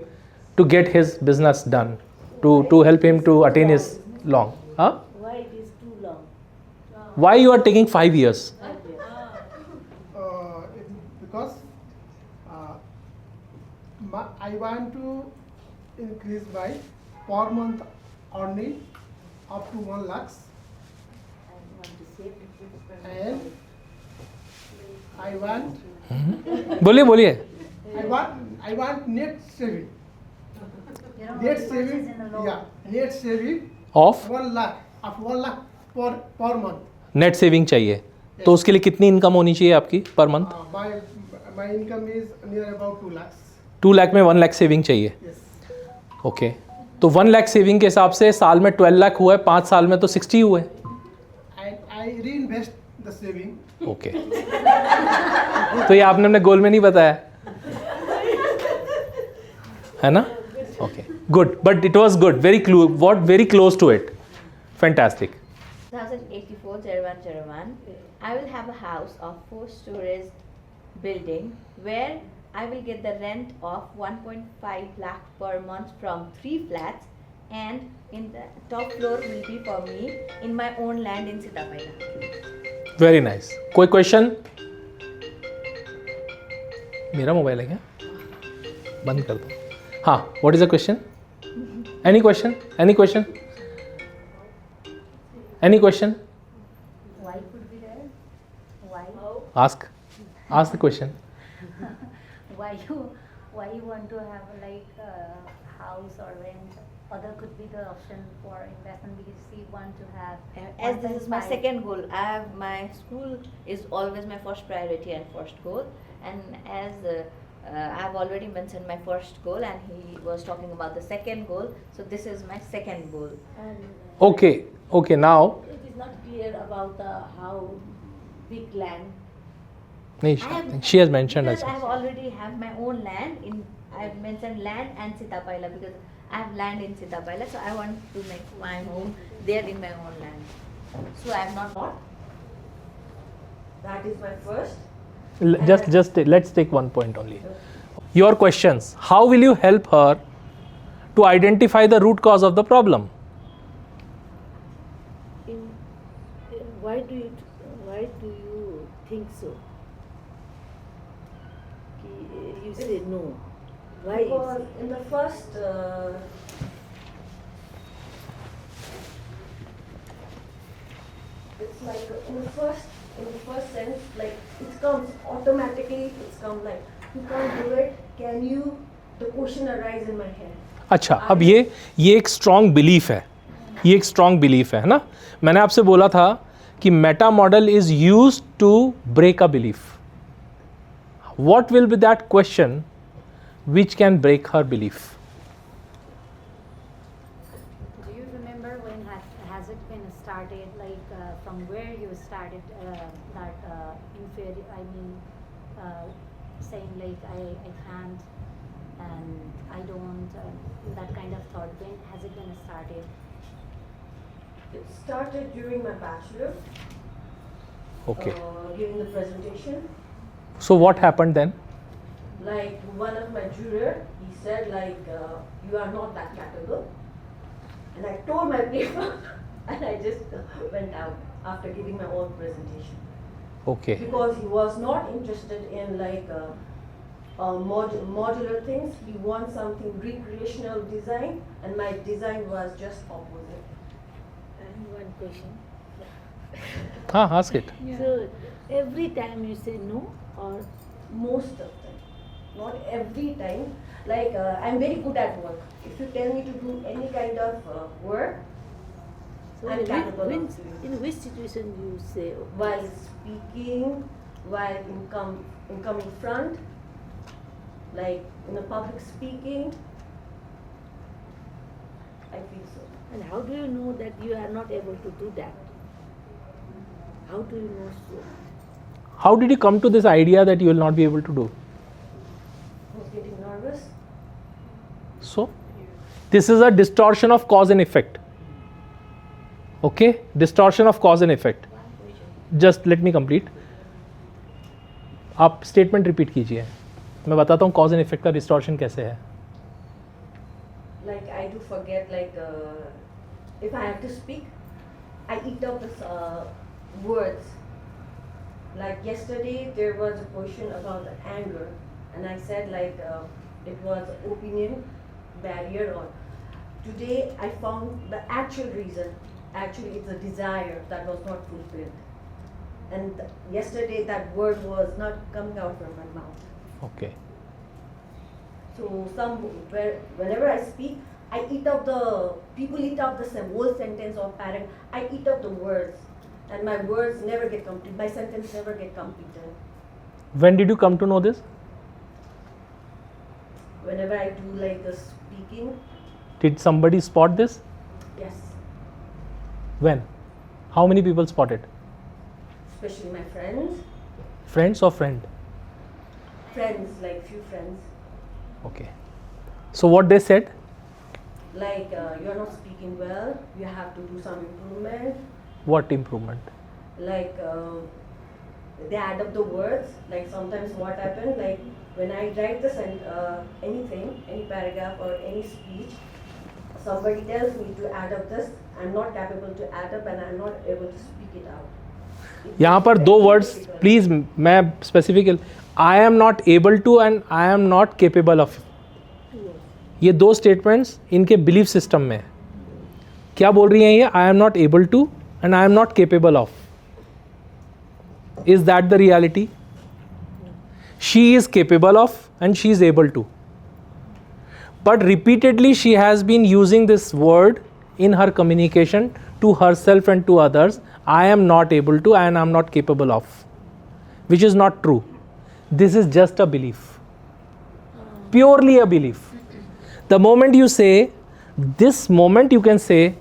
to get his business done, to help him to attain his long. हाँ, Why it is too long? Why you are taking 5 years? Because I want to increase my per month earning up to 1 lakhs, and I want बोलिए. I want net saving. Net saving of 1 lakh per month. Net saving चाहिए. तो उसके लिए कितनी income होनी चाहिए आपकी per month? My income is near about 2 lakhs. 2 lakh में 1 लाख सेविंग चाहिए. Yes. ओके. तो 1 लाख सेविंग के हिसाब से साल में 12 लाख हुआ है, 5 साल में तो 60 हुए. And I reinvest the saving. Okay. तो ये आपने अपने गोल में नहीं बताया है ना. Okay, good. But it was good. Very close to it. Fantastic. 2084-0101, I will have a house of 4 stories building where I will get the rent of 1.5 lakh per month from 3 flats, and in the top floor will be for me in my own land in Sitapaila. Very nice. कोई question? मेरा mobile है क्या? बंद कर दो. हाँ, what is the question? Any question? Why could be there? Why? Ask the question. Why you want to have like a house or rent? Other could be the option for investment because you want to have. As this is my 1.5. second goal, my school is always my first priority and first goal. And as I've already mentioned my first goal, and he was talking about the second goal. So this is my second goal. Okay, now. It is not clear about how big land. She has mentioned because as I have already have my own land in. I have mentioned land and Sitapaila because I have land in Sitapaila, so I want to make my home there in my own land. So I have not. That is my first. Just let's take one point only. Your questions. How will you help her to identify the root cause of the problem? Why do you think so? You say no. Why? Because in the first it's like in the first sense, like it comes automatically. It's come like you can't do it. Can you? The question arise in my head. अच्छा, अब ये एक strong belief है, ये एक strong belief है ना. मैंने आपसे बोला था कि meta model is used to break a belief. What will be that question which can break her belief? Do you remember when has it been started, like from where you started that saying like I can't and I don't, that kind of thought, when has it been started? It started during my bachelor. Okay. Giving the presentation. So what happened then? Like one of my juror, he said like you are not that capable, and I tore my paper and I just went out after giving my own presentation. Okay. Because he was not interested in like modular things. He wants something recreational design, and my design was just opposite. And one question. Ask it. So every time you say no, or Most of them. Not every time. Like I'm very good at work. If you tell me to do any kind of work, I'm capable of doing. in which situation you say While speaking, while in coming front, like in a public speaking, I feel so. And how do you know that you are not able to do that? How do you know so? How did you come to this idea that you will not be able to do? I was getting nervous. So, this is a distortion of cause and effect. Okay? Distortion of cause and effect. Just let me complete. आप statement repeat कीजिए, मैं बताता हूँ cause and effect का distortion कैसे है. Like I do forget, like if I have to speak, I eat up the words. Like yesterday there was a question about the anger, and I said like it was opinion barrier, or today I found the actual reason. Actually it's a desire that was not fulfilled, and yesterday that word was not coming out from my mouth. Okay. So whenever I speak, I eat up people eat up the whole sentence or paragraph. I eat up the words, and my words never get complete. My sentence never get completed. When did you come to know this? Whenever I do like the speaking. Did somebody spot this? Yes. When? How many people spotted? Especially my friends. Friends or friend? Friends, like few friends. Okay. So what they said? Like you're not speaking well. You have to do some improvement. What improvement? Like they add up the words. Like sometimes what happens, like when I write anything, any paragraph or any speech, somebody tells me to add up this. I'm not capable to add up, and I'm not able to speak it out. यहाँ पर दो words please, मैं specific, I am not able to and I am not capable of. ये दो statements इनके belief system में क्या बोल रही हैं ये? I am not able to and I am not capable of. Is that the reality? She is capable of and she is able to, but repeatedly she has been using this word in her communication to herself and to others. I am not able to and I am not capable of, which is not true. This is just a belief. purely a belief. The moment you say, this moment you can say,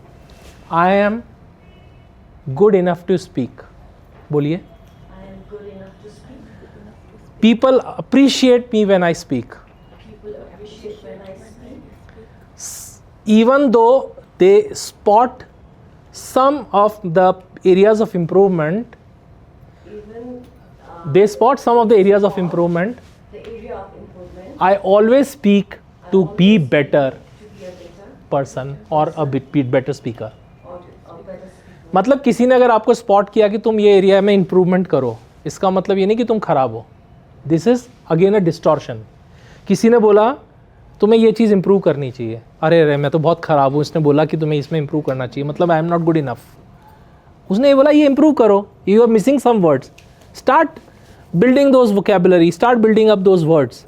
I am good enough to speak. बोलिए. I am good enough to speak. People appreciate me when I speak. People appreciate when I speak. Even though they spot some of the areas of improvement, Even they spot some of the areas of improvement, the area of improvement. I always speak to be better To be a better person or a bit better speaker. or a better speaker. मतलब किसी ने अगर आपको spot किया कि तुम ये area में इम्प्रूवमेंट करो, इसका मतलब ये नहीं कि तुम खराब हो. This is again a distortion. किसी ने बोला तुम्हें ये चीज़ इंप्रूव करनी चाहिए, अरे अरे मैं तो बहुत ख़राब हूँ, इसने बोला कि तुम्हें इसमें इंप्रूव करना चाहिए, मतलब I am not good enough. उसने ये बोला ये इंप्रूव करो, you are missing some words. Start building those vocabulary, start building up those words.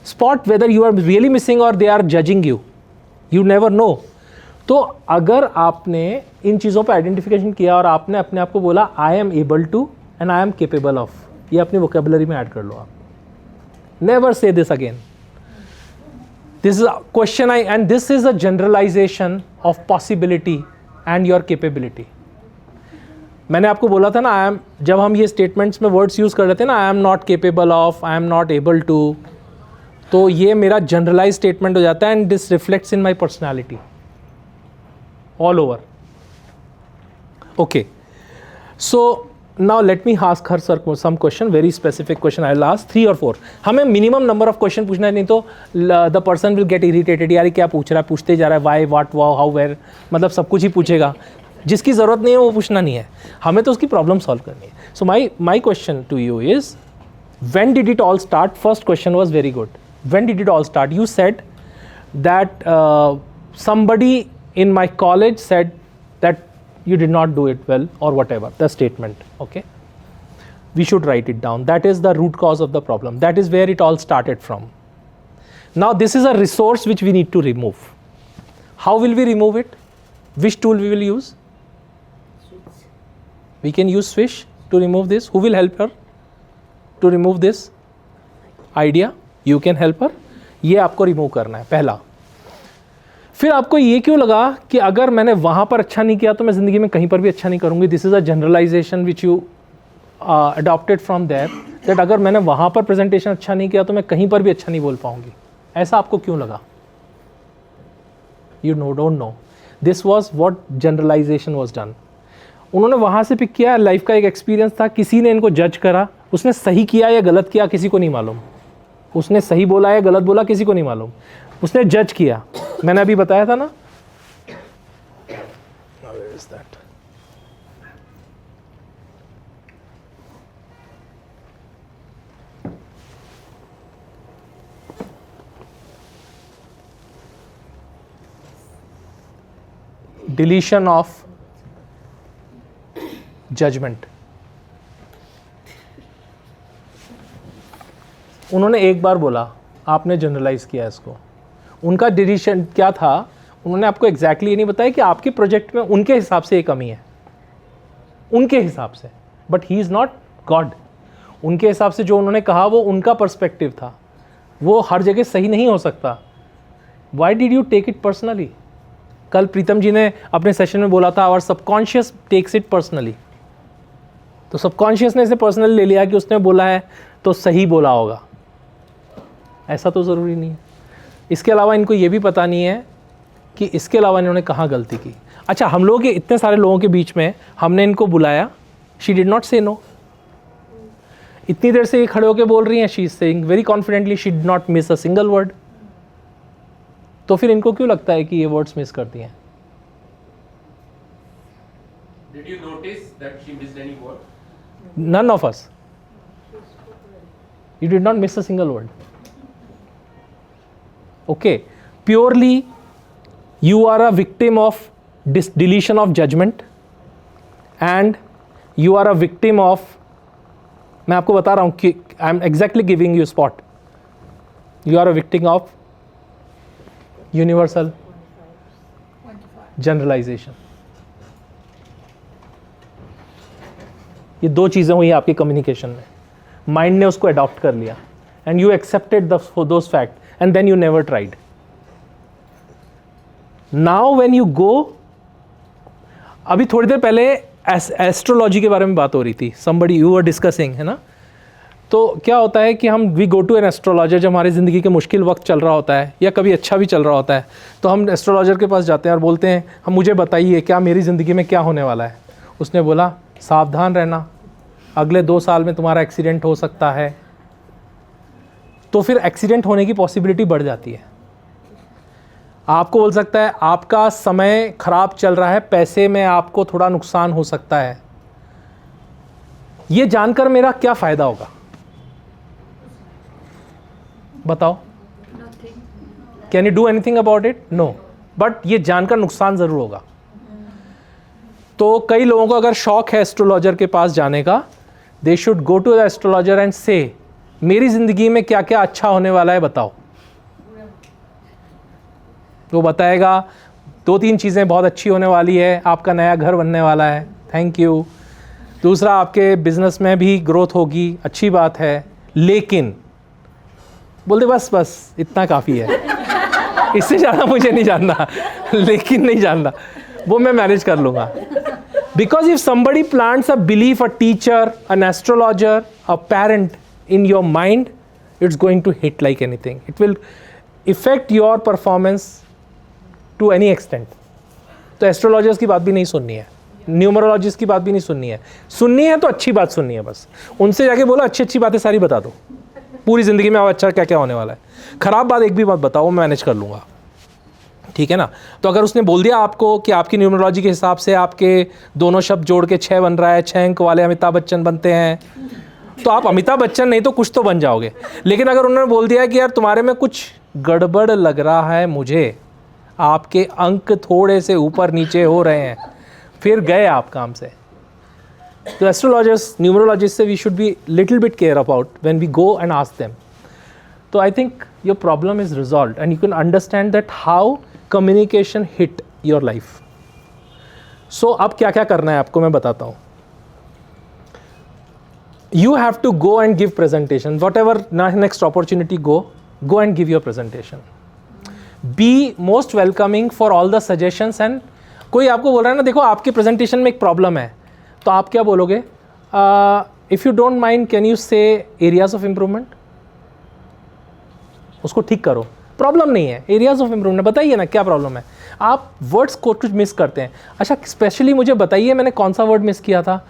Spot whether you are really missing और they are judging you. You never know. तो अगर आपने इन चीज़ों पर आइडेंटिफिकेशन किया और आपने अपने आप को बोला I am able to and I am capable of, ये अपनी वोकेबुलरी में ऐड कर लो आप. Never say this again. This is a question and this is a generalization of possibility and your capability. मैंने आपको बोला था ना, I am, जब हम ये statements में words use कर रहे थे ना, I am not capable of, I am not able to, तो ये मेरा generalized statement हो जाता है and this reflects in my personality all over. Okay, so now let me ask her some question, very specific question. I'll ask 3 or 4. हमें minimum number of question पूछना है, नहीं तो the person will get irritated. यार क्या पूछ रहा है, पूछते जा रहा है, why, what, how, where, मतलब सब कुछ ही पूछेगा. जिसकी ज़रूरत नहीं है वो पूछना नहीं है, हमें तो उसकी प्रॉब्लम सॉल्व करनी है. So my question to you is, when did it all start? First question was very good. When did it all start? You said that somebody in my college said that you did not do it well or whatever, the statement. Okay, we should write it down. That is the root cause of the problem. That is where it all started from. Now this is a resource which we need to remove. How will we remove it? Which tool we will use? We can use Swish to remove this. Who will help her to remove this idea? You can help her. ये आपको remove करना है पहला. फिर आपको ये क्यों लगा कि अगर मैंने वहाँ पर अच्छा नहीं किया तो मैं ज़िंदगी में कहीं पर भी अच्छा नहीं करूँगी. This is a generalization which you adopted from there, that अगर मैंने वहाँ पर प्रेजेंटेशन अच्छा नहीं किया तो मैं कहीं पर भी अच्छा नहीं बोल पाऊँगी. ऐसा आपको क्यों लगा? You know don't know. This was what generalization was done. उन्होंने वहाँ से पिक किया, लाइफ का एक एक्सपीरियंस था, किसी ने इनको जज करा, उसने सही किया या गलत किया किसी को नहीं मालूम. उसने सही बोला या गलत बोला किसी को नहीं मालूम. उसने जज किया, मैंने अभी बताया था ना. Where is that? Deletion of judgment. उन्होंने एक बार बोला, आपने जनरलाइज किया इसको. उनका डिसीजन क्या था? उन्होंने आपको एग्जैक्टली ये नहीं बताया कि आपके प्रोजेक्ट में उनके हिसाब से ये कमी है, उनके हिसाब से. But he is not God. उनके हिसाब से जो उन्होंने कहा वो उनका पर्सपेक्टिव था, वो हर जगह सही नहीं हो सकता. Why did you take it personally? कल प्रीतम जी ने अपने सेशन में बोला था, our subconscious takes it personally. तो सबकॉन्शियस ने इसे पर्सनली ले लिया कि उसने बोला है तो सही बोला होगा. ऐसा तो ज़रूरी नहीं है. इसके अलावा इनको ये भी पता नहीं है कि इसके अलावा इन्होंने कहाँ गलती की. अच्छा, हम लोग के इतने सारे लोगों के बीच में हमने इनको बुलाया, शी डिड नॉट से नो. इतनी देर से ये खड़े होकर बोल रही हैं, she is saying very confidently she did not miss a single word. तो फिर इनको क्यों लगता है कि ये वर्ड्स मिस करती हैं? Did you notice that she missed any word? None of us. You did not miss a single word. Okay, purely you are a victim of deletion of judgment and you are a victim of, मैं आपको बता रहा हूँ कि I am exactly giving you spot. You are a victim of universal generalization. ये दो चीज़ें हुई आपके कम्युनिकेशन में. माइंड ने उसको अडॉप्ट कर लिया and you accepted those fact and then you never tried. Now when you go, अभी थोड़ी देर पहले एस्ट्रोलॉजी के बारे में बात हो रही थी, somebody you were discussing, है ना? तो क्या होता है कि हम we go to an astrologer जब हमारी ज़िंदगी के मुश्किल वक्त चल रहा होता है या कभी अच्छा भी चल रहा होता है, तो हम एस्ट्रोलॉजर के पास जाते हैं और बोलते हैं हम मुझे बताइए क्या मेरी ज़िंदगी में क्या होने वाला है. उसने बोला सावधान रहना, अगले 2 साल में तुम्हारा एक्सीडेंट हो सकता है. तो फिर एक्सीडेंट होने की पॉसिबिलिटी बढ़ जाती है. आपको बोल सकता है आपका समय खराब चल रहा है, पैसे में आपको थोड़ा नुकसान हो सकता है. ये जानकर मेरा क्या फ़ायदा होगा बताओ? Can you do anything about it? No. But ये जानकर नुकसान ज़रूर होगा. तो कई लोगों को अगर शौक है एस्ट्रोलॉजर के पास जाने का, they should go to the astrologer and से मेरी ज़िंदगी में क्या क्या अच्छा होने वाला है बताओ. वो बताएगा 2-3 चीज़ें बहुत अच्छी होने वाली है, आपका नया घर बनने वाला है, थैंक यू. दूसरा, आपके बिजनेस में भी ग्रोथ होगी, अच्छी बात है. लेकिन बोलते बस इतना काफ़ी है, इससे ज़्यादा मुझे नहीं जानना. लेकिन नहीं जानना, वो मैं मैनेज कर लूँगा. Because if somebody plants a belief, a teacher, an astrologer, a parent in your mind, it's going to hit like anything. It will affect your performance to any extent. तो एस्ट्रोलॉजर्स की बात भी नहीं सुननी है, numerologist की बात भी नहीं सुननी है. सुननी है तो अच्छी बात सुननी है बस. उनसे जाके बोलो अच्छी बातें सारी बता दो, पूरी ज़िंदगी में अब अच्छा क्या क्या होने वाला है. ख़राब बात एक भी मत बताओ, मैं मैनेज कर लूँगा, ठीक है ना. तो अगर उसने बोल दिया आपको कि आपकी न्यूमरोलॉजी के हिसाब से आपके दोनों शब्द जोड़ के 6 बन रहा है, 6 अंक वाले अमिताभ बच्चन बनते हैं, तो आप अमिताभ बच्चन नहीं तो कुछ तो बन जाओगे. लेकिन अगर उन्होंने बोल दिया कि यार तुम्हारे में कुछ गड़बड़ लग रहा है, मुझे आपके अंक थोड़े से ऊपर नीचे हो रहे हैं, फिर गए आप काम से. तो एस्ट्रोलॉजर्स, न्यूमरोलॉजिस्ट से we should be little bit care about when we go and ask them. तो I think your problem is resolved and you can understand that how communication hit your life. So अब क्या क्या करना है आपको मैं बताता हूँ. You have to go and give presentation. Whatever next opportunity, go and give your presentation. Be most welcoming for all the suggestions. And कोई आपको बोल रहा है ना, देखो आपके presentation में एक problem है, तो आप क्या बोलोगे? If you don't mind, can you say areas of improvement? उसको ठीक करो, प्रॉब्लम नहीं है. एरियाज ऑफ इम्प्रूवमेंट बताइए ना क्या प्रॉब्लम है. आप वर्ड्स को कुछ मिस करते हैं. अच्छा स्पेशली मुझे बताइए मैंने कौन सा वर्ड मिस किया था.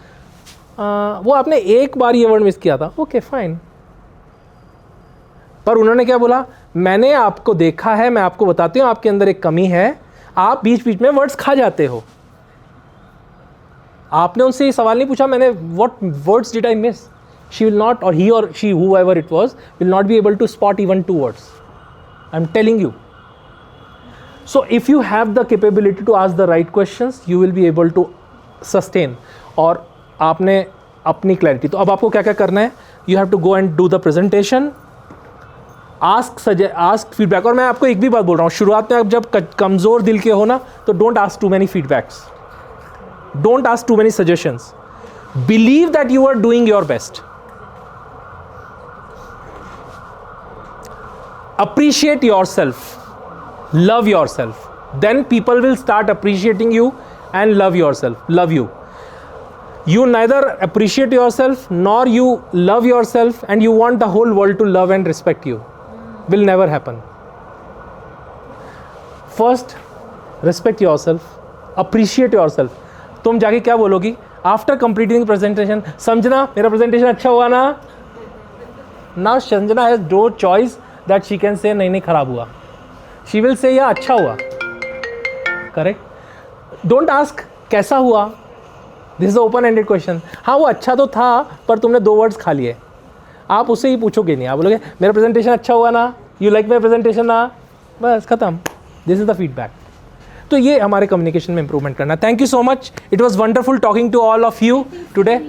वो आपने एक बार ये वर्ड मिस किया था, ओके फाइन. पर उन्होंने क्या बोला, मैंने आपको देखा है, मैं आपको बताती हूँ आपके अंदर एक कमी है, आप बीच बीच में वर्ड्स खा जाते हो. आपने उनसे ये सवाल नहीं पूछा मैंने what words did I miss. She will not, और ही और she whoever it was, will not be able to spot even 2 words. I am telling you. So if you have the capability to ask the right questions, you will be able to sustain. और आपने अपनी clarity, तो अब आपको क्या क्या करना है. You have to go and do the presentation, ask feedback. और मैं आपको एक भी बात बोल रहा हूँ, शुरुआत में आप जब कमज़ोर दिल के हो ना, तो don't ask too many feedbacks, don't ask too many suggestions. Believe that you are doing your best. appreciate yourself, love yourself, then people will start appreciating you and love you. You neither appreciate yourself nor you love yourself and you want the whole world to love and respect you. Will never happen. First, respect yourself, appreciate yourself. तुम जाके क्या बोलोगी after completing presentation? Sanjana मेरा presentation अच्छा हुआ ना? Now Sanjana has no choice that she can say नहीं खराब हुआ. She will say या अच्छा हुआ. Correct? Don't ask कैसा हुआ. This is open ended question. हाँ वो अच्छा तो था पर तुमने 2 वर्ड्स खा लिए. आप उससे ही पूछोगे नहीं, आप बोलोगे मेरा प्रेजेंटेशन अच्छा हुआ ना, यू लाइक माई प्रेजेंटेशन ना, बस खत्म. This is the feedback. तो ये हमारे कम्युनिकेशन में इंप्रूवमेंट करना. Thank you so much. It was wonderful talking to all of you today.